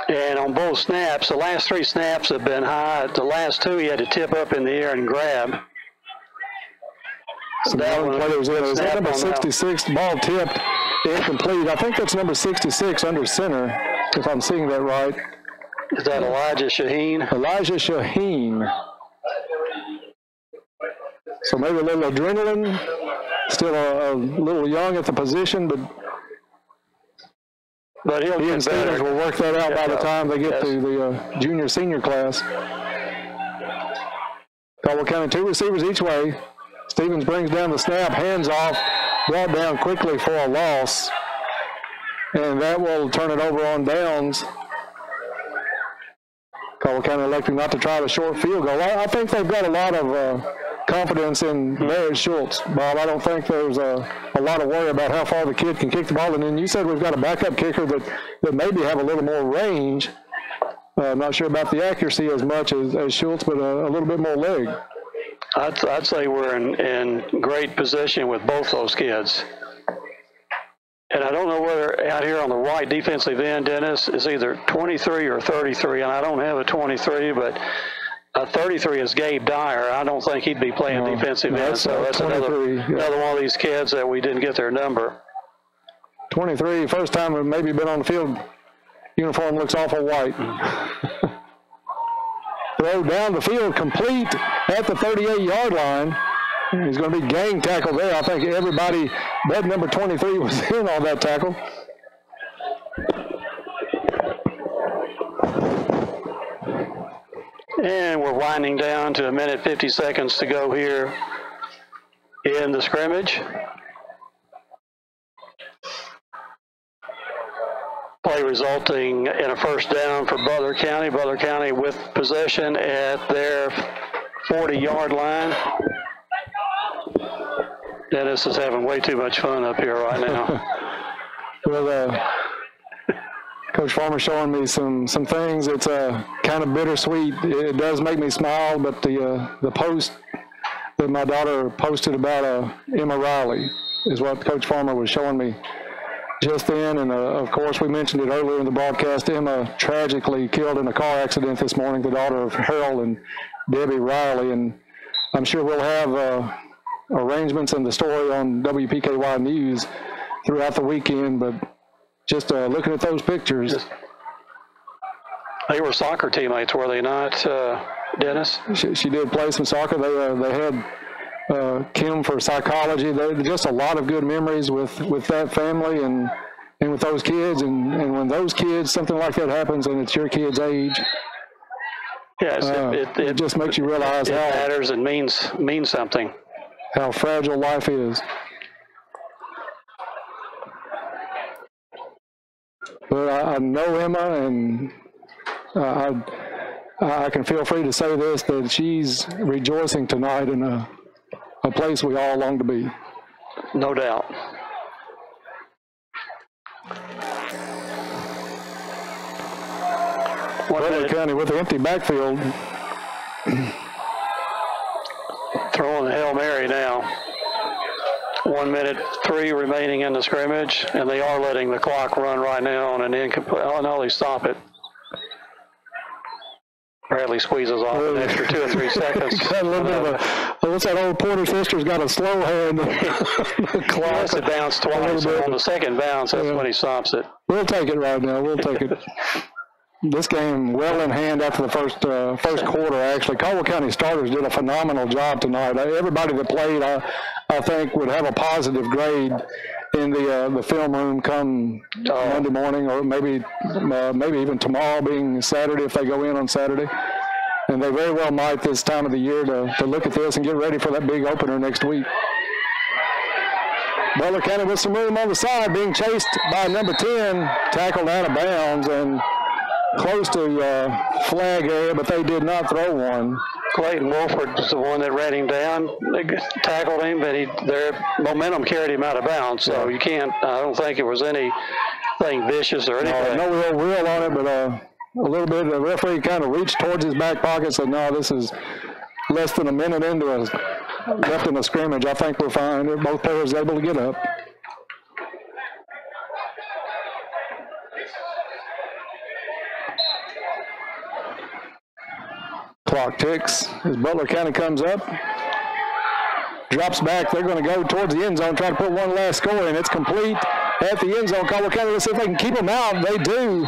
And on both snaps, the last 3 snaps have been high. The last 2 he had to tip up in the air and grab. That was number 66, ball tipped, incomplete. I think that's number 66 under center, if I'm seeing that right. Is that Elijah Shaheen? Elijah Shaheen. So maybe a little adrenaline, still a little young at the position, but he'll he and Stevens will work that out by the time they get to the junior-senior class. Caldwell County 2 receivers each way. Stevens brings down the snap, hands off, brought down quickly for a loss, and that will turn it over on downs. Caldwell County electing not to try the short field goal. I think they've got a lot of confidence in Barrett Schultz, Bob. I don't think there's a lot of worry about how far the kid can kick the ball. And then you said we've got a backup kicker that maybe have a little more range. I'm not sure about the accuracy as much as Schultz, but a little bit more leg. I'd say we're in great position with both those kids. And I don't know whether out here on the right defensive end, Dennis, is either 23 or 33, and I don't have a 23, but 33 is Gabe Dyer. I don't think he'd be playing defensive end, so that's another one of these kids that we didn't get their number. 23, first time we've maybe been on the field, uniform looks awful white. Throw down the field, complete at the 38-yard line. He's going to be gang tackle there. I think everybody but number 23 was in on that tackle. And we're winding down to 1:50 seconds to go here in the scrimmage. Play resulting in a first down for Butler County. Butler County with possession at their 40-yard line. Dennis is having way too much fun up here right now. Well, Coach Farmer showing me some things. It's kind of bittersweet. It does make me smile, but the post that my daughter posted about Emma Riley is what Coach Farmer was showing me just then. And of course, we mentioned it earlier in the broadcast. Emma tragically killed in a car accident this morning, the daughter of Harold and Debbie Riley. And I'm sure we'll have arrangements and the story on WPKY News throughout the weekend, but just looking at those pictures. They were soccer teammates, were they not, Dennis? She did play some soccer. They had Kim for psychology. Just a lot of good memories with that family and with with those kids, and when those kids, something like that happens and it's your kid's age, yes, it just makes you realize it how matters and means something. How fragile life is. But I know Emma, and I can feel free to say this, that she's rejoicing tonight in a place we all long to be. No doubt. Butler County with an empty backfield. Throwing a Hail Mary now. 1 minute, 3 remaining in the scrimmage, and they are letting the clock run right now on an incomplete. Oh, no, they stop it. Bradley squeezes off an extra 2 or 3 seconds. Got a little bit of a, what's that old Porter sister's got a slow hand. The clock. Yes, it bounced twice. On the second bounce, that's when he stops it. We'll take it right now. We'll take it. This game well in hand after the first quarter, actually. Caldwell County starters did a phenomenal job tonight. Everybody that played, I think, would have a positive grade in the film room come Monday morning, or maybe even tomorrow being Saturday if they go in on Saturday. And they very well might this time of the year to look at this and get ready for that big opener next week. Butler County with some room on the side, being chased by number 10, tackled out of bounds and close to flag area, but they did not throw one. Clayton Wolford was the one that ran him down. They tackled him, but their momentum carried him out of bounds. So you can't, I don't think it was anything vicious or anything. No real wheel on it, but a little bit. The referee kind of reached towards his back pocket and said, no, this is less than a minute into left in a scrimmage. I think we're fine. Both players able to get up. Clock ticks as Butler County comes up, drops back. They're going to go towards the end zone, try to put one last score in. It's complete at the end zone. Caldwell County, let's see if they can keep them out. They do.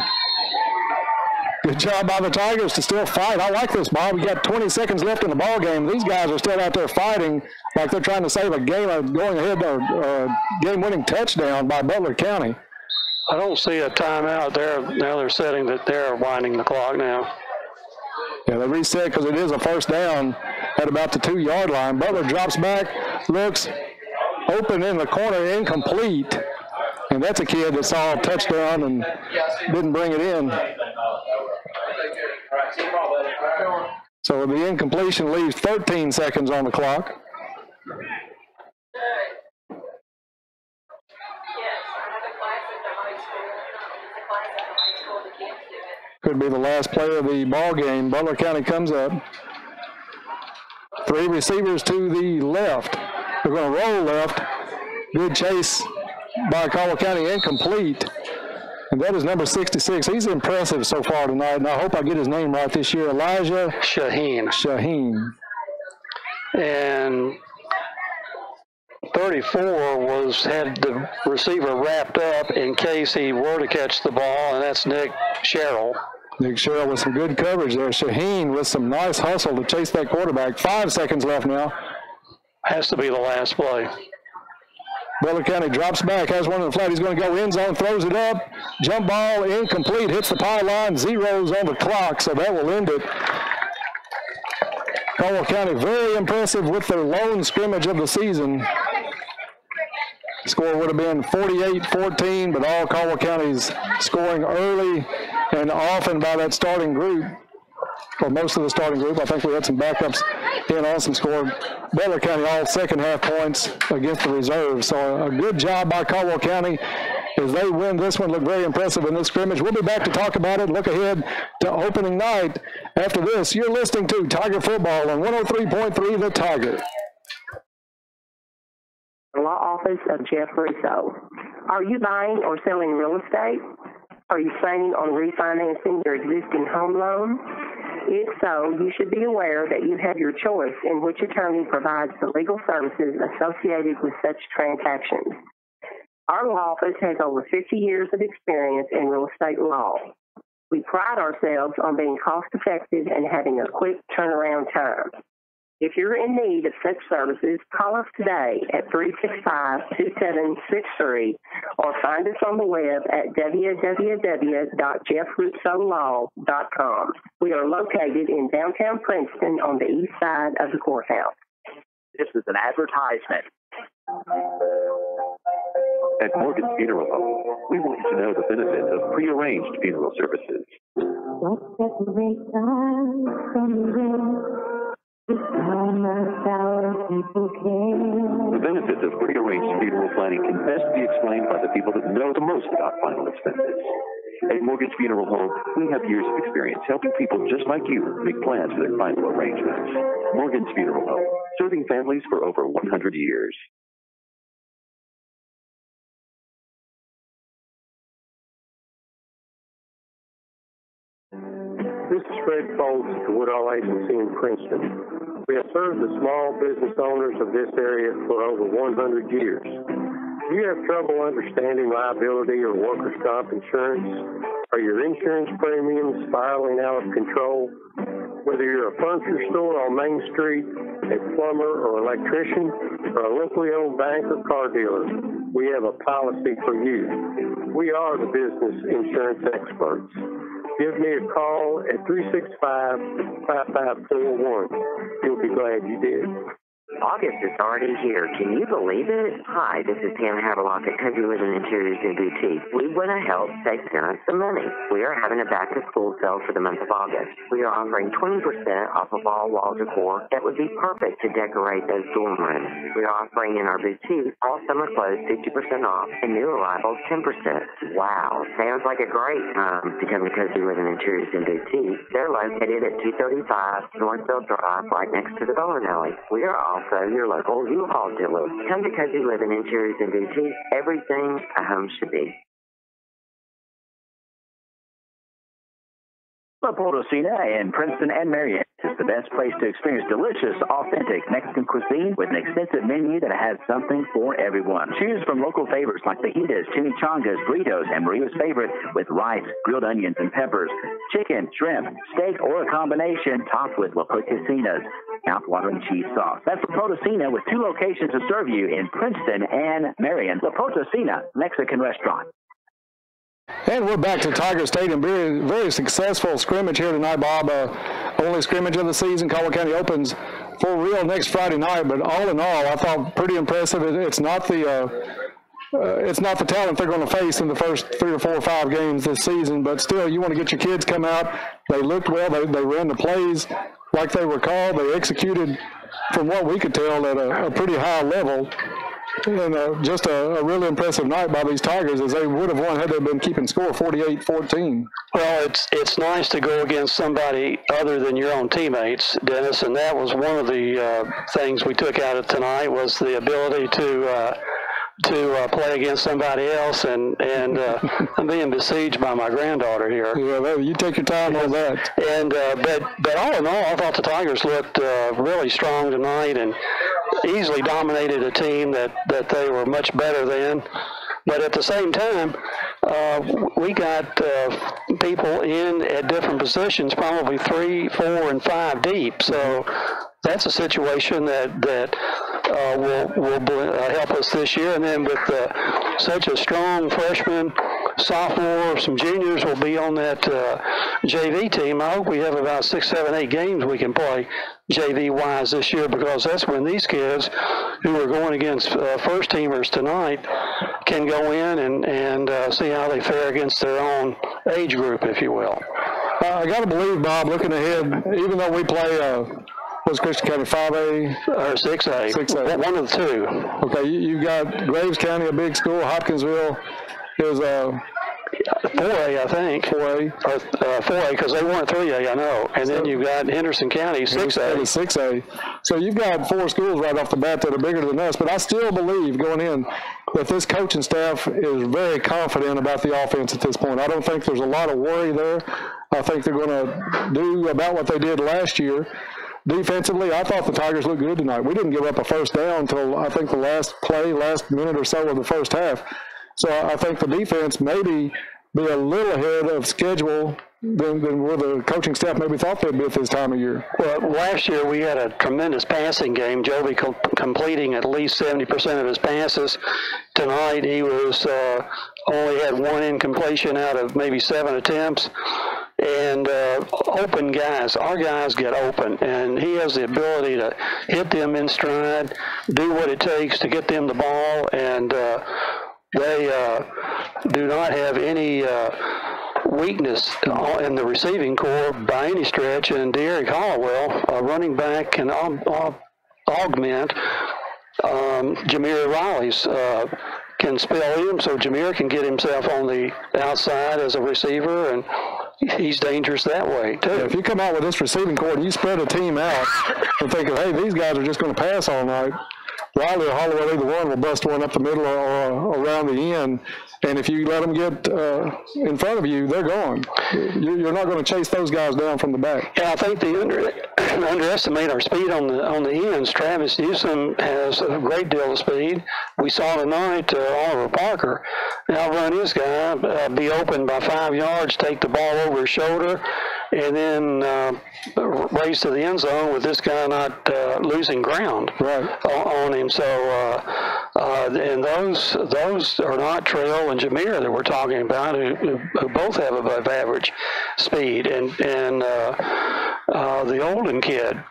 Good job by the Tigers to still fight. I like this, Bob. We got 20 seconds left in the ball game. These guys are still out there fighting like they're trying to save a game, going ahead or game-winning touchdown by Butler County. I don't see a timeout there. Now they're setting that they're winding the clock now. Yeah, they reset because it is a first down at about the 2-yard line. Butler drops back, looks open in the corner, incomplete. And that's a kid that saw a touchdown and didn't bring it in. So the incompletion leaves 13 seconds on the clock. Could be the last play of the ball game. Butler County comes up. 3 receivers to the left. They're going to roll left. Good chase by Caldwell County, incomplete. And that is number 66. He's impressive so far tonight, and I hope I get his name right this year. Elijah Shaheen. And 34 had the receiver wrapped up in case he were to catch the ball, and that's Nick Sherrill. Nick Sherrill with some good coverage there. Shaheen with some nice hustle to chase that quarterback. 5 seconds left now. Has to be the last play. Butler County drops back, has one in the flat. He's going to go end zone, throws it up. Jump ball incomplete, hits the pylon, zeros on the clock, so that will end it. Caldwell County very impressive with their lone scrimmage of the season. Score would have been 48-14, but all Caldwell County's scoring early and often by that starting group, or most of the starting group. I think we had some backups in on some score. Butler County all second half points against the reserves. So a good job by Caldwell County as they win this one. Look very impressive in this scrimmage. We'll be back to talk about it. Look ahead to opening night. After this, you're listening to Tiger Football on 103.3 The Tiger. Law Office of Jeff Russo. Are you buying or selling real estate? Are you planning on refinancing your existing home loan? If so, you should be aware that you have your choice in which attorney provides the legal services associated with such transactions. Our law office has over 50 years of experience in real estate law. We pride ourselves on being cost-effective and having a quick turnaround time. If you're in need of such services, call us today at 365-2763 or find us on the web at www.jeffrootsolelaw.com. We are located in downtown Princeton on the east side of the courthouse. This is an advertisement. At Morgan's Funeral Home, we want you to know the benefits of prearranged funeral services. What separates us from the The benefits of prearranged funeral planning can best be explained by the people that know the most about final expenses. At Morgan's Funeral Home, we have years of experience helping people just like you make plans for their final arrangements. Morgan's Funeral Home, serving families for over 100 years. This is Fred Foltz at the Woodall Agency in Princeton. We have served the small business owners of this area for over 100 years. Do you have trouble understanding liability or workers' comp insurance? Are your insurance premiums spiraling out of control? Whether you're a furniture store on Main Street, a plumber or electrician, or a locally owned bank or car dealer, we have a policy for you. We are the business insurance experts. Give me a call at 365-5541. You'll be glad you did. August is already here. Can you believe it? Hi, this is Pam Haverlock at Country Living Interiors and Boutique. We want to help save parents some money. We are having a back-to-school sale for the month of August. We are offering 20% off of all wall decor that would be perfect to decorate those dorm rooms. We are offering in our boutique all summer clothes 50% off and new arrivals 10%. Wow, sounds like a great time to come to Country Living Interiors and Boutique. They're located at 235 Northfield Drive, right next to the bowling alley. We are also your local U-Haul dealer. Come to Cozy Living Interiors and Boutique. Everything a home should be. La Potosina in Princeton and Marion is the best place to experience delicious, authentic Mexican cuisine with an extensive menu that has something for everyone. Choose from local favorites like fajitas, chimichangas, burritos, and Maria's favorite with rice, grilled onions, and peppers, chicken, shrimp, steak, or a combination topped with La Potosina's mouth-watering cheese sauce. That's La Potosina with 2 locations to serve you in Princeton and Marion. La Potosina Mexican restaurant. And we're back to Tiger Stadium. Very, very successful scrimmage here tonight, Bob. Only scrimmage of the season. Caldwell County opens for real next Friday night. But all in all, I thought pretty impressive. It's not the talent they're going to face in the first 3 or 4 or 5 games this season. But still, you want to get your kids come out. They looked well. They ran the plays like they were called. They executed, from what we could tell, at a pretty high level. And just a really impressive night by these Tigers, as they would have won had they been keeping score 48-14. Well, it's nice to go against somebody other than your own teammates, Dennis, and that was one of the things we took out of tonight was the ability to play against somebody else, and I'm being besieged by my granddaughter here. Yeah, you take your time on that. And but all in all, I thought the Tigers looked really strong tonight and easily dominated a team that they were much better than. But at the same time, we got people in at different positions, probably 3, 4, and 5 deep. So that's a situation that will help us this year. And then with such a strong freshman, sophomore, some juniors will be on that JV team. I hope we have about 6, 7, 8 games we can play JV-wise this year, because that's when these kids who are going against first-teamers tonight can go in and see how they fare against their own age group, if you will. I got to believe, Bob, looking ahead, even though we play what's Christian County, 5A? Or 6A. 6A. One of the 2. Okay, you got Graves County, a big school. Hopkinsville is 4A, I think. 4A. 4A, because they weren't 3A, I know. And then you've got Henderson County, 6A. 6A. So you've got 4 schools right off the bat that are bigger than us. But I still believe, going in, that this coaching staff is very confident about the offense at this point. I don't think there's a lot of worry there. I think they're going to do about what they did last year. Defensively, I thought the Tigers looked good tonight. We didn't give up a first down until I think the last minute or so of the first half. So I think the defense maybe be a little ahead of schedule than where the coaching staff maybe thought they'd be at this time of year. Well, last year we had a tremendous passing game. Joby completing at least 70% of his passes. Tonight he was only had one incompletion out of maybe 7 attempts. And open guys, our guys get open, and he has the ability to hit them in stride, do what it takes to get them the ball, and they do not have any weakness in the receiving corps by any stretch. And Derek Caldwell, a running back, can augment Jameer Riley's can spell him, so Jameer can get himself on the outside as a receiver, and he's dangerous that way, too. Yeah, if you come out with this receiving corps and you spread a team out and think, hey, these guys are just going to pass all night, Riley or Holloway, either one will bust one up the middle or around the end. And if you let them get in front of you, they're gone. You're not going to chase those guys down from the back. Yeah, I think they underestimate our speed on the ends. Travis Newsom has a great deal of speed. We saw tonight Oliver Parker outrun his guy, be open by 5 yards, take the ball over his shoulder, and then race to the end zone with this guy not losing ground on him. So, and those are not Trail and Jameer that we're talking about, who both have above average speed. And the Olden kid,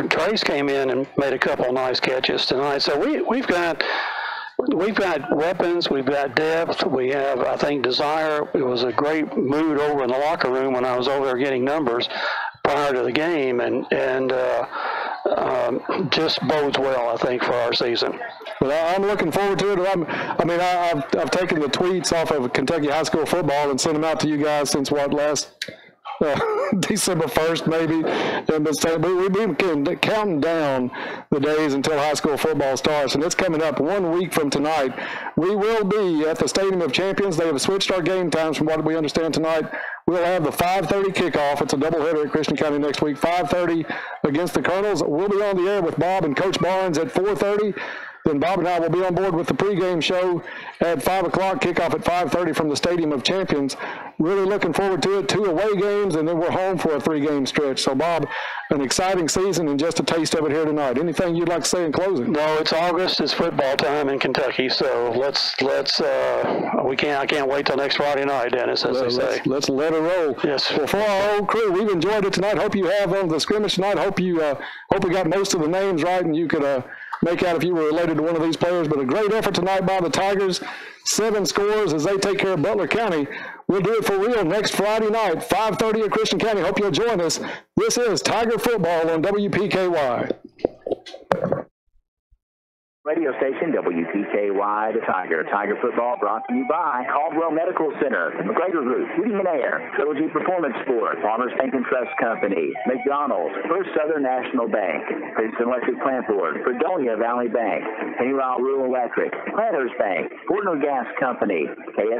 Trace, came in and made a couple of nice catches tonight. So we've got weapons, we've got depth, we have, I think, desire. It was a great mood over in the locker room when I was over there getting numbers prior to the game, and just bodes well, I think, for our season. Well, I'm looking forward to it. I've taken the tweets off of Kentucky high school football and sent them out to you guys since last December 1st, maybe. And we've been counting down the days until high school football starts, and it's coming up 1 week from tonight. We will be at the Stadium of Champions. They have switched our game times from what we understand tonight. We'll have the 5:30 kickoff. It's a doubleheader at Christian County next week. 5:30 against the Colonels. We'll be on the air with Bob and Coach Barnes at 4:30. Then Bob and I will be on board with the pregame show at 5 o'clock, kickoff at 5:30 from the Stadium of Champions. Really looking forward to it. 2 away games, and then we're home for a 3-game stretch. So, Bob, an exciting season and just a taste of it here tonight. Anything you'd like to say in closing? No, it's August. It's football time in Kentucky. So I can't wait till next Friday night, Dennis, as they say. Let's let it roll. Yes. Well, for our whole crew, we've enjoyed it tonight. Hope you have on the scrimmage tonight. Hope we got most of the names right and you could make out if you were related to one of these players. But a great effort tonight by the Tigers. 7 scores as they take care of Butler County. We'll do it for real next Friday night, 5:30 at Christian County. Hope you'll join us. This is Tiger Football on WPKY. Radio station WPKY, the Tiger. Tiger Football brought to you by Caldwell Medical Center, McGregor Group, Heating and Air, Trilogy Performance Sports, Farmers Bank and Trust Company, McDonald's, First Southern National Bank, Princeton Electric Plant Board, Fredonia Valley Bank, Penny Rural Electric, Planters Bank, Portland Gas Company, KS